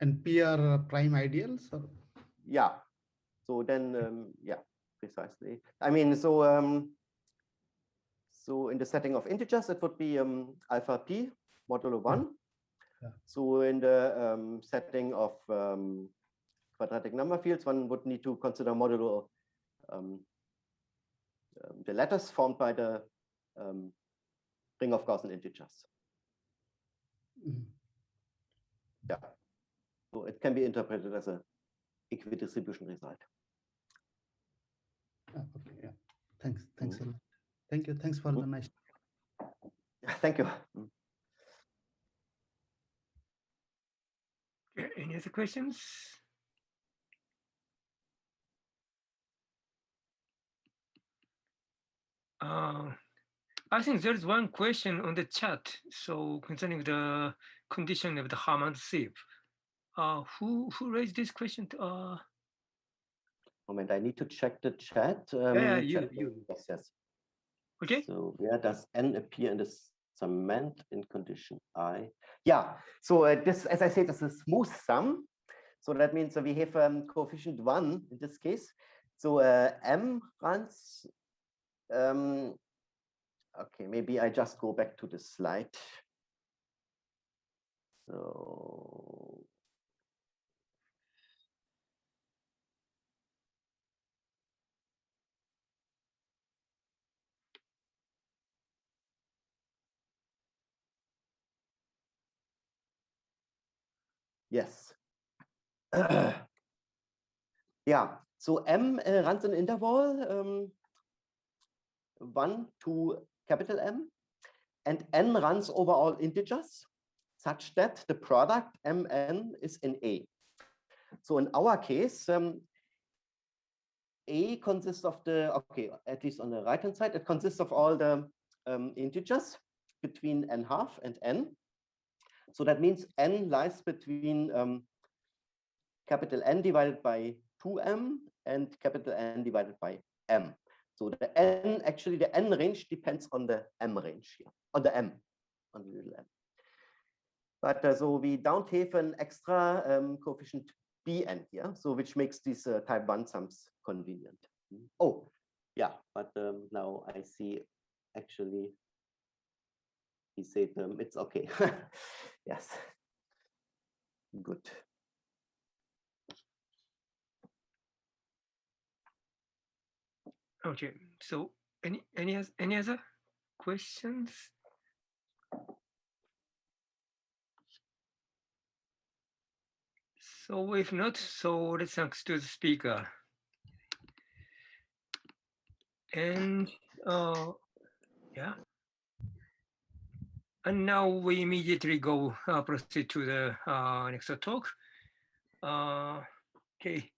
And p are prime ideals? Or? Yeah. So then, precisely. I mean, so so in the setting of integers, it would be alpha p modulo 1. Yeah. So in the setting of quadratic number fields, one would need to consider modulo the letters formed by the ring of Gaussian integers. Yeah, so it can be interpreted as a equidistribution result. Okay, yeah. Thanks a lot. Thank you. Thanks for the nice. Thank you. Okay, any other questions? I think there's one question on the chat. So concerning the condition of the Harman Sieve. Who raised this question? Moment, I need to check the chat. Yeah, chat. you. Yes. Okay. So where does n appear in the summand in condition I? Yeah. So this, as I said, is a smooth sum. So that means we have coefficient 1 in this case. So m runs. Okay, maybe I just go back to the slide. So yes. Yeah, so m runs an interval 1 to capital M, and n runs over all integers such that the product mn is in A. So in our case, A consists of the, okay, at least on the right-hand side, it consists of all the integers between n½ and n. So that means n lies between capital N divided by 2m and capital N divided by m. So the n, actually the n range depends on the m range here, on the m, on the little m. But so we don't have an extra coefficient bn here, so which makes these type 1 sums convenient. Oh, yeah, but now I see actually he said it's okay. Yes, good. Okay, so any other questions? So if not, so let's thanks to the speaker. And yeah. And now we immediately go proceed to the next talk. Okay.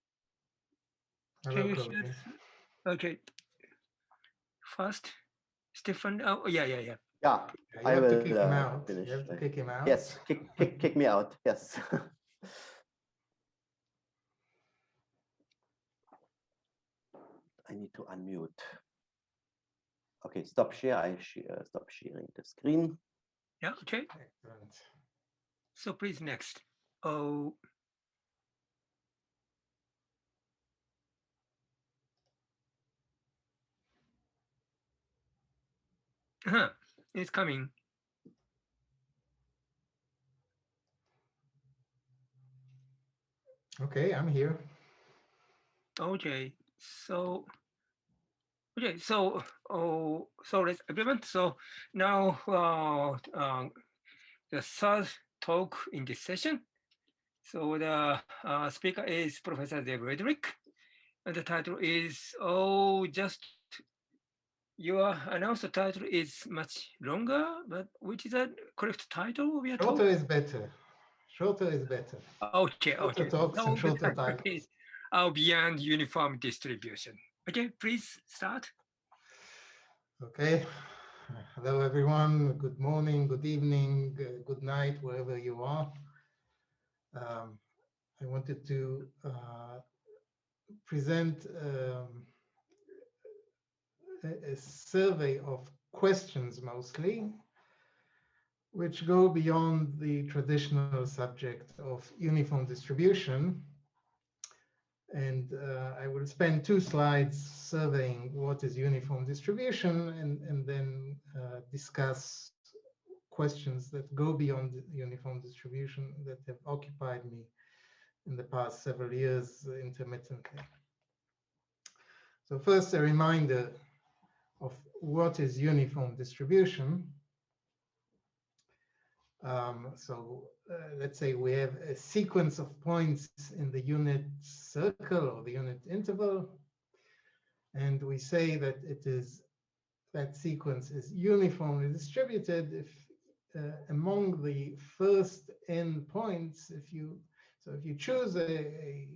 Can you share? Okay. First, Stefan. Oh, yeah. Yeah, You I have will to kick him out. finish. You have to kick him out. Yes, kick me out. Yes. I need to unmute. Okay, stop share. I stop sharing the screen. Yeah. Okay. Excellent. So please next. Oh. It's coming. Okay, I'm here. Okay. So. Okay. So. Oh. So let's everyone. So now the third talk in this session. So the speaker is Professor Dave Redrick, and the title is just. Your announced title is much longer, but which is the correct title of your talk? Shorter is better. Shorter is better. Okay, Shorter okay. talks So and the shorter title titles. is Beyond Uniform Distribution. Okay, please start. Okay. Hello, everyone. Good morning, good evening, good night, wherever you are. I wanted to present a survey of questions mostly, which go beyond the traditional subject of uniform distribution. And I will spend 2 slides surveying what is uniform distribution and then discuss questions that go beyond uniform distribution that have occupied me in the past several years intermittently. So first, a reminder of what is uniform distribution. Let's say we have a sequence of points in the unit circle or the unit interval, and we say that that sequence is uniformly distributed if among the first n points, if you choose a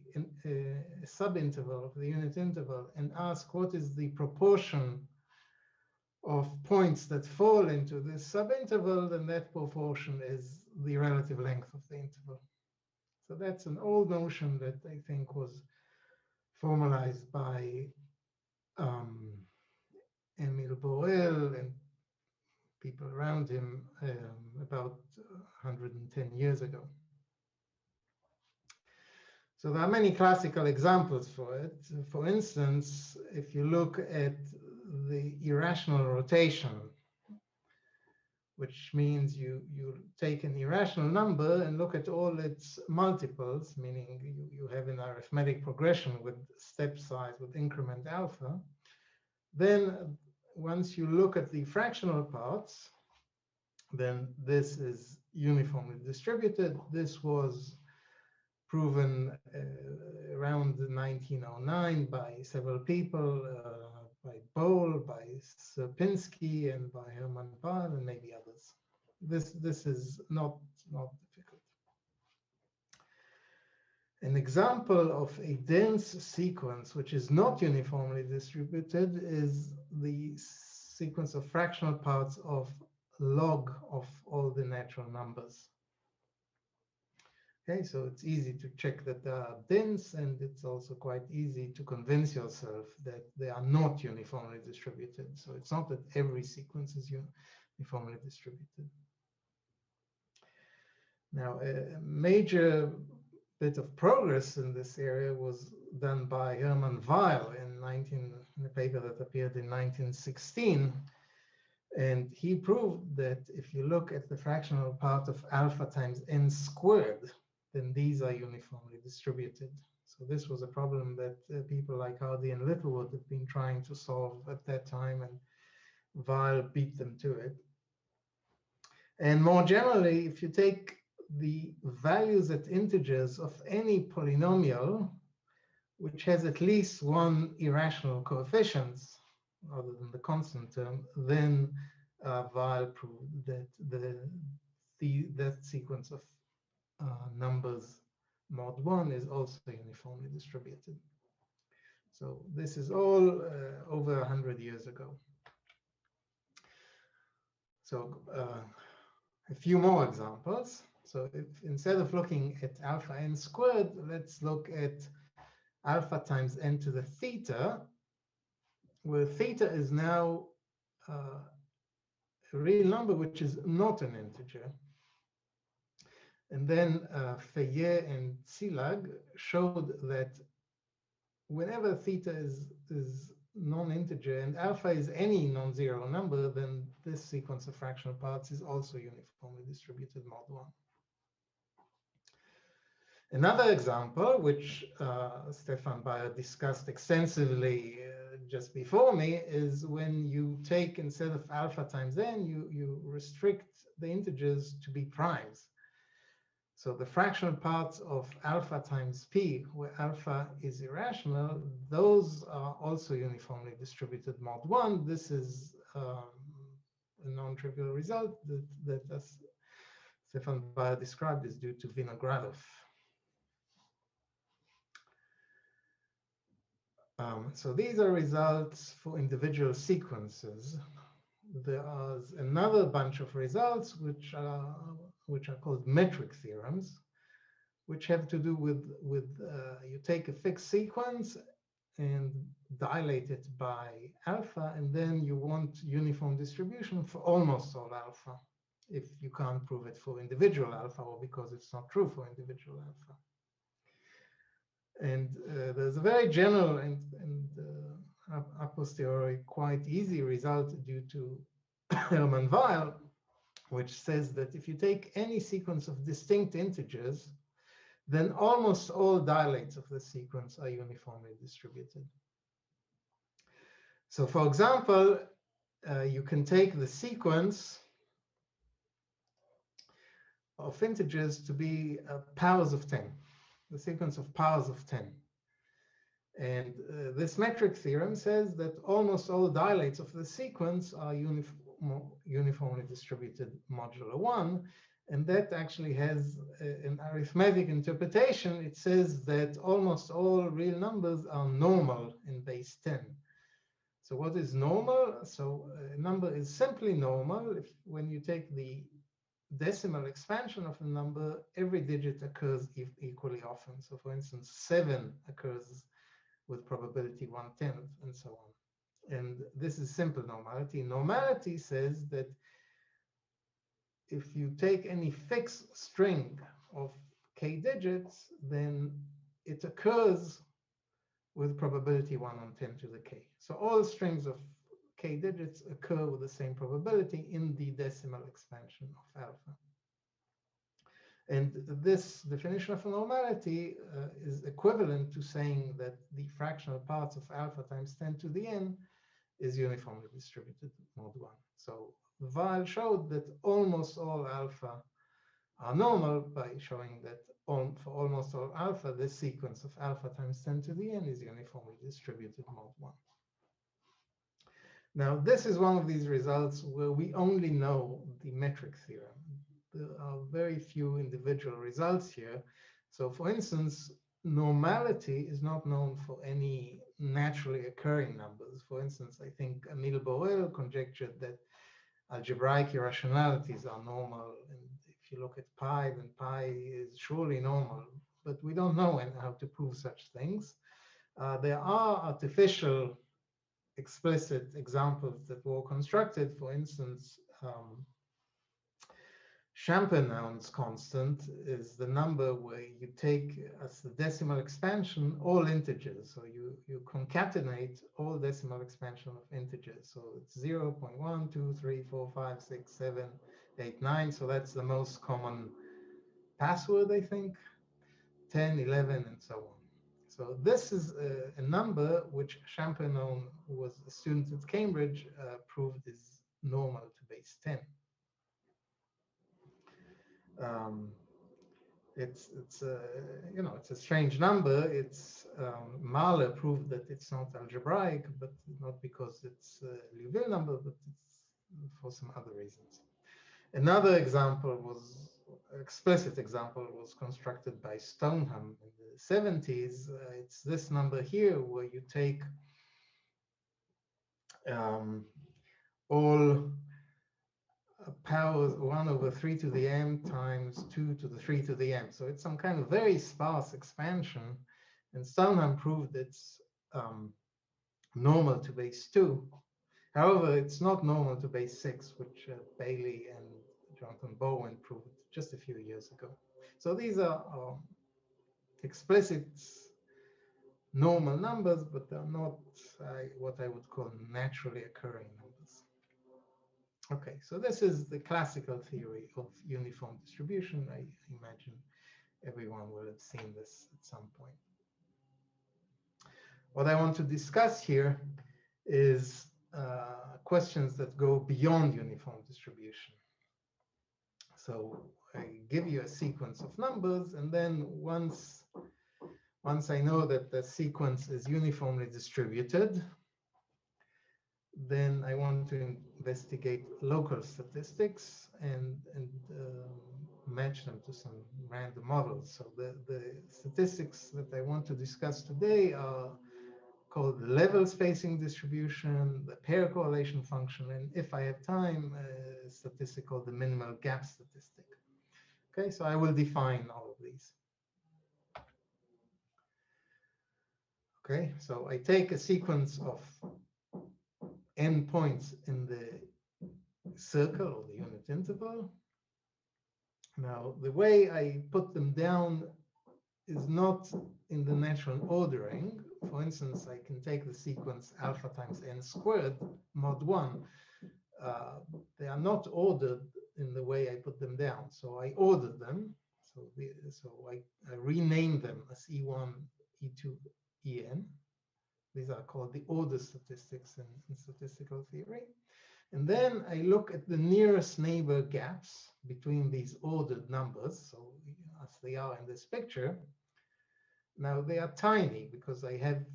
subinterval of the unit interval and ask what is the proportion of points that fall into this subinterval, then that proportion is the relative length of the interval. So that's an old notion that I think was formalized by Emile Borel and people around him about 110 years ago. So there are many classical examples for it. For instance, if you look at the irrational rotation, which means you take an irrational number and look at all its multiples, meaning you have an arithmetic progression with step size, with increment alpha, then once you look at the fractional parts, then this is uniformly distributed. This was proven around 1909 by several people, by Bohl, by Sierpinski, and by Herman Pahl, and maybe others. This is not difficult. An example of a dense sequence which is not uniformly distributed is the sequence of fractional parts of log of all the natural numbers. Okay, so it's easy to check that they are dense, and it's also quite easy to convince yourself that they are not uniformly distributed. So it's not that every sequence is uniformly distributed. Now, a major bit of progress in this area was done by Hermann Weyl in a paper that appeared in 1916. And he proved that if you look at the fractional part of alpha times n squared, then these are uniformly distributed. So this was a problem that people like Hardy and Littlewood had been trying to solve at that time, and Weyl beat them to it. And more generally, if you take the values at integers of any polynomial, which has at least one irrational coefficient, other than the constant term, then Weyl proved that that sequence of numbers mod 1 is also uniformly distributed. So this is all over 100 years ago. So a few more examples. So if instead of looking at alpha n squared, let's look at alpha times n to the theta, where theta is now a real number which is not an integer. And then Fayet and Szilagyi showed that whenever theta is non-integer and alpha is any non-zero number, then this sequence of fractional parts is also uniformly distributed mod 1. Another example, which Stefan Bayer discussed extensively just before me, is when you take, instead of alpha times n, you restrict the integers to be primes. So the fractional parts of alpha times p, where alpha is irrational, those are also uniformly distributed mod 1. This is a non-trivial result that as Stefan Bayer described is due to Vinogradov. So these are results for individual sequences. There is another bunch of results which are called metric theorems, which have to do with you take a fixed sequence and dilate it by alpha, and then you want uniform distribution for almost all alpha, if you can't prove it for individual alpha, or because it's not true for individual alpha. And there's a very general and a posteriori quite easy result due to Hermann Weyl, which says that if you take any sequence of distinct integers, then almost all dilates of the sequence are uniformly distributed. So for example, you can take the sequence of integers to be powers of 10, the sequence of powers of 10. And this metric theorem says that almost all dilates of the sequence are uniformly distributed modulo 1. And that actually has an arithmetic interpretation. It says that almost all real numbers are normal in base 10. So what is normal? So a number is simply normal when you take the decimal expansion of the number, every digit occurs equally often. So for instance, 7 occurs with probability 1/10 and so on. And this is simple normality. Normality says that if you take any fixed string of k digits, then it occurs with probability 1/10 to the k. So all strings of k digits occur with the same probability in the decimal expansion of alpha. And this definition of normality is equivalent to saying that the fractional parts of alpha times 10 to the n is uniformly distributed mod 1. So Weil showed that almost all alpha are normal by showing that for almost all alpha, this sequence of alpha times 10 to the n is uniformly distributed mod 1. Now, this is one of these results where we only know the metric theorem. There are very few individual results here. So for instance, normality is not known for any naturally occurring numbers. For instance, I think Emile Borel conjectured that algebraic irrationalities are normal. And if you look at pi, then pi is surely normal. But we don't know how to prove such things. There are artificial explicit examples that were constructed. For instance, Champernowne's constant is the number where you take as the decimal expansion all integers. So you concatenate all decimal expansion of integers. So it's 0.1, 2, 3, 4, 5, 6, 7, 8, 9. So that's the most common password, I think, 10, 11, and so on. So this is a number which Champernowne, who was a student at Cambridge, proved is normal to base 10. It's a strange number. It's Mahler proved that it's not algebraic, but not because it's a Liouville number, but it's for some other reasons. Another example was explicit example was constructed by Stoneham in the 70s. It's this number here where you take all powers 1/3 to the m times 2 to the 3 to the m. So it's some kind of very sparse expansion. And Stoneham proved it's normal to base 2. However, it's not normal to base 6, which Bailey and Jonathan Bowen proved just a few years ago. So these are explicit normal numbers, but they're not what I would call naturally occurring numbers. Okay, so this is the classical theory of uniform distribution. I imagine everyone will have seen this at some point. What I want to discuss here is questions that go beyond uniform distribution. So I give you a sequence of numbers, and then once I know that the sequence is uniformly distributed, then I want to investigate local statistics and match them to some random models. So the statistics that I want to discuss today are called the level spacing distribution, the pair correlation function, and if I have time, a statistic called the minimal gap statistic. Okay, so I will define all of these. Okay, so I take a sequence of n points in the circle or the unit interval. Now, the way I put them down is not in the natural ordering. For instance, I can take the sequence alpha times n squared mod 1. They are not ordered in the way I put them down. So I ordered them. So I rename them as E1, E2, En. These are called the order statistics in statistical theory. And then I look at the nearest neighbor gaps between these ordered numbers, so as they are in this picture. Now they are tiny because I have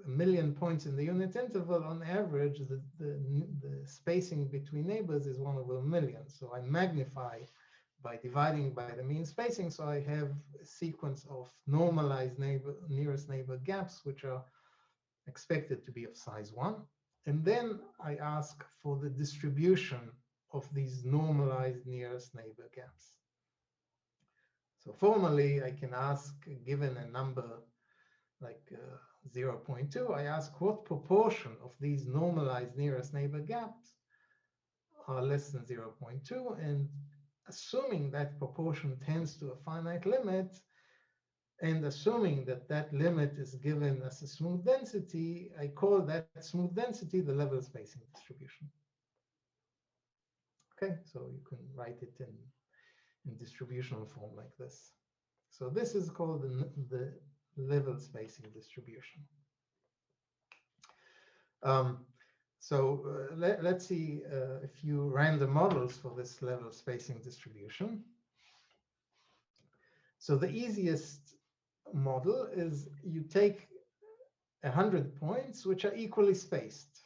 1 million points in the unit interval. On average, the spacing between neighbors is 1/1,000,000. So I magnify by dividing by the mean spacing. So I have a sequence of normalized nearest neighbor gaps, which are expected to be of size 1. And then I ask for the distribution of these normalized nearest neighbor gaps. So formally, I can ask, given a number like 0.2, I ask what proportion of these normalized nearest neighbor gaps are less than 0.2, and assuming that proportion tends to a finite limit, and assuming that that limit is given as a smooth density, I call that smooth density the level spacing distribution. Okay, so you can write it in distributional form like this. So this is called the level spacing distribution. Let's see a few random models for this level spacing distribution. So the easiest model is you take 100 points which are equally spaced.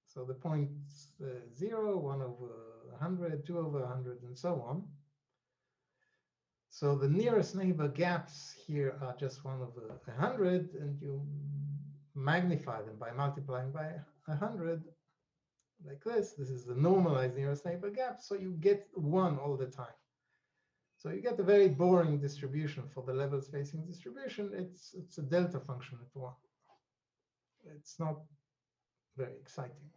So the points 0, 1/100, 2/100, and so on. So the nearest neighbor gaps here are just 1/100, and you magnify them by multiplying by 100 like this. This is the normalized nearest neighbor gap, so you get 1 all the time. So you get a very boring distribution for the level spacing distribution. It's a delta function at 1. It's not very exciting.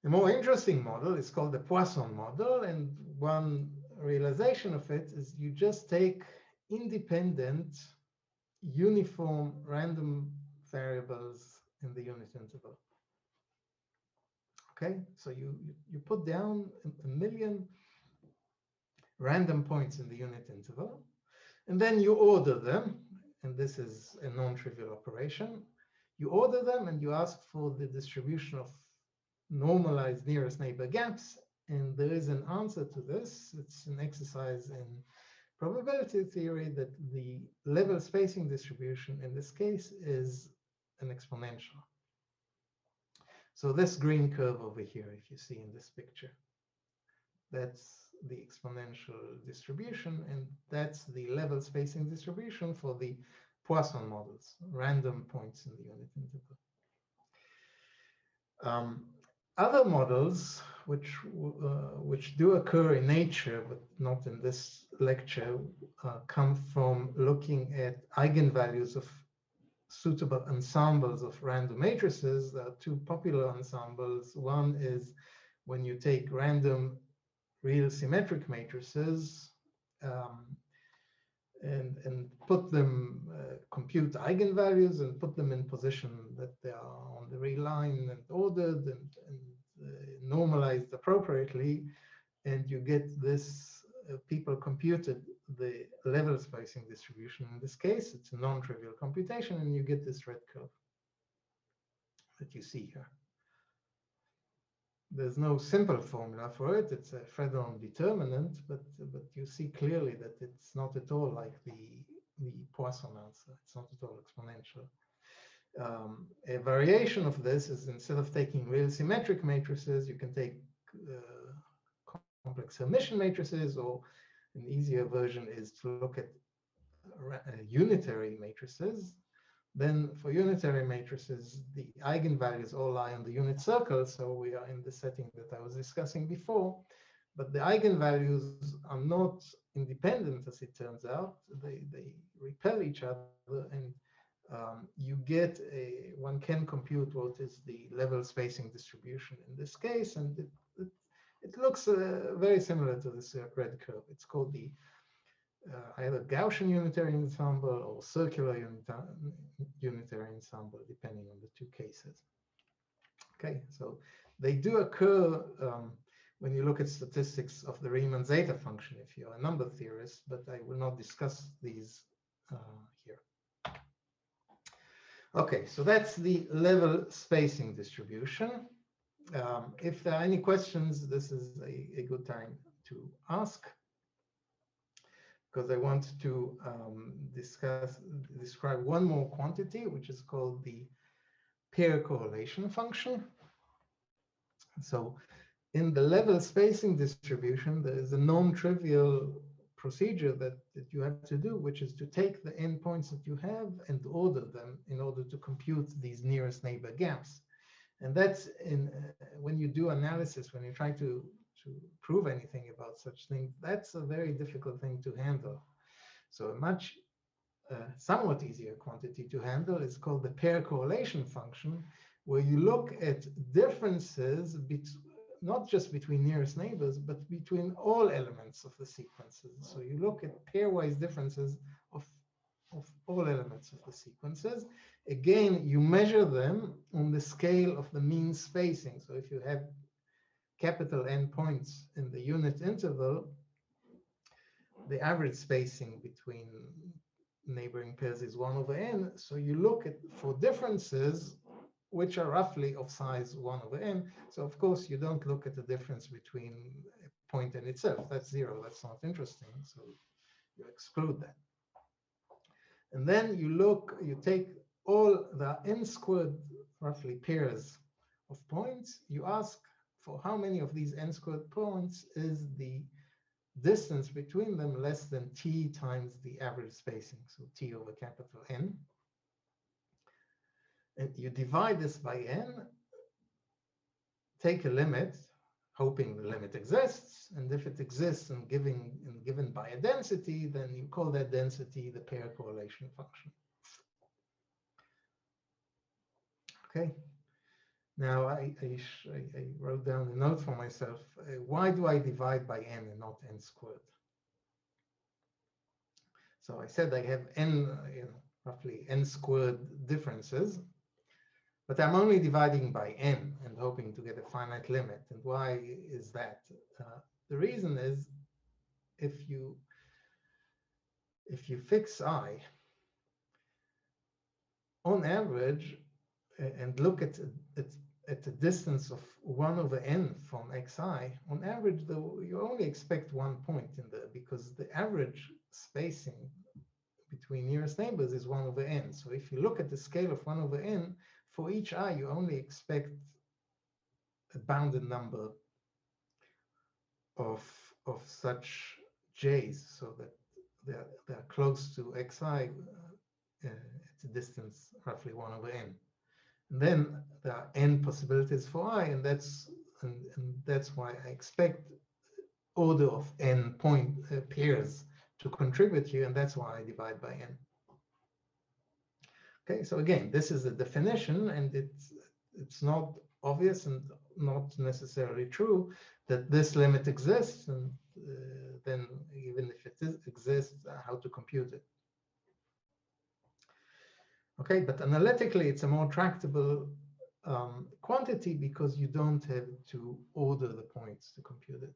A more interesting model is called the Poisson model, and one realization of it is you just take independent, uniform, random variables in the unit interval. Okay, so you put down 1 million random points in the unit interval, and then you order them, and this is a non-trivial operation. You order them and you ask for the distribution of normalized nearest neighbor gaps, and there is an answer to this. It's an exercise in probability theory that the level spacing distribution in this case is an exponential. So this green curve over here, if you see in this picture, that's the exponential distribution, and that's the level spacing distribution for the Poisson models, random points in the unit interval. Other models which do occur in nature, but not in this lecture, come from looking at eigenvalues of suitable ensembles of random matrices. There are 2 popular ensembles. One is when you take random real symmetric matrices and put them, compute eigenvalues and put them in position that they are on the real line and ordered and normalized appropriately, and you get this, people computed the level spacing distribution. In this case, it's a non-trivial computation, and you get this red curve that you see here. There's no simple formula for it. It's a Fredholm determinant, but you see clearly that it's not at all like the Poisson answer. It's not at all exponential. A variation of this is, instead of taking real symmetric matrices, you can take complex Hermitian matrices, or an easier version is to look at unitary matrices. Then for unitary matrices, the eigenvalues all lie on the unit circle. So we are in the setting that I was discussing before, but the eigenvalues are not independent, as it turns out. They repel each other, and you get one can compute what is the level spacing distribution in this case, and it looks very similar to this red curve. It's called the either Gaussian unitary ensemble or circular unitary ensemble, depending on the 2 cases. Okay, so they do occur when you look at statistics of the Riemann zeta function, if you're a number theorist, but I will not discuss these here. Okay, so that's the level spacing distribution. If there are any questions, this is a good time to ask, because I want to describe one more quantity, which is called the pair correlation function. So in the level spacing distribution, there is a non-trivial procedure that you have to do, which is to take the endpoints that you have and order them in order to compute these nearest neighbor gaps. And that's when you do analysis, when you try to prove anything about such things, that's a very difficult thing to handle. So a much somewhat easier quantity to handle is called the pair correlation function, where you look at differences not just between nearest neighbors, but between all elements of the sequences. So you look at pairwise differences of all elements of the sequences. Again, you measure them on the scale of the mean spacing. So if you have capital N points in the unit interval, the average spacing between neighboring pairs is 1 over n. So you look at for differences which are roughly of size 1 over n. So of course, you don't look at the difference between a point and itself. That's 0. That's not interesting. So you exclude that. And then you take all the n squared, roughly, pairs of points. You ask for how many of these n squared points is the distance between them less than t times the average spacing, so t over capital N. And you divide this by n, take a limit, hoping the limit exists, and if it exists and given by a density, then you call that density the pair correlation function. Okay. Now I wrote down a note for myself. Why do I divide by n and not n squared? So I said I have n, roughly n squared differences, but I'm only dividing by n and hoping to get a finite limit. And why is that? The reason is if you fix I, on average, and look at the distance of 1 over n from xi, on average, though, you only expect 1 point in there because the average spacing between nearest neighbors is 1 over n. So if you look at the scale of 1 over n, for each I, you only expect a bounded number of such j's, so that they're close to xi at a distance roughly 1 over n. And then there are n possibilities for I, and that's why I expect order of n pairs to contribute here, and that's why I divide by n. Okay, so again, this is a definition, and it's not obvious and not necessarily true that this limit exists, and then even if it exists, how to compute it. Okay, but analytically, it's a more tractable quantity because you don't have to order the points to compute it.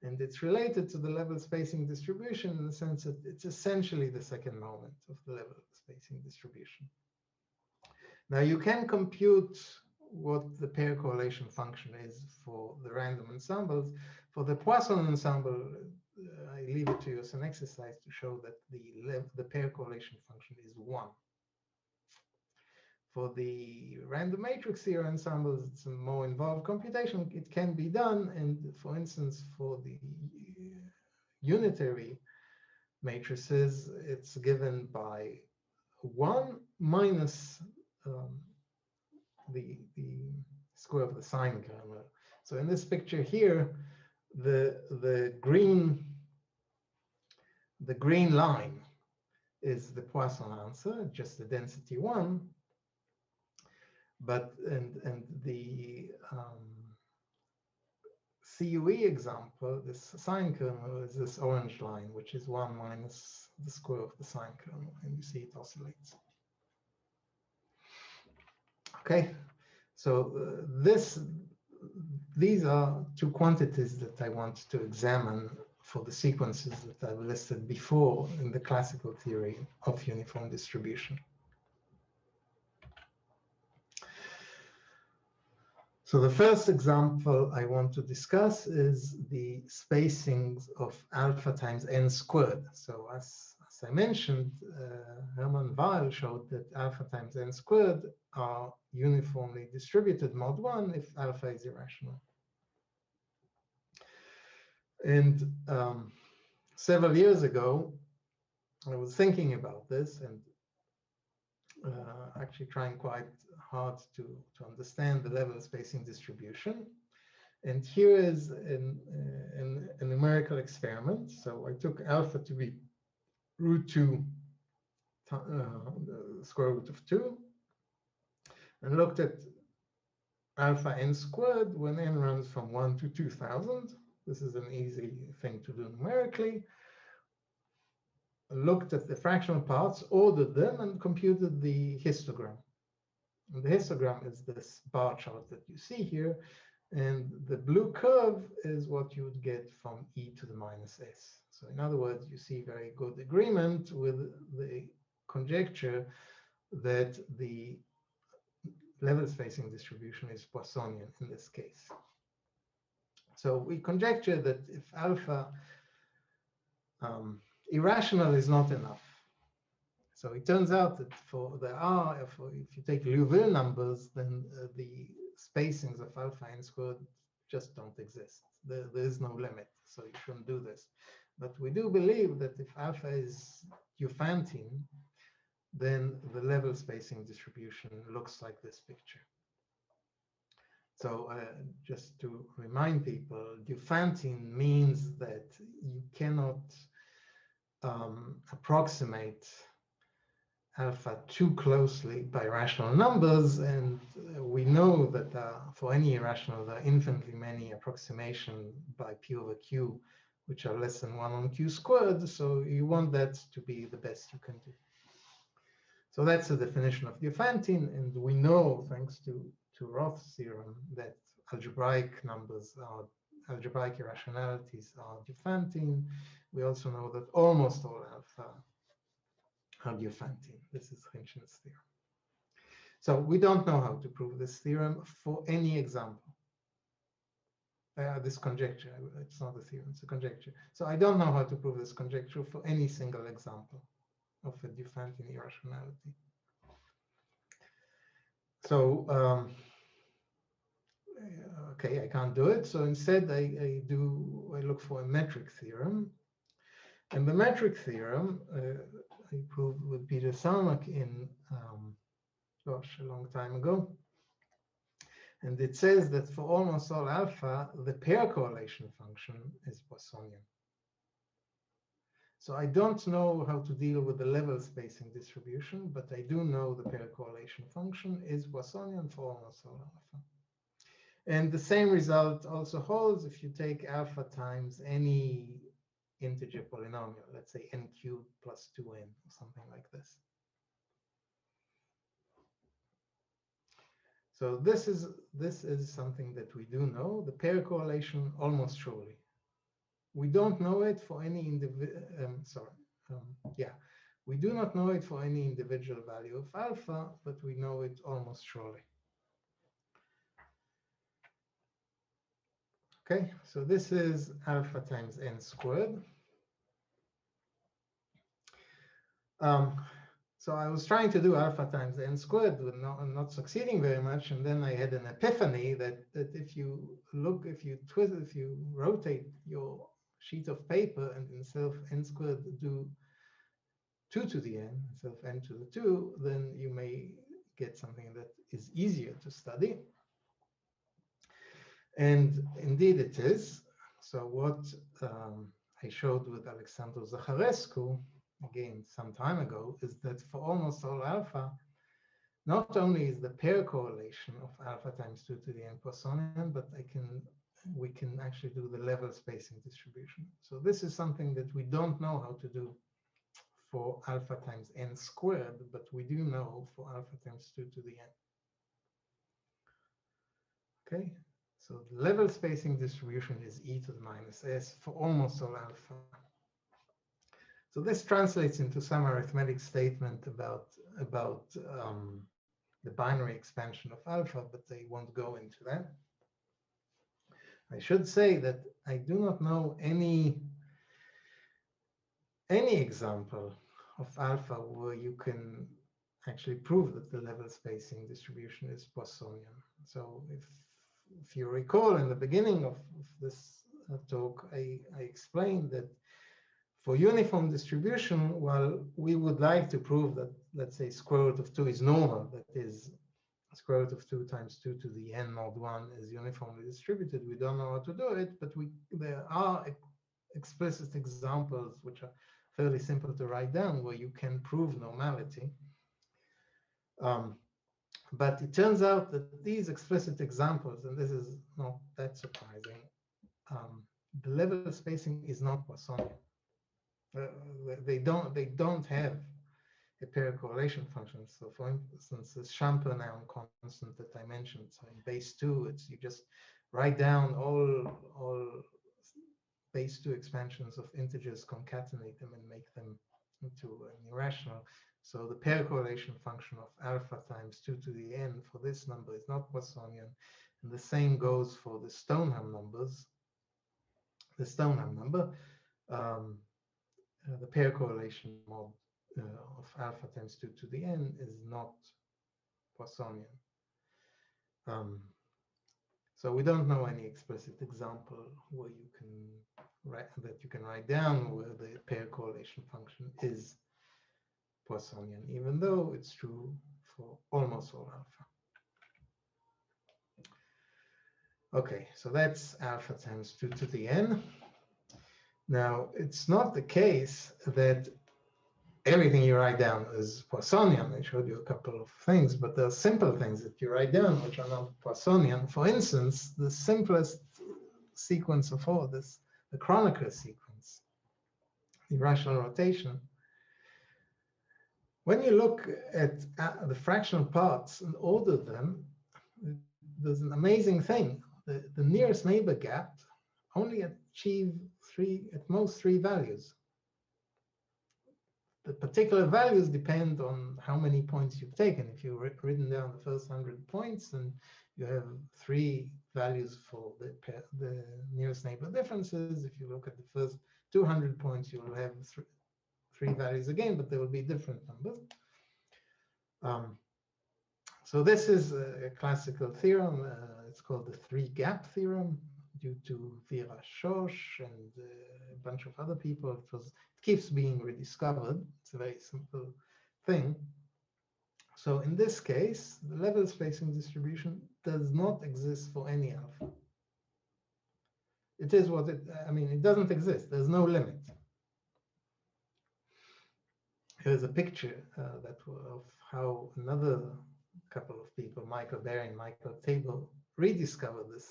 And it's related to the level spacing distribution in the sense that it's essentially the second moment of the level spacing distribution. Now, you can compute what the pair correlation function is for the random ensembles. For the Poisson ensemble, I leave it to you as an exercise to show that the pair correlation function is 1. For the random matrix theory ensembles, it's a more involved computation. It can be done. And for instance, for the unitary matrices, it's given by 1 minus the square of the sine kernel. So in this picture here, the green line is the Poisson answer, just the density 1. But and the CUE example, this sine kernel is this orange line, which is 1 minus the square of the sine kernel, and you see it oscillates. Okay, so these are two quantities that I want to examine for the sequences that I've listed before in the classical theory of uniform distribution. So the first example I want to discuss is the spacings of alpha times n squared. So as I mentioned, Hermann Weil showed that alpha times n squared are uniformly distributed mod 1 if alpha is irrational. And several years ago, I was thinking about this and actually trying quite hard to understand the level spacing distribution. And here is a numerical experiment. So I took alpha to be root 2, square root of 2, and looked at alpha n squared when n runs from 1 to 2000. This is an easy thing to do numerically. Looked at the fractional parts, ordered them, and computed the histogram. And the histogram is this bar chart that you see here. And the blue curve is what you would get from e to the minus s. So in other words, you see very good agreement with the conjecture that the level spacing distribution is Poissonian in this case. So we conjecture that if alpha irrational is not enough. So it turns out that if you take Liouville numbers, then the spacings of alpha n squared just don't exist. There is no limit, so you shouldn't do this. But we do believe that if alpha is Diophantine, then the level spacing distribution looks like this picture. So just to remind people, Diophantine means that you cannot approximate alpha too closely by rational numbers, and we know that for any irrational, there are infinitely many approximations by p over q, which are less than 1 on q squared, so you want that to be the best you can do. So that's the definition of Diophantine, and we know, thanks to Roth's theorem, that algebraic numbers are algebraic irrationalities are Diophantine. We also know that almost all alpha are Diophantine. This is Hinchin's theorem. So we don't know how to prove this theorem for any example. This conjecture, it's not a theorem, it's a conjecture. So I don't know how to prove this conjecture for any single example of a Diophantine irrationality. So, okay, I can't do it. So instead, I look for a metric theorem. And the metric theorem, I proved with Peter Salmak in, gosh, a long time ago. And it says that for almost all alpha, the pair correlation function is Poissonian. So I don't know how to deal with the level spacing distribution, but I do know the pair correlation function is Poissonian for almost all alpha. And the same result also holds if you take alpha times any integer polynomial, let's say n cubed plus 2n or something like this. So this is something that we do know, the pair correlation almost surely. We don't know it for any we do not know it for any individual value of alpha, but we know it almost surely. Okay, so this is alpha times n squared. So I was trying to do alpha times n squared, with not succeeding very much, and then I had an epiphany that if you twist, if you rotate your sheet of paper and instead of n squared do 2 to the n instead of n to the 2, then you may get something that is easier to study. And indeed it is. So what I showed with Alexandru Zaharescu, again some time ago, is that for almost all alpha, not only is the pair correlation of alpha times 2 to the n Poissonian, but we can actually do the level spacing distribution. So this is something that we don't know how to do for alpha times n squared, but we do know for alpha times 2 to the n. Okay, so the level spacing distribution is e to the minus s for almost all alpha. So this translates into some arithmetic statement about the binary expansion of alpha, but I won't go into that. I should say that I do not know any example of alpha where you can actually prove that the level spacing distribution is Poissonian. So if you recall in the beginning of this talk, I explained that for uniform distribution, while we would like to prove that, let's say, square root of 2 is normal, that is, square root of 2 times 2 to the n mod 1 is uniformly distributed. We don't know how to do it, but there are explicit examples which are fairly simple to write down where you can prove normality. But it turns out that these explicit examples, and this is not that surprising, the level spacing is not Poissonian. They don't have a pair correlation function. So for instance, this Champernowne constant that I mentioned, so in base 2, it's you just write down all base 2 expansions of integers, concatenate them and make them into an irrational. So the pair correlation function of alpha times 2 to the n for this number is not Poissonian. And the same goes for the Stoneham numbers. The Stoneham number, the pair correlation mod of alpha times 2 to the n is not Poissonian. So we don't know any explicit example where you can write down where the pair correlation function is Poissonian, even though it's true for almost all alpha. Okay, so that's alpha times 2 to the n. Now, it's not the case that everything you write down is Poissonian. I showed you a couple of things, but there are simple things that you write down which are not Poissonian. For instance, the simplest sequence of all this, the Kronecker sequence, irrational rotation. When you look at the fractional parts and order them, there's an amazing thing. The nearest neighbor gap only achieve at most three values. The particular values depend on how many points you've taken. If you've written down the first 100 points, then you have 3 values for the nearest neighbor differences. If you look at the first 200 points, you'll have 3 values again, but they will be different numbers. So this is a classical theorem. It's called the Three Gap Theorem, due to Vera Schoch and a bunch of other people. It keeps being rediscovered. It's a very simple thing. So in this case, the level spacing distribution does not exist for any alpha. It is what it doesn't exist. There's no limit. Here's a picture of how another couple of people, Michael Berry and Michael Table, rediscovered this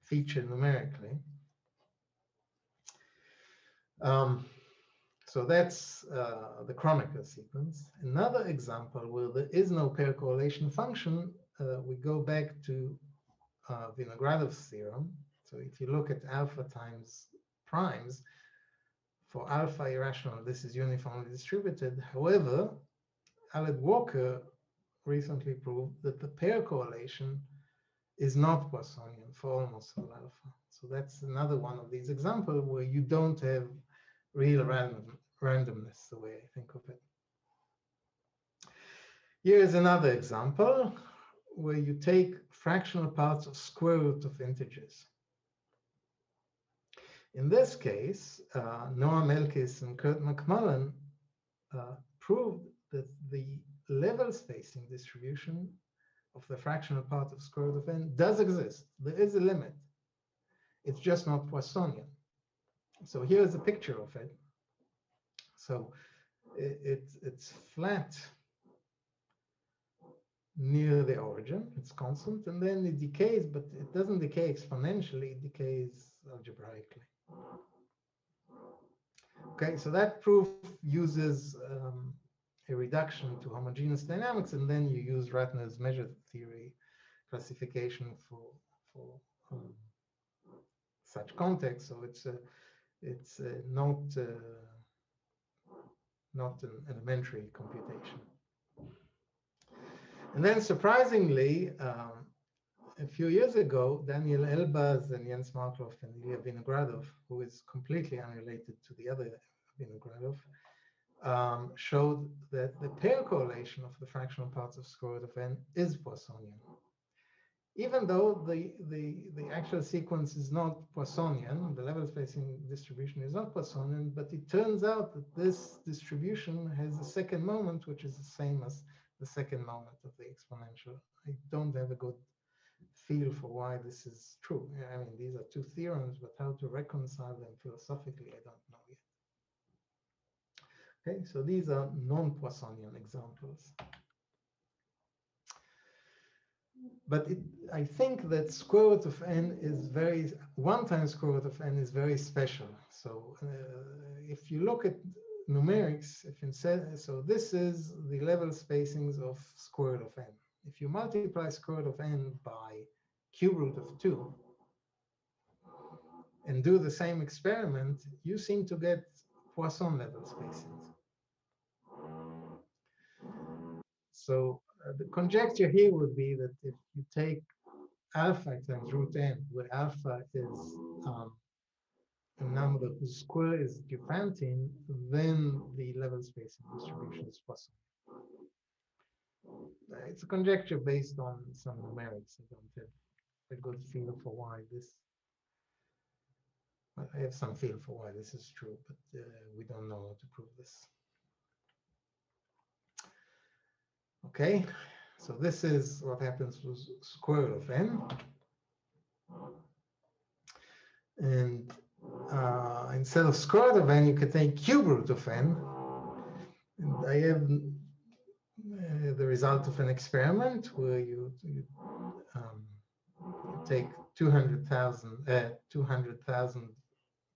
feature numerically. So that's the Kronecker sequence. Another example where there is no pair correlation function, we go back to Vinogradov's theorem. So if you look at alpha times primes, for alpha irrational, this is uniformly distributed. However, Aled Walker recently proved that the pair correlation is not Poissonian for almost all alpha. So that's another one of these examples where you don't have real randomness, the way I think of it. Here's another example where you take fractional parts of square root of integers. In this case, Noah Melkis and Kurt McMullen proved that the level spacing distribution of the fractional part of square root of n does exist. There is a limit. It's just not Poissonian. So here's a picture of it. So it's flat near the origin. It's constant, and then it decays, but it doesn't decay exponentially. It decays algebraically. Okay, so that proof uses a reduction to homogeneous dynamics, and then you use Ratner's measure theory classification for such context. So it's not an elementary computation. And then surprisingly, a few years ago, Daniel Elbaz and Jens Markloff and Ilya Vinogradov, who is completely unrelated to the other Vinogradov, showed that the pair correlation of the fractional parts of square root of n is Poissonian. Even though the actual sequence is not Poissonian, the level spacing distribution is not Poissonian, but it turns out that this distribution has a second moment, which is the same as the second moment of the exponential. I don't have a good feel for why this is true. I mean, these are two theorems, but how to reconcile them philosophically, I don't know yet. Okay, so these are non-Poissonian examples. But I think that square root of n is very, 1 times square root of n is very special. So if you look at numerics, if instead, so this is the level spacings of square root of n. If you multiply square root of n by cube root of 2 and do the same experiment, you seem to get Poisson level spacings. So the conjecture here would be that if you take alpha times root n, where alpha is a number whose square is Duplantian, then the level spacing distribution is Poisson. It's a conjecture based on some numerics. I don't have a good feel for why this. Well, I have some feel for why this is true, but we don't know how to prove this. Okay, so this is what happens with square root of n. And instead of square root of n, you can take cube root of n. And I have the result of an experiment where you take 200,000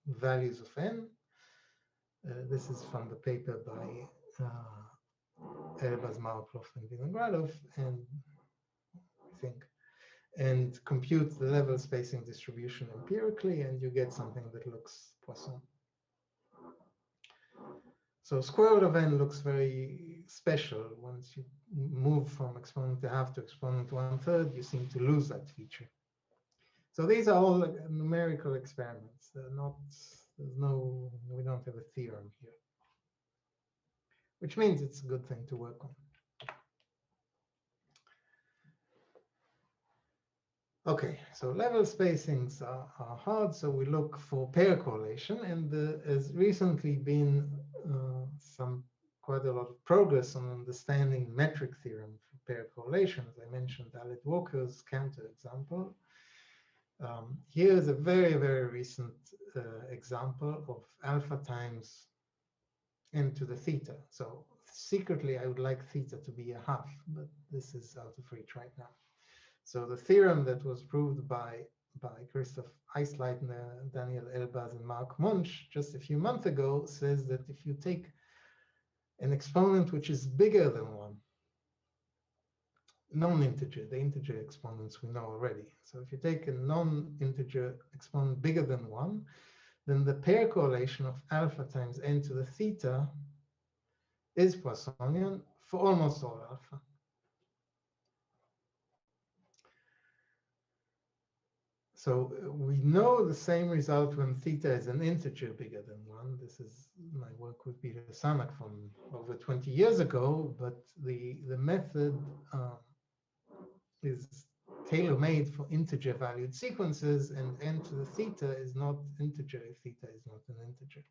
values of n. This is from the paper by Elbaz, Markloff, and Vinogradov, and I think, and compute the level spacing distribution empirically, and you get something that looks Poisson. So square root of n looks very special. Once you move from exponent to half to exponent to 1/3, you seem to lose that feature. So these are all numerical experiments. They're not, we don't have a theorem here, which means it's a good thing to work on. Okay, so level spacings are hard, so we look for pair correlation, and there has recently been quite a lot of progress on understanding metric theorem for pair correlation. As I mentioned, Alet Walker's counterexample. Here's a very, very recent example of alpha times n to the theta. So secretly, I would like theta to be a half, but this is out of reach right now. So the theorem that was proved by Christoph Eisleitner, Daniel Elbaz, and Mark Munch just a few months ago says that if you take an exponent which is bigger than 1, non-integer, the integer exponents we know already. So if you take a non-integer exponent bigger than 1, then the pair correlation of alpha times n to the theta is Poissonian for almost all alpha. So we know the same result when theta is an integer bigger than 1. This is my work with Peter Samak from over 20 years ago, but the method is tailor-made for integer valued sequences, and n to the theta is not integer if theta is not an integer.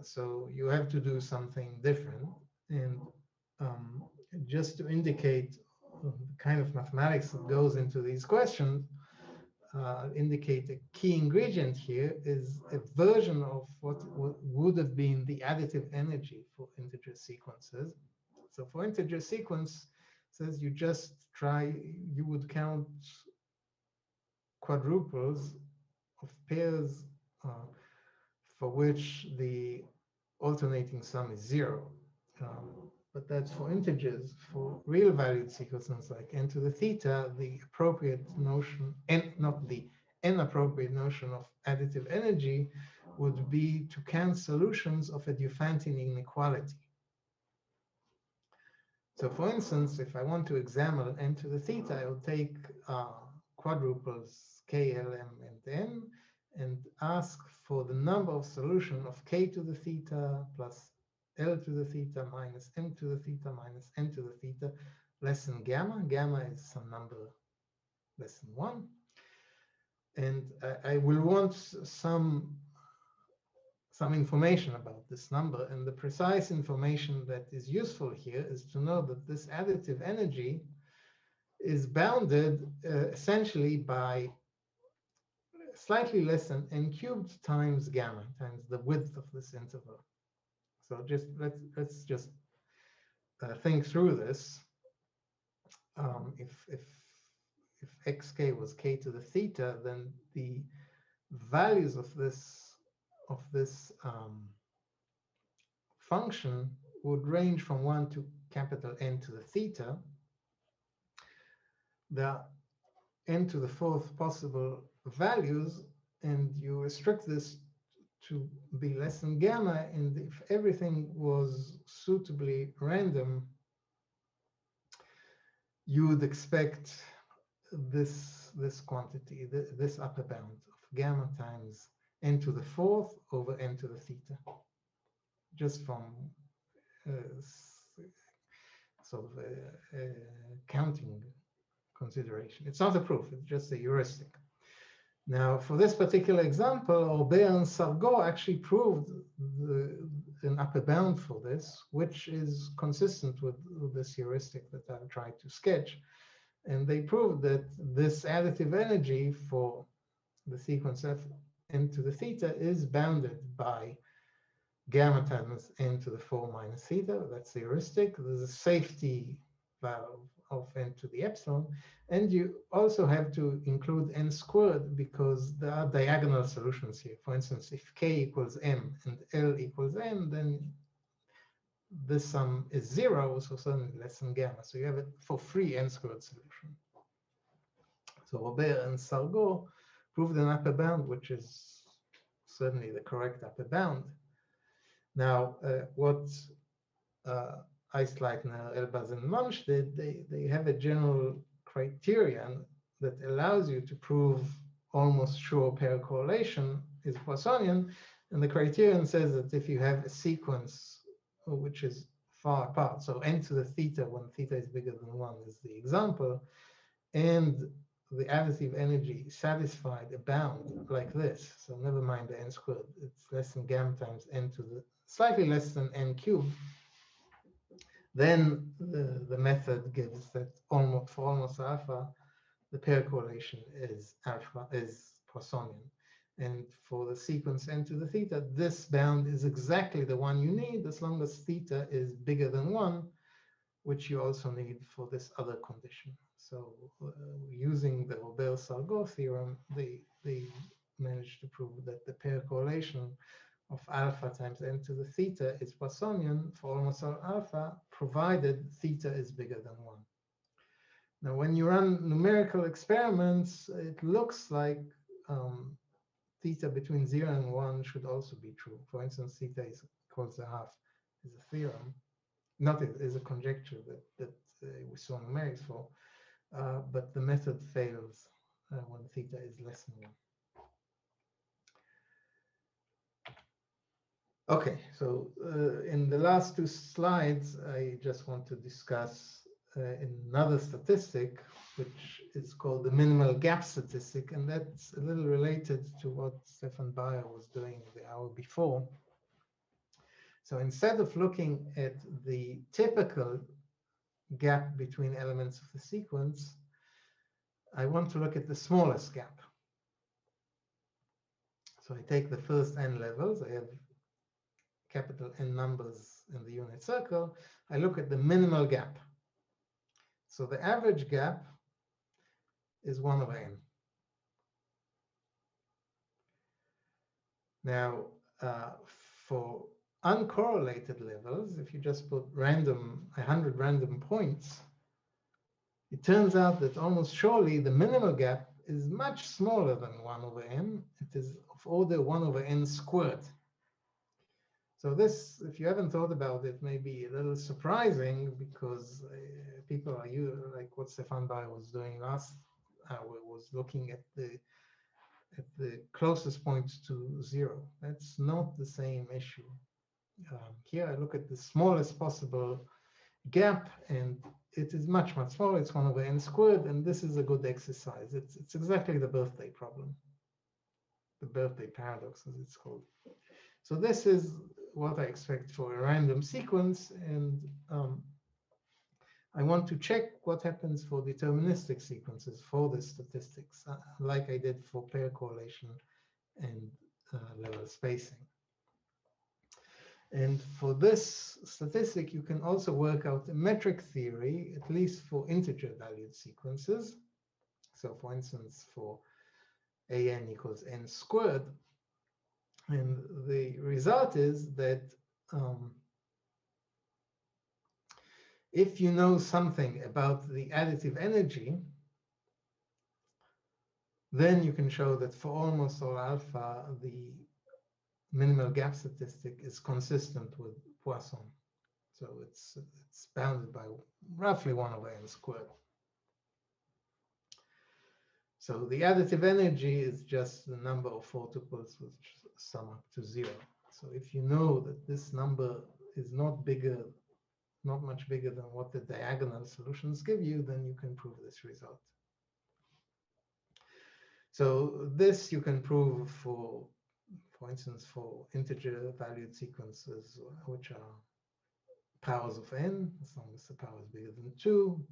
So you have to do something different. And just to indicate the kind of mathematics that goes into these questions, indicate a key ingredient here is a version of what would have been the additive energy for integer sequences. So for integer sequence, says you just try, you would count quadruples of pairs for which the alternating sum is 0. But that's for integers. For real valued sequences like n to the theta, the appropriate notion, and not the inappropriate notion of additive energy would be to count solutions of a Duplantian inequality. So for instance, if I want to examine n to the theta, I will take quadruples k, l, m, and n, and ask for the number of solution of k to the theta plus l to the theta minus m to the theta minus n to the theta less than gamma. Gamma is some number less than 1. And I will want some information about this number. And the precise information that is useful here is to know that this additive energy is bounded essentially by slightly less than n cubed times gamma, times the width of this interval. So just let's just think through this. If xk was k to the theta, then the values of this function would range from 1 to capital N to the theta. There are n to the 4th possible values, and you restrict this to be less than gamma. And if everything was suitably random, you would expect this quantity, this upper bound of gamma times n to the 4th over n to the theta, just from sort of a counting consideration. It's not a proof, it's just a heuristic. Now, for this particular example, Aubert and Sargot actually proved an upper bound for this, which is consistent with this heuristic that I've tried to sketch. And they proved that this additive energy for the sequence f n to the theta is bounded by gamma times n to the 4 minus theta. That's the heuristic. There's a safety valve of n to the epsilon. And you also have to include n squared because there are diagonal solutions here. For instance, if k equals m and l equals n, then this sum is 0, so certainly less than gamma. So you have it for free n squared solution. So Aubert and Sargot proved an upper bound, which is certainly the correct upper bound. Now, what Eisleitner, Elbaz, and Munch did, they have a general criterion that allows you to prove almost sure pair correlation is Poissonian. And the criterion says that if you have a sequence which is far apart, so n to the theta when theta is bigger than 1 is the example, and the additive energy satisfied a bound like this, so never mind the n squared, it's less than gamma times n to the slightly less than n cubed, then the method gives that for almost alpha, the pair correlation is Poissonian. And for the sequence n to the theta, this bound is exactly the one you need as long as theta is bigger than 1, which you also need for this other condition. So using the Aubert-Sargot theorem, they managed to prove that the pair correlation of alpha times n to the theta is Poissonian for almost all alpha, provided theta is bigger than 1. Now, when you run numerical experiments, it looks like theta between 0 and 1 should also be true. For instance, theta is equals to half is a theorem, not is a conjecture that we saw numerics for, but the method fails when theta is less than 1. Okay, so in the last 2 slides, I just want to discuss another statistic, which is called the minimal gap statistic, and that's a little related to what Stefan Bayer was doing the hour before. So instead of looking at the typical gap between elements of the sequence, I want to look at the smallest gap. So I take the first n levels, I have capital N numbers in the unit circle, I look at the minimal gap. So the average gap is 1 over n. Now, for uncorrelated levels, if you just put 100 random points, it turns out that almost surely the minimal gap is much smaller than 1 over n. It is of order 1 over n squared. So this, if you haven't thought about it, may be a little surprising because people are like what Stefan Bayer was doing last hour, was looking at the closest point to 0. That's not the same issue. Here I look at the smallest possible gap, and it is much, much smaller. It's 1/n², and this is a good exercise. It's exactly the birthday problem, the birthday paradox, as it's called. So this is what I expect for a random sequence, and I want to check what happens for deterministic sequences for the statistics, like I did for pair correlation and level spacing. And for this statistic, you can also work out a metric theory, at least for integer valued sequences. So for instance, for an equals n², and the result is that if you know something about the additive energy, then you can show that for almost all alpha, the minimal gap statistic is consistent with Poisson. So it's bounded by roughly 1/n². So the additive energy is just the number of four tuples which sum up to 0. So if you know that this number is not much bigger than what the diagonal solutions give you, then you can prove this result. So this you can prove for instance, for integer valued sequences, which are powers of n, as long as the power is bigger than 2,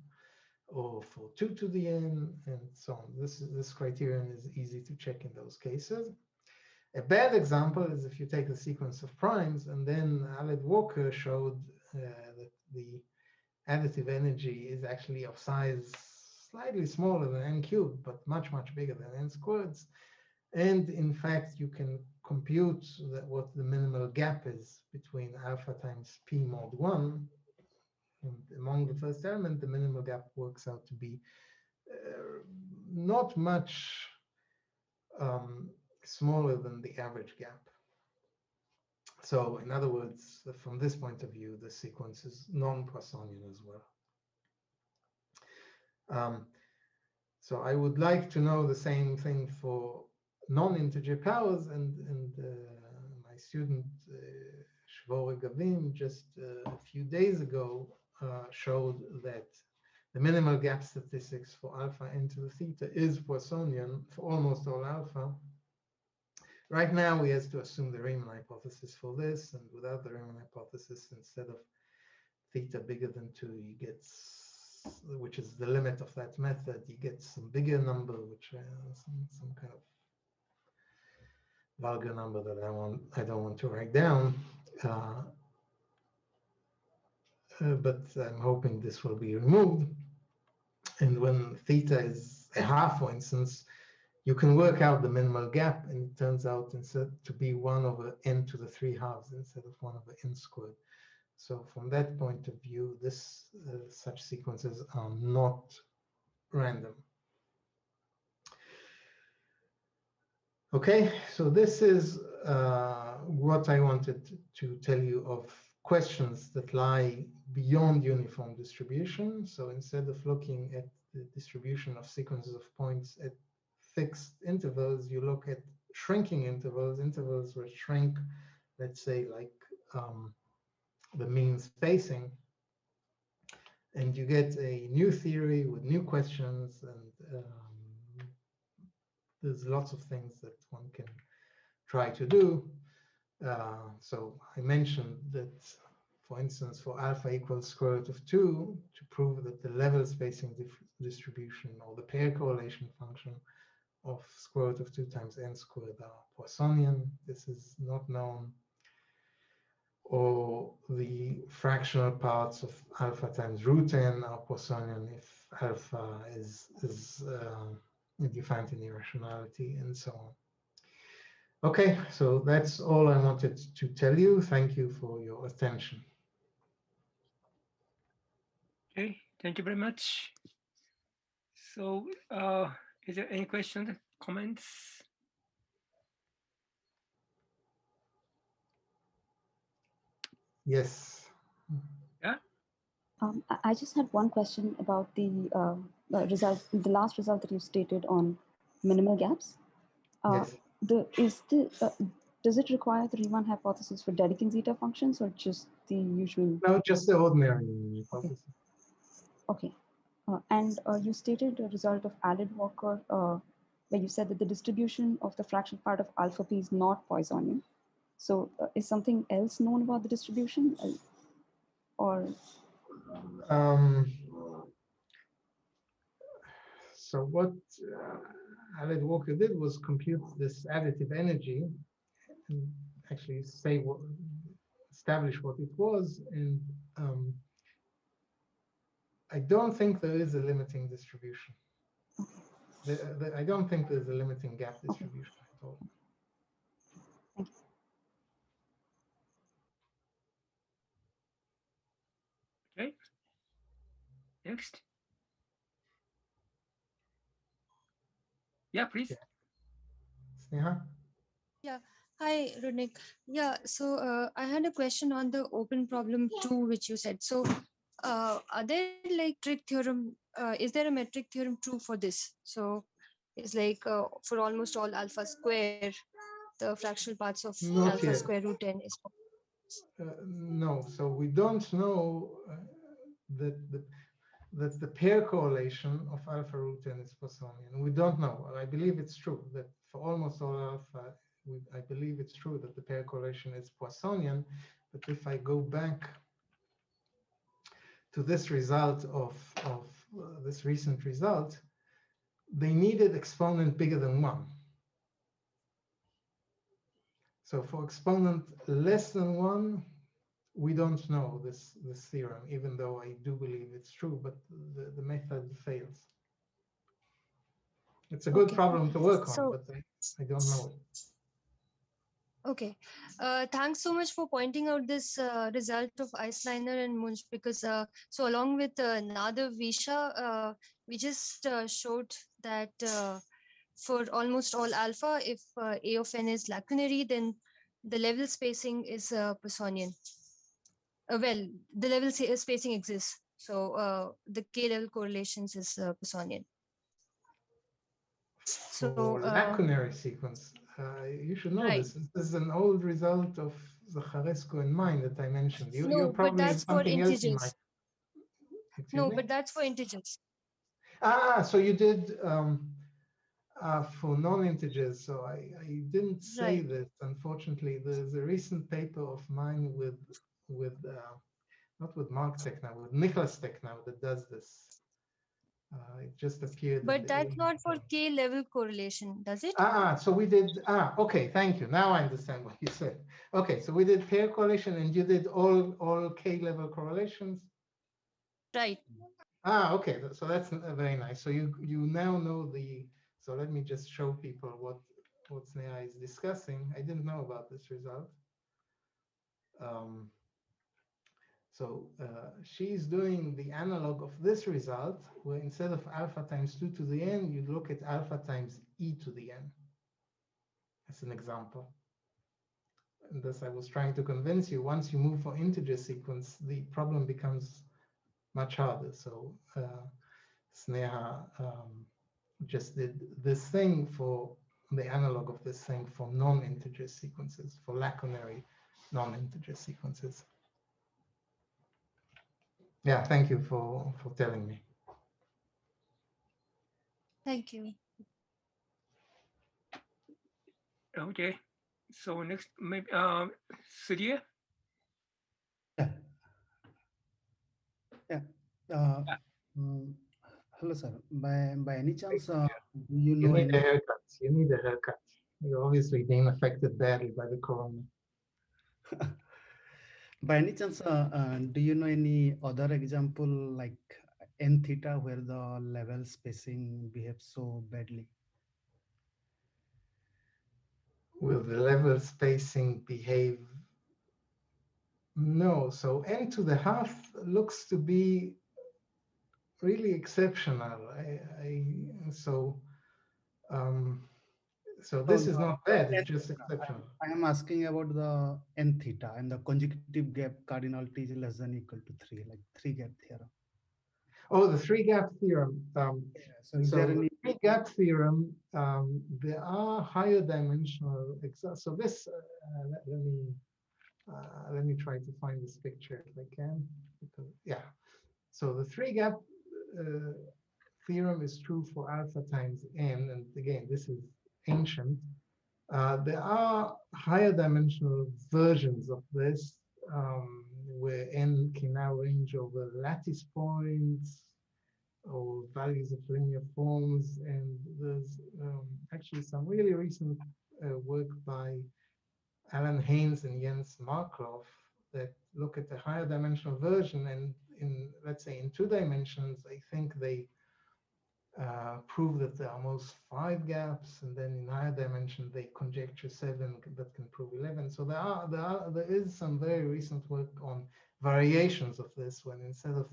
or for 2 to the n, and so on. This criterion is easy to check in those cases. A bad example is if you take a sequence of primes, and then Aled Walker showed that the additive energy is actually of size slightly smaller than n³, but much, much bigger than n². And in fact, you can compute what the minimal gap is between alpha times p mod 1. And among the first element, the minimal gap works out to be not much smaller than the average gap. So in other words, from this point of view, the sequence is non-Poissonian as well. So I would like to know the same thing for non-integer powers, and my student Shvore Gavim just a few days ago showed that the minimal gap statistics for alpha n to the theta is Poissonian for almost all alpha. Right now, we have to assume the Riemann hypothesis for this, and without the Riemann hypothesis, instead of theta bigger than 2, you get, which is the limit of that method, you get some bigger number, which some kind of vulgar number that I don't want to write down. But I'm hoping this will be removed. And when theta is a half, for instance, you can work out the minimal gap, and it turns out instead to be 1/n to the 3/2 instead of 1/n². So from that point of view, such sequences are not random. Okay, so this is what I wanted to tell you of questions that lie beyond uniform distribution. So instead of looking at the distribution of sequences of points at fixed intervals, you look at shrinking intervals which shrink, let's say, like the mean spacing, and you get a new theory with new questions, and there's lots of things that one can try to do. So I mentioned that, for instance, for alpha equals √2, to prove that the level spacing distribution or the pair correlation function of √2 times n² are Poissonian. This is not known. Or the fractional parts of alpha times √n are Poissonian if alpha is defined in irrationality, and so on. Okay, so that's all I wanted to tell you. Thank you for your attention. Okay, thank you very much. So, is there any questions, comments? Yes. I just had one question about the result, the last result that you stated on minimal gaps. Yes. Does it require the Riemann hypothesis for Dedekind zeta functions or just the usual? No, just the ordinary hypothesis. Okay. And you stated a result of Alid-Walker, where you said that the distribution of the fractional part of alpha p is not Poissonian. So is something else known about the distribution? Or? So what Alid-Walker did was compute this additive energy and actually establish what it was. And I don't think there is a limiting distribution. I don't think there's a limiting gap distribution at all. Thank you. Okay. Next. Yeah, please. Sneha? Yeah. Hi, Runik. Yeah, so I had a question on the open problem 2, which you said. So are there like trig theorem, is there a metric theorem true for this? So it's like for almost all alpha square, the fractional parts of Not alpha yet. square root n is. No, so we don't know that the pair correlation of alpha root n is Poissonian. We don't know. I believe it's true that for almost all alpha, I believe it's true that the pair correlation is Poissonian. But if I go back to this result of this recent result, they needed exponent bigger than 1. So for exponent less than 1, we don't know this theorem, even though I do believe it's true, but the method fails. It's a good problem to work on, but I don't know it. Okay. Thanks so much for pointing out this result of Eisliner and Munch, because so along with Nader Visha, we just showed that for almost all alpha, if A of n is lacunary, then the level spacing is Poissonian. Well, the level spacing exists. So the k-level correlations is Poissonian. So lacunary sequence, you should know this. This is an old result of Zacharescu and mine that I mentioned. You probably have something else in mind. No, but that's for integers. So you did for non-integers. So I didn't say this. Unfortunately, there's a recent paper of mine with not with Mark Technow, with Nicholas Technow that does this. It just appeared. But that's not for k-level correlation, does it? So we did. Okay, thank you. Now I understand what you said. Okay, so we did pair correlation, and you did all k-level correlations. Right. Okay. So that's very nice. So you now know the. So let me just show people what Sneha is discussing. I didn't know about this result. So she's doing the analog of this result, where instead of alpha times 2 to the n, you look at alpha times e to the n. That's an example. And thus I was trying to convince you, once you move for integer sequence, the problem becomes much harder. So Sneha just did this thing for the analog of this thing for non-integer sequences, for lacunary non-integer sequences. Yeah, thank you for telling me. Thank you. Okay. So next, maybe Sudhir? Yeah. Hello, sir. By any chance, do you know? You need a haircut. You need a haircut. You're obviously being affected badly by the corona. By any chance, do you know any other example like n theta where the level spacing behaves so badly? Will the level spacing behave? No. So n to the half looks to be really exceptional. So this is no, not bad, the it's just exceptional. I am asking about the n theta and the conjugative gap cardinality is less than or equal to 3, like three gap theorem. Oh, the three gap theorem. So is So there the any? three gap theorem, there are higher dimensional. So this, let me try to find this picture if I can. Because, yeah. So the three gap theorem is true for alpha times n, and again, this is ancient. There are higher dimensional versions of this, where n can now range over lattice points or values of linear forms, and there's actually some really recent work by Alan Haynes and Jens Markov that look at the higher dimensional version, and in, let's say, in 2 dimensions, I think they prove that there are almost 5 gaps, and then in higher dimension they conjecture 7 that can prove 11. So there is some very recent work on variations of this, when instead of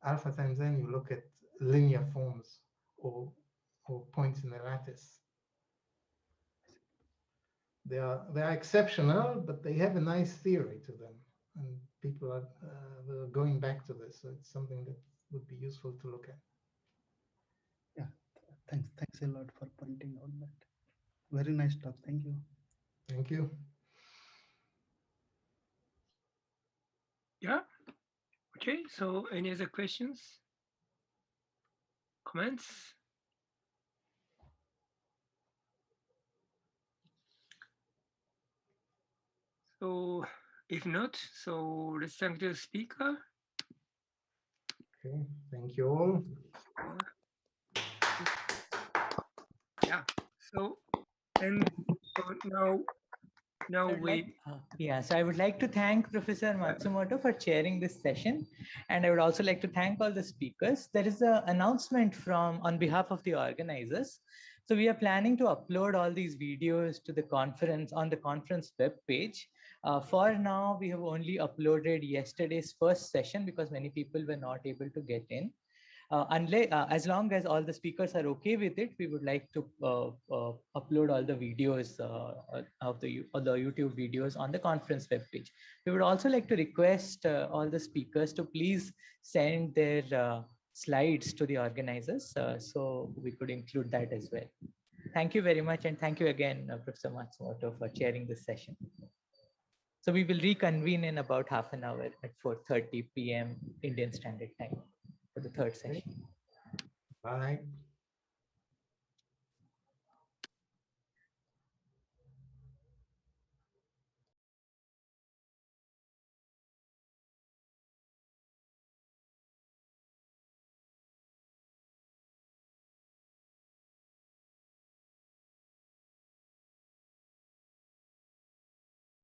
alpha times n you look at linear forms or points in the lattice. They are exceptional, but they have a nice theory to them, and people are going back to this. So it's something that would be useful to look at. Yeah, thanks a lot for pointing out that. Very nice talk. Thank you. Thank you. Yeah. Okay. So any other questions? Comments? So if not, so let's thank the speaker. Okay, thank you all. Yeah. So and so now we. Yeah, so I would like to thank Professor Matsumoto for chairing this session, and I would also like to thank all the speakers. There is an announcement on behalf of the organizers. So we are planning to upload all these videos to the conference on the conference web page. For now, we have only uploaded yesterday's first session because many people were not able to get in. As long as all the speakers are okay with it, we would like to upload all the videos of the YouTube videos on the conference webpage. We would also like to request all the speakers to please send their slides to the organizers, so we could include that as well. Thank you very much, and thank you again, Professor Matsumoto, for chairing this session. So we will reconvene in about half an hour at 4:30 p.m. Indian Standard Time for the third session. Bye.